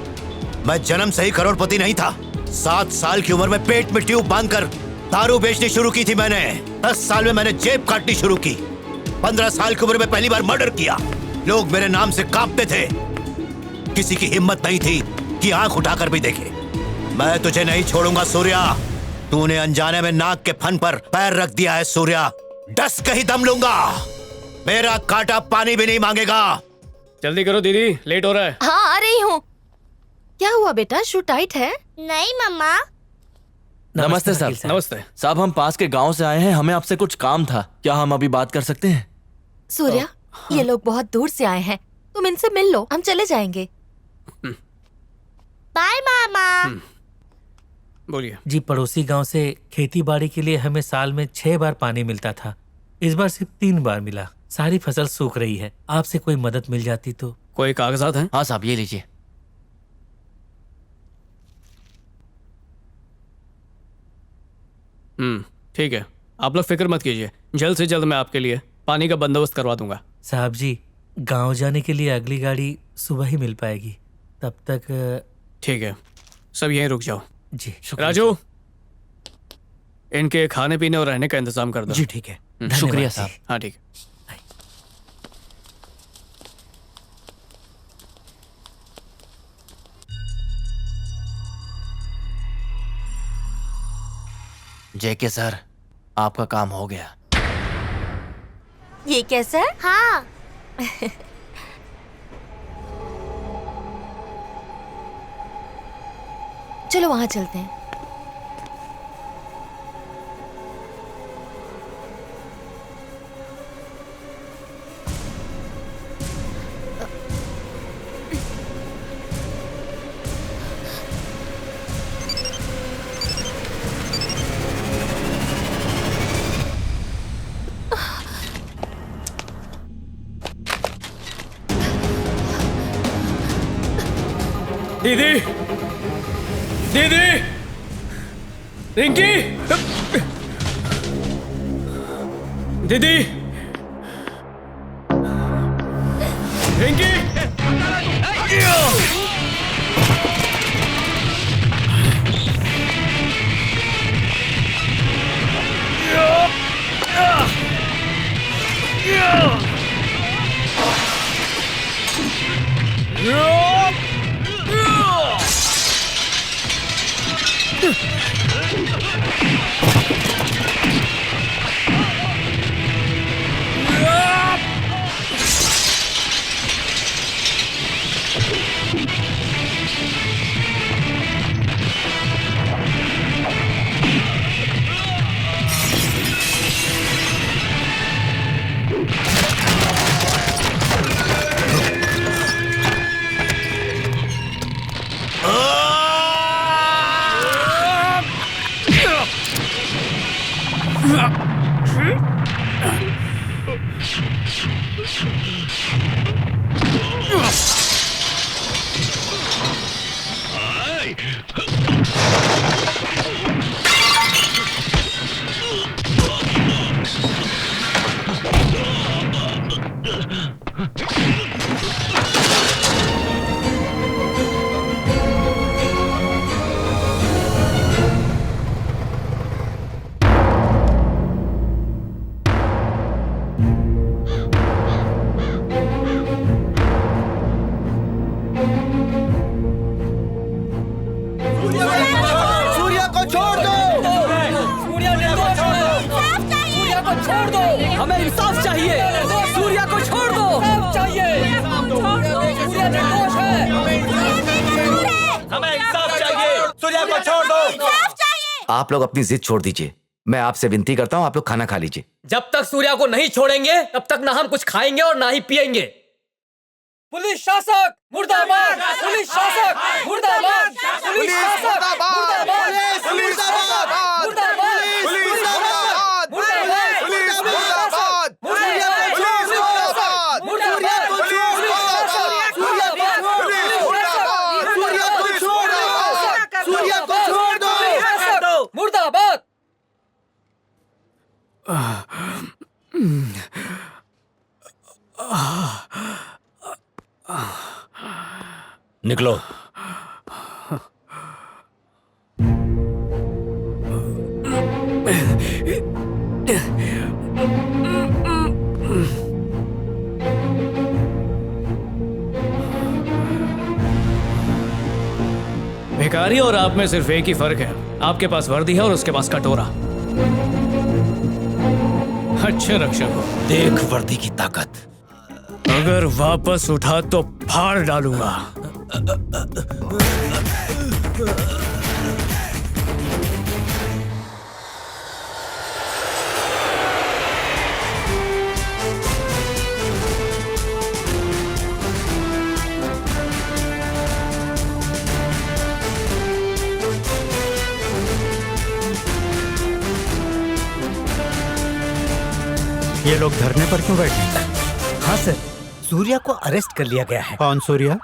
मैं जन्म से ही करोड़पति नहीं था। 7 साल की उम्र में पेट में ट्यूब बांधकर दारू बेचनी शुरू की थी मैंने। 10 साल में मैंने जेब काटनी शुरू की। 15 साल की उम्र में पहली बार मर्डर किया। लोग मेरे नाम से कांपते थे। किसी की हिम्मत नहीं थी कि आंख उठाकर भी देखे। मैं तुझे नहीं छोड़ूंगा सूर्या। तूने अनजाने में नाक के फन पर पैर रख दिया है सूर्या। डस के ही दम लूंगा। मेरा काटा पानी भी नहीं मांगेगा। जल्दी करो दीदी, लेट हो रहा है। हाँ आ रही हूँ। क्या हुआ बेटा, शू टाइट है? नहीं मम्मा। नमस्ते सर। नमस्ते साहब, हम पास के गांव से आए हैं, हमें आपसे कुछ काम था। क्या हम अभी बात कर सकते हैं? सूर्या, ये लोग बहुत दूर से आए हैं, तुम इनसे मिल लो, हम चले जाएंगे। बाय मामा। बोलिए जी। पड़ोसी गांव से खेती बाड़ी के लिए हमें साल में 6 बार पानी मिलता था, इस बार सिर्फ 3 बार मिला। सारी फसल सूख रही है, आपसे कोई मदद मिल जाती तो। कोई कागजात हैं? हाँ साहब, ये लीजिए। ठीक है, आप लोग फिक्र मत कीजिए, जल्द से जल्द मैं आपके लिए पानी का बंदोबस्त करवा दूंगा। साहब जी, गांव जाने के लिए अगली गाड़ी सुबह ही मिल पाएगी, तब तक। ठीक है, सब यहीं रुक जाओ। जी राजू, इनके खाने पीने और रहने का इंतजाम कर दो। जी ठीक है, शुक्रिया साहब। हाँ ठीक है। जेके सर, आपका काम हो गया। ये कैसा है? हाँ, चलो वहां चलते हैं। दीदी, दीदी, रिंकी, दीदी, रिंकी, सूर्या को छोड़ दो। सूर्या को छोड़ दो। हमें इंसाफ चाहिए। सूर्या को छोड़ दो। चाहिए। सूर्या निर्दोष है। हमें इंसाफ चाहिए। सूर्या को छोड़ दो। आप लोग अपनी जिद छोड़ दीजिए। मैं आपसे विनती करता हूँ, आप लोग खाना खा लीजिए। जब तक सूर्या को नहीं छोड़ेंगे तब तक ना हम कुछ खाएंगे और ना ही पिएंगे। पुलिस शासक मुर्दाबाद। पुलिस शासक मुर्दाबाद। पुलिस शासक मुर्दाबाद। पुलिस मुर्दाबाद। मुर्दाबाद। पुलिस मुर्दाबाद। मुर्दाबाद। पुलिस मुर्दाबाद। मुर्दाबाद। सूर्या को छोड़ दो। सूर्या को छोड़ दो। सूर्या को छोड़ दो। मुर्दाबाद। निकलो। भिखारी और आप में सिर्फ एक ही फर्क है, आपके पास वर्दी है और उसके पास कटोरा। अच्छे रक्षक हो। देख वर्दी की ताकत। अगर वापस उठा तो फाड़ डालूंगा। ये लोग धरने पर क्यों बैठे? हाँ सर, सूर्या को अरेस्ट कर लिया गया है। कौन सूर्या?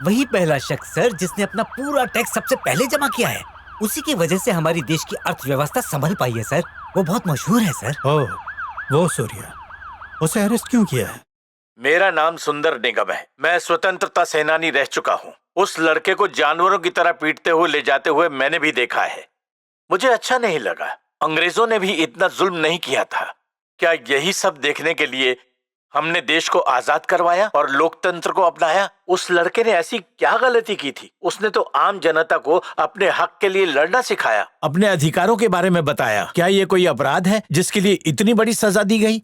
वही पहला शख्स सर जिसने अपना पूरा टैक्स सबसे पहले जमा किया है। उसी की वजह से हमारी देश की अर्थव्यवस्था संभल पाई है सर। वो बहुत मशहूर है सर। ओह, वो सूर्या। उसे अरेस्ट क्यों किया है? मेरा नाम सुंदर निगम है। मैं स्वतंत्रता सेनानी रह चुका हूँ। उस लड़के को जानवरों की तरह पीटते हुए ले जाते हुए मैंने भी देखा है। मुझे अच्छा नहीं लगा। अंग्रेजों ने भी इतना जुल्म नहीं किया था। क्या यही सब देखने के लिए हमने देश को आजाद करवाया और लोकतंत्र को अपनाया? उस लड़के ने ऐसी क्या गलती की थी? उसने तो आम जनता को अपने हक के लिए लड़ना सिखाया, अपने अधिकारों के बारे में बताया। क्या ये कोई अपराध है जिसके लिए इतनी बड़ी सजा दी गई?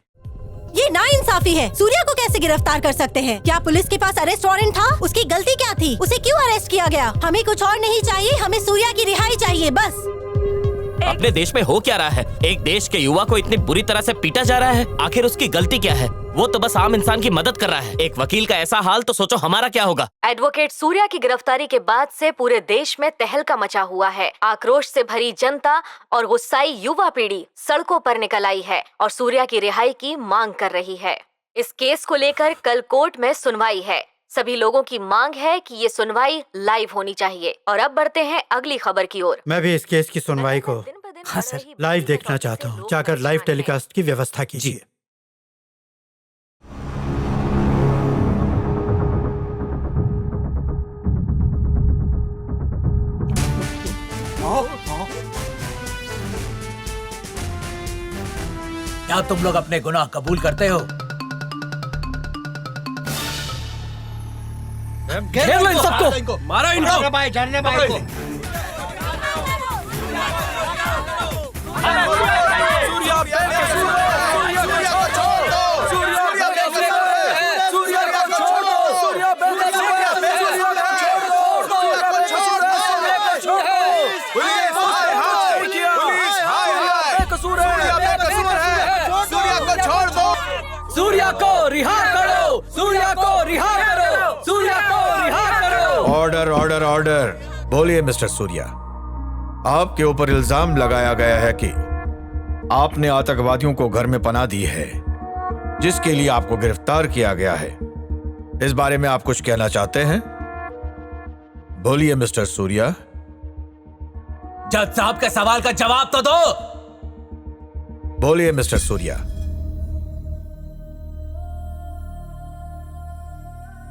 ये नाइंसाफी है। सूर्या को कैसे गिरफ्तार कर सकते हैं? क्या पुलिस के पास अरेस्ट वारंट था? उसकी गलती क्या थी? उसे क्यों अरेस्ट किया गया? हमें कुछ और नहीं चाहिए, हमें सूर्या की रिहाई चाहिए बस। अपने देश में हो क्या रहा है? एक देश के युवा को इतनी बुरी तरह से पीटा जा रहा है। आखिर उसकी गलती क्या है? वो तो बस आम इंसान की मदद कर रहा है। एक वकील का ऐसा हाल तो सोचो हमारा क्या होगा। एडवोकेट सूर्या की गिरफ्तारी के बाद से पूरे देश में तहलका मचा हुआ है। आक्रोश से भरी जनता और गुस्साई युवा पीढ़ी सड़कों पर निकल आई है और सूर्या की रिहाई की मांग कर रही है। इस केस को लेकर कल कोर्ट में सुनवाई है। सभी लोगों की मांग है कि ये सुनवाई लाइव होनी चाहिए। और अब बढ़ते हैं अगली खबर की ओर। मैं भी इस केस की सुनवाई को लाइव देखना चाहता हूँ। जाकर लाइव टेलीकास्ट की व्यवस्था कीजिए। क्या तुम लोग अपने गुनाह कबूल करते हो? घेर लो इन सबको, मारो इनको। भाई जानने भाई को। सूर्या को रिहा करो, सूर्या को रिहा करो, सूर्या को रिहा करो। Order order order. बोलिए मिस्टर सूर्या, आपके ऊपर इल्जाम लगाया गया है कि आपने आतंकवादियों को घर में पनाह दी है, जिसके लिए आपको गिरफ्तार किया गया है। इस बारे में आप कुछ कहना चाहते हैं? बोलिए मिस्टर सूर्या। जज साहब के सवाल का जवाब तो दो। बोलिए मिस्टर सूर्या।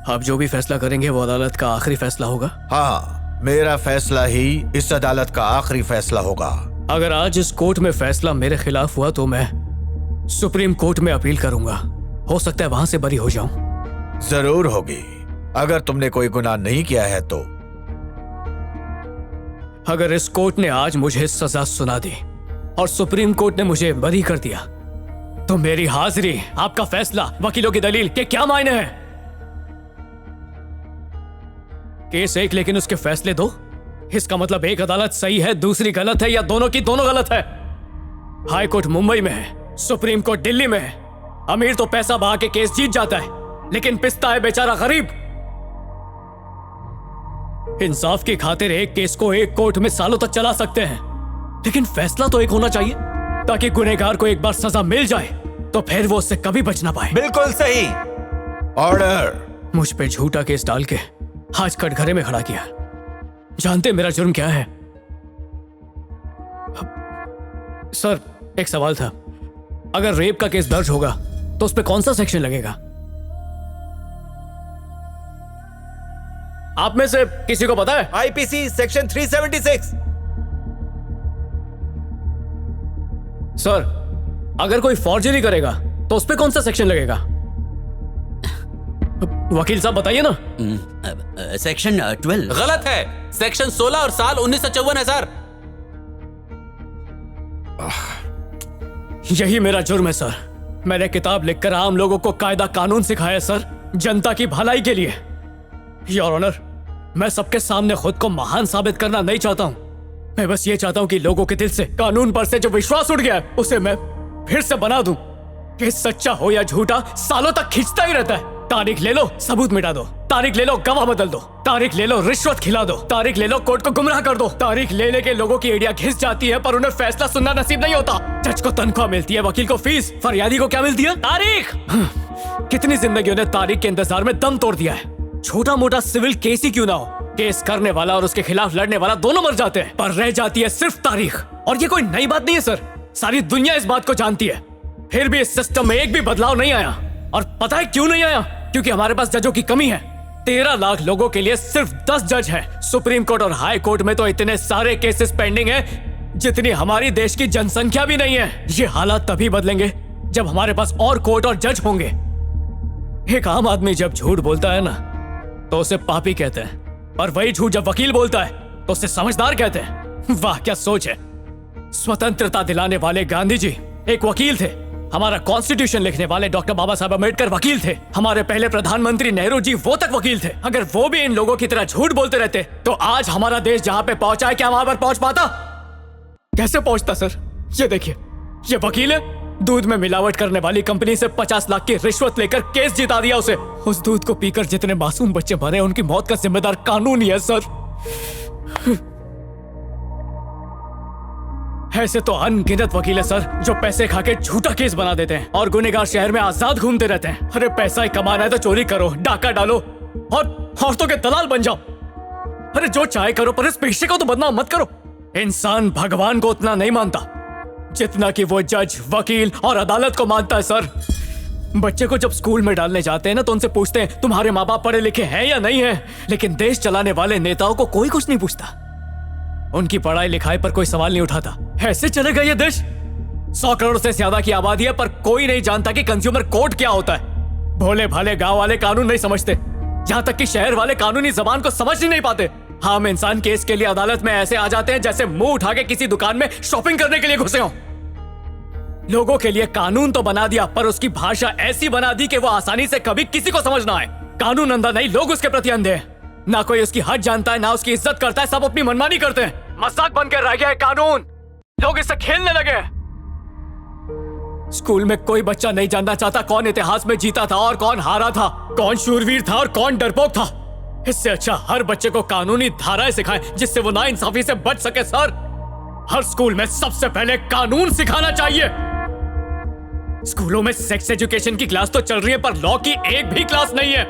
आप जो भी फैसला करेंगे वो अदालत का आखिरी फैसला होगा। हाँ, मेरा फैसला ही इस अदालत का आखिरी फैसला होगा। अगर आज इस कोर्ट में फैसला मेरे खिलाफ हुआ तो मैं सुप्रीम कोर्ट में अपील करूंगा। हो सकता है वहां से बरी हो जाऊं। जरूर होगी। अगर तुमने कोई गुनाह नहीं किया है तो। अगर इस कोर्ट ने आज मुझे सजा सुना दी और सुप्रीम कोर्ट ने मुझे बरी कर दिया तो मेरी हाजिरी, आपका फैसला, वकीलों की दलील के क्या मायने हैं? केस एक लेकिन उसके फैसले दो। इसका मतलब एक अदालत सही है, दूसरी गलत है, या दोनों की दोनों गलत है। हाई कोर्ट मुंबई में है, सुप्रीम कोर्ट दिल्ली में है। अमीर तो पैसा बहा के केस जीत जाता है, लेकिन पिसता है बेचारा गरीब। इंसाफ की खातिर एक केस को एक कोर्ट में सालों तक चला सकते हैं, लेकिन फैसला तो एक होना चाहिए ताकि गुनहगार को एक बार सजा मिल जाए तो फिर वो उससे कभी बच ना पाए। बिल्कुल सही। ऑर्डर। मुझ पे झूठा केस डाल के आज कटघरे में खड़ा किया। जानते मेरा जुर्म क्या है? सर, एक सवाल था। अगर रेप का केस दर्ज होगा तो उस पे कौन सा सेक्शन लगेगा? आप में से किसी को पता है? IPC section 376। सर, अगर कोई फॉर्जरी करेगा तो उस पे कौन सा सेक्शन लगेगा? वकील साहब बताइए ना। सेक्शन 12। गलत है, सेक्शन 16 और साल 1954 है सर। यही मेरा जुर्म है सर। मैंने किताब लिखकर आम लोगों को कायदा कानून सिखाया सर, जनता की भलाई के लिए। योर ऑनर, मैं सबके सामने खुद को महान साबित करना नहीं चाहता हूं। मैं बस ये चाहता हूं कि लोगों के दिल से कानून पर से जो विश्वास उठ गया है उसे मैं फिर से बना दूं। कि सच्चा हो या झूठा सालों तक खींचता ही रहता है। तारीख ले लो, सबूत मिटा दो। तारीख ले लो, गवाह बदल दो। तारीख ले लो, रिश्वत खिला दो। तारीख ले लो, कोर्ट को गुमराह कर दो। तारीख ले लेके लोगों की एड़ियां घिस जाती है पर उन्हें फैसला सुनना नसीब नहीं होता। जज को तनख्वाह मिलती है, वकील को फीस, फरियादी को क्या मिलती है? तारीख। कितनी जिंदगियों ने तारीख के इंतजार में दम तोड़ दिया है। छोटा मोटा सिविल केस ही क्यों ना हो, केस करने वाला और उसके खिलाफ लड़ने वाला दोनों मर जाते हैं, पर रह जाती है सिर्फ तारीख। और ये कोई नई बात नहीं है सर, सारी दुनिया इस बात को जानती है। फिर भी इस सिस्टम में एक भी बदलाव नहीं आया। और पता है क्यों नहीं आया? क्योंकि हमारे पास जजों की कमी है। 13 लाख लोगों के लिए सिर्फ 10 जज हैं। सुप्रीम कोर्ट और हाई कोर्ट में तो इतने सारे केसेस पेंडिंग हैं जितनी हमारी देश की जनसंख्या भी नहीं है। ये हालात तभी बदलेंगे जब हमारे पास और कोर्ट और जज होंगे। एक आम आदमी जब झूठ बोलता है ना तो उसे पापी कहते हैं, और वही झूठ जब वकील बोलता है तो उसे समझदार कहते हैं। वाह क्या सोच है। स्वतंत्रता दिलाने वाले गांधी जी एक वकील थे, हमारा कॉन्स्टिट्यूशन लिखने वाले डॉक्टर बाबा साहब अम्बेडकर वकील थे। हमारे पहले प्रधानमंत्री नेहरू जी वो तक वकील थे। अगर वो भी इन लोगों की तरह झूठ बोलते रहते तो आज हमारा देश जहां पे पहुंचा है, क्या वहां पर पहुंच पाता? कैसे पहुंचता सर? ये देखिए, ये वकील है, दूध में मिलावट करने वाली कंपनी से 50 लाख की रिश्वत लेकर केस जिता दिया उसे। उस दूध को पीकर जितने मासूम बच्चे मरे, उनकी मौत का जिम्मेदार कानून ही है सर। ऐसे तो अनगिनत वकील है सर, जो पैसे खाके झूठा केस बना देते हैं और गुनहगार शहर में आजाद घूमते रहते हैं। अरे पैसा ही कमाना है तो चोरी करो, डाका डालो और औरतों के दलाल बन जाओ। अरे जो चाहे करो, पर इस पेशे को तो बदनाम मत करो। इंसान भगवान को उतना नहीं मानता जितना कि वो जज, वकील और अदालत को मानता है सर। बच्चे को जब स्कूल में डालने जाते हैं ना, तो उनसे पूछते हैं तुम्हारे माँ बाप पढ़े लिखे हैं या नहीं है, लेकिन देश चलाने वाले नेताओं को कोई कुछ नहीं पूछता। उनकी पढ़ाई लिखाई पर कोई सवाल नहीं उठाता। ऐसे चलेगा ये देश? 100 करोड़ से ज्यादा की आबादी है, पर कोई नहीं जानता कि कंज्यूमर कोर्ट क्या होता है। भोले भाले गांव वाले कानून नहीं समझते, यहाँ तक कि शहर वाले कानूनी जबान को समझ ही नहीं पाते। हम इंसान केस के लिए अदालत में ऐसे आ जाते हैं जैसे मुंह उठा के किसी दुकान में शॉपिंग करने के लिए घुसे हो। लोगों के लिए कानून तो बना दिया, पर उसकी भाषा ऐसी बना दी कि वो आसानी से कभी किसी को समझ ना आए। कानून अंधा नहीं, लोग उसके प्रति अंधे हैं। ना कोई उसकी हद जानता है, ना उसकी इज्जत करता है। सब अपनी मनमानी करते हैं। मजाक बनकर रह गया है कानून, लोग इससे खेलने लगे। स्कूल में कोई बच्चा नहीं जानना चाहता कौन इतिहास में जीता था और कौन हारा था, कौन शूरवीर था और कौन डरपोक था। इससे अच्छा हर बच्चे को कानूनी धाराएं सिखाएं जिससे वो नाइंसाफी से बच सके सर। हर स्कूल में सबसे पहले कानून सिखाना चाहिए। स्कूलों में सेक्स एजुकेशन की क्लास तो चल रही है, पर लॉ की एक भी क्लास नहीं है।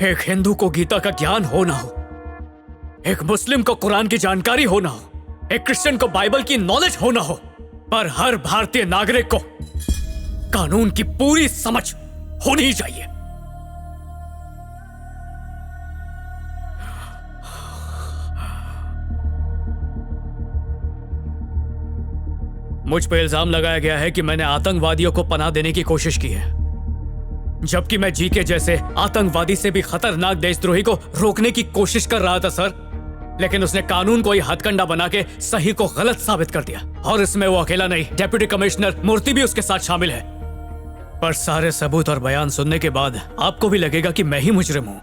एक हिंदू को गीता का ज्ञान हो ना हो, एक मुस्लिम को कुरान की जानकारी हो ना हो, एक क्रिश्चियन को बाइबल की नॉलेज हो ना हो, पर हर भारतीय नागरिक को कानून की पूरी समझ होनी ही चाहिए। मुझ पर इल्जाम लगाया गया है कि मैंने आतंकवादियों को पनाह देने की कोशिश की है, जबकि मैं जीके जैसे आतंकवादी से भी खतरनाक देशद्रोही को रोकने की कोशिश कर रहा था सर। लेकिन उसने कानून को ही हथकंडा बना के सही को गलत साबित कर दिया। और इसमें वो अकेला नहीं, डेप्यूटी कमिश्नर मूर्ति भी उसके साथ शामिल है। पर सारे सबूत और बयान सुनने के बाद आपको भी लगेगा कि मैं ही मुजरिम हूं,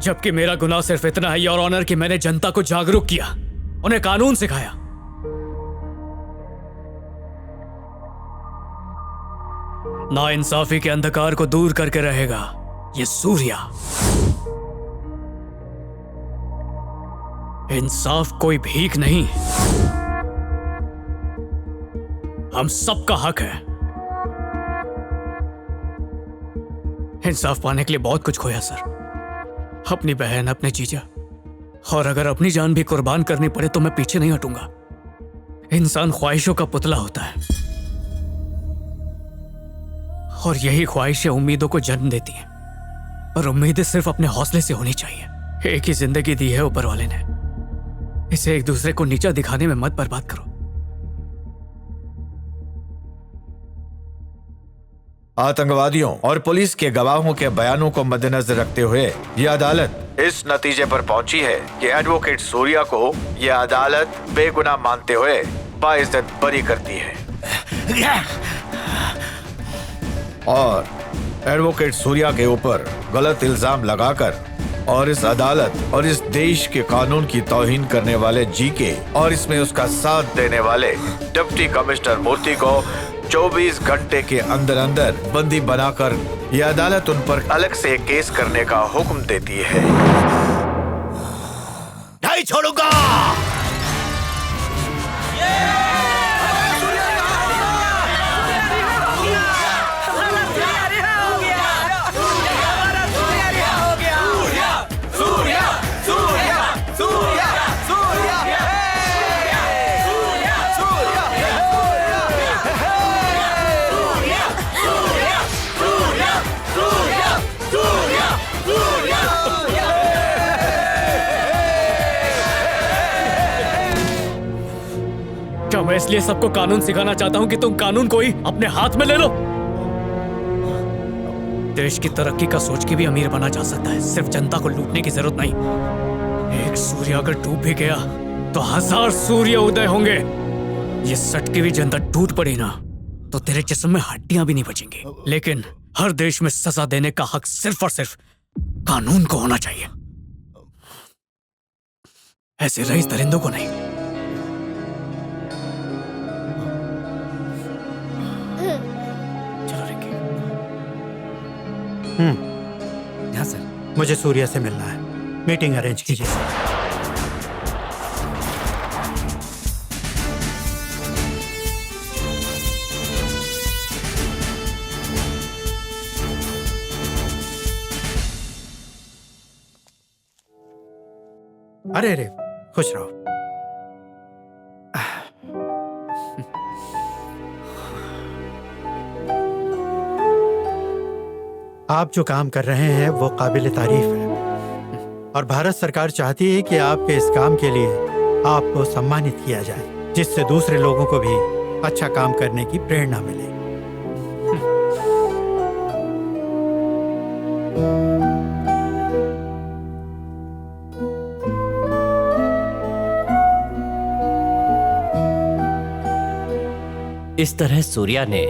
जबकि मेरा गुनाह सिर्फ इतना है योर ऑनर कि मैंने जनता को जागरूक किया, उन्हें कानून सिखाया। नाइंसाफी के अंधकार को दूर करके रहेगा ये सूर्या। इंसाफ कोई भीख नहीं, हम सबका हक है। इंसाफ पाने के लिए बहुत कुछ खोया सर, अपनी बहन, अपने जीजा, और अगर अपनी जान भी कुर्बान करनी पड़े तो मैं पीछे नहीं हटूंगा। इंसान ख्वाहिशों का पुतला होता है और यही ख्वाहिशें उम्मीदों को जन्म देती हैं, और उम्मीदें सिर्फ अपने हौसले से होनी चाहिए। एक ही जिंदगी दी है ऊपर वाले ने, इसे एक दूसरे को नीचा दिखाने में मत बर्बाद करो। आतंकवादियों और पुलिस के गवाहों के बयानों को मद्देनजर रखते हुए यह अदालत इस नतीजे पर पहुंची है कि एडवोकेट सूर्या को यह अदालत बेगुनाह मानते हुए बाइज्जत बरी करती है और एडवोकेट सूर्या के ऊपर गलत इल्जाम लगाकर और इस अदालत और इस देश के कानून की तौहीन करने वाले जीके और इसमें उसका साथ देने वाले डिप्टी कमिश्नर मूर्ति को 24 घंटे के अंदर अंदर बंदी बनाकर यह अदालत उन पर अलग से केस करने का हुक्म देती है। नहीं छोड़ूंगा। क्या मैं इसलिए सबको कानून सिखाना चाहता हूं कि तुम कानून को ही अपने हाथ में ले लो? देश की तरक्की का सोच के भी अमीर बना जा सकता है, सिर्फ जनता को लूटने की जरूरत नहीं। एक सूर्य अगर डूब भी गया तो 1000 सूर्य उदय होंगे। ये सटकी हुई जनता टूट पड़ी ना तो तेरे जिस्म में हड्डियां भी नहीं बचेंगी। लेकिन हर देश में सजा देने का हक सिर्फ और सिर्फ कानून को होना चाहिए, ऐसे रईस दरिंदों को नहीं। हाँ सर। मुझे सूर्या से मिलना है, मीटिंग अरेंज कीजिए। अरे अरे, खुश रहो। आप जो काम कर रहे हैं वो काबिल तारीफ है और भारत सरकार चाहती है कि आपके इस काम के लिए आपको सम्मानित किया जाए, जिससे दूसरे लोगों को भी अच्छा काम करने की प्रेरणा मिले। इस तरह सूर्या ने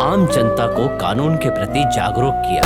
आम जनता को कानून के प्रति जागरूक किया।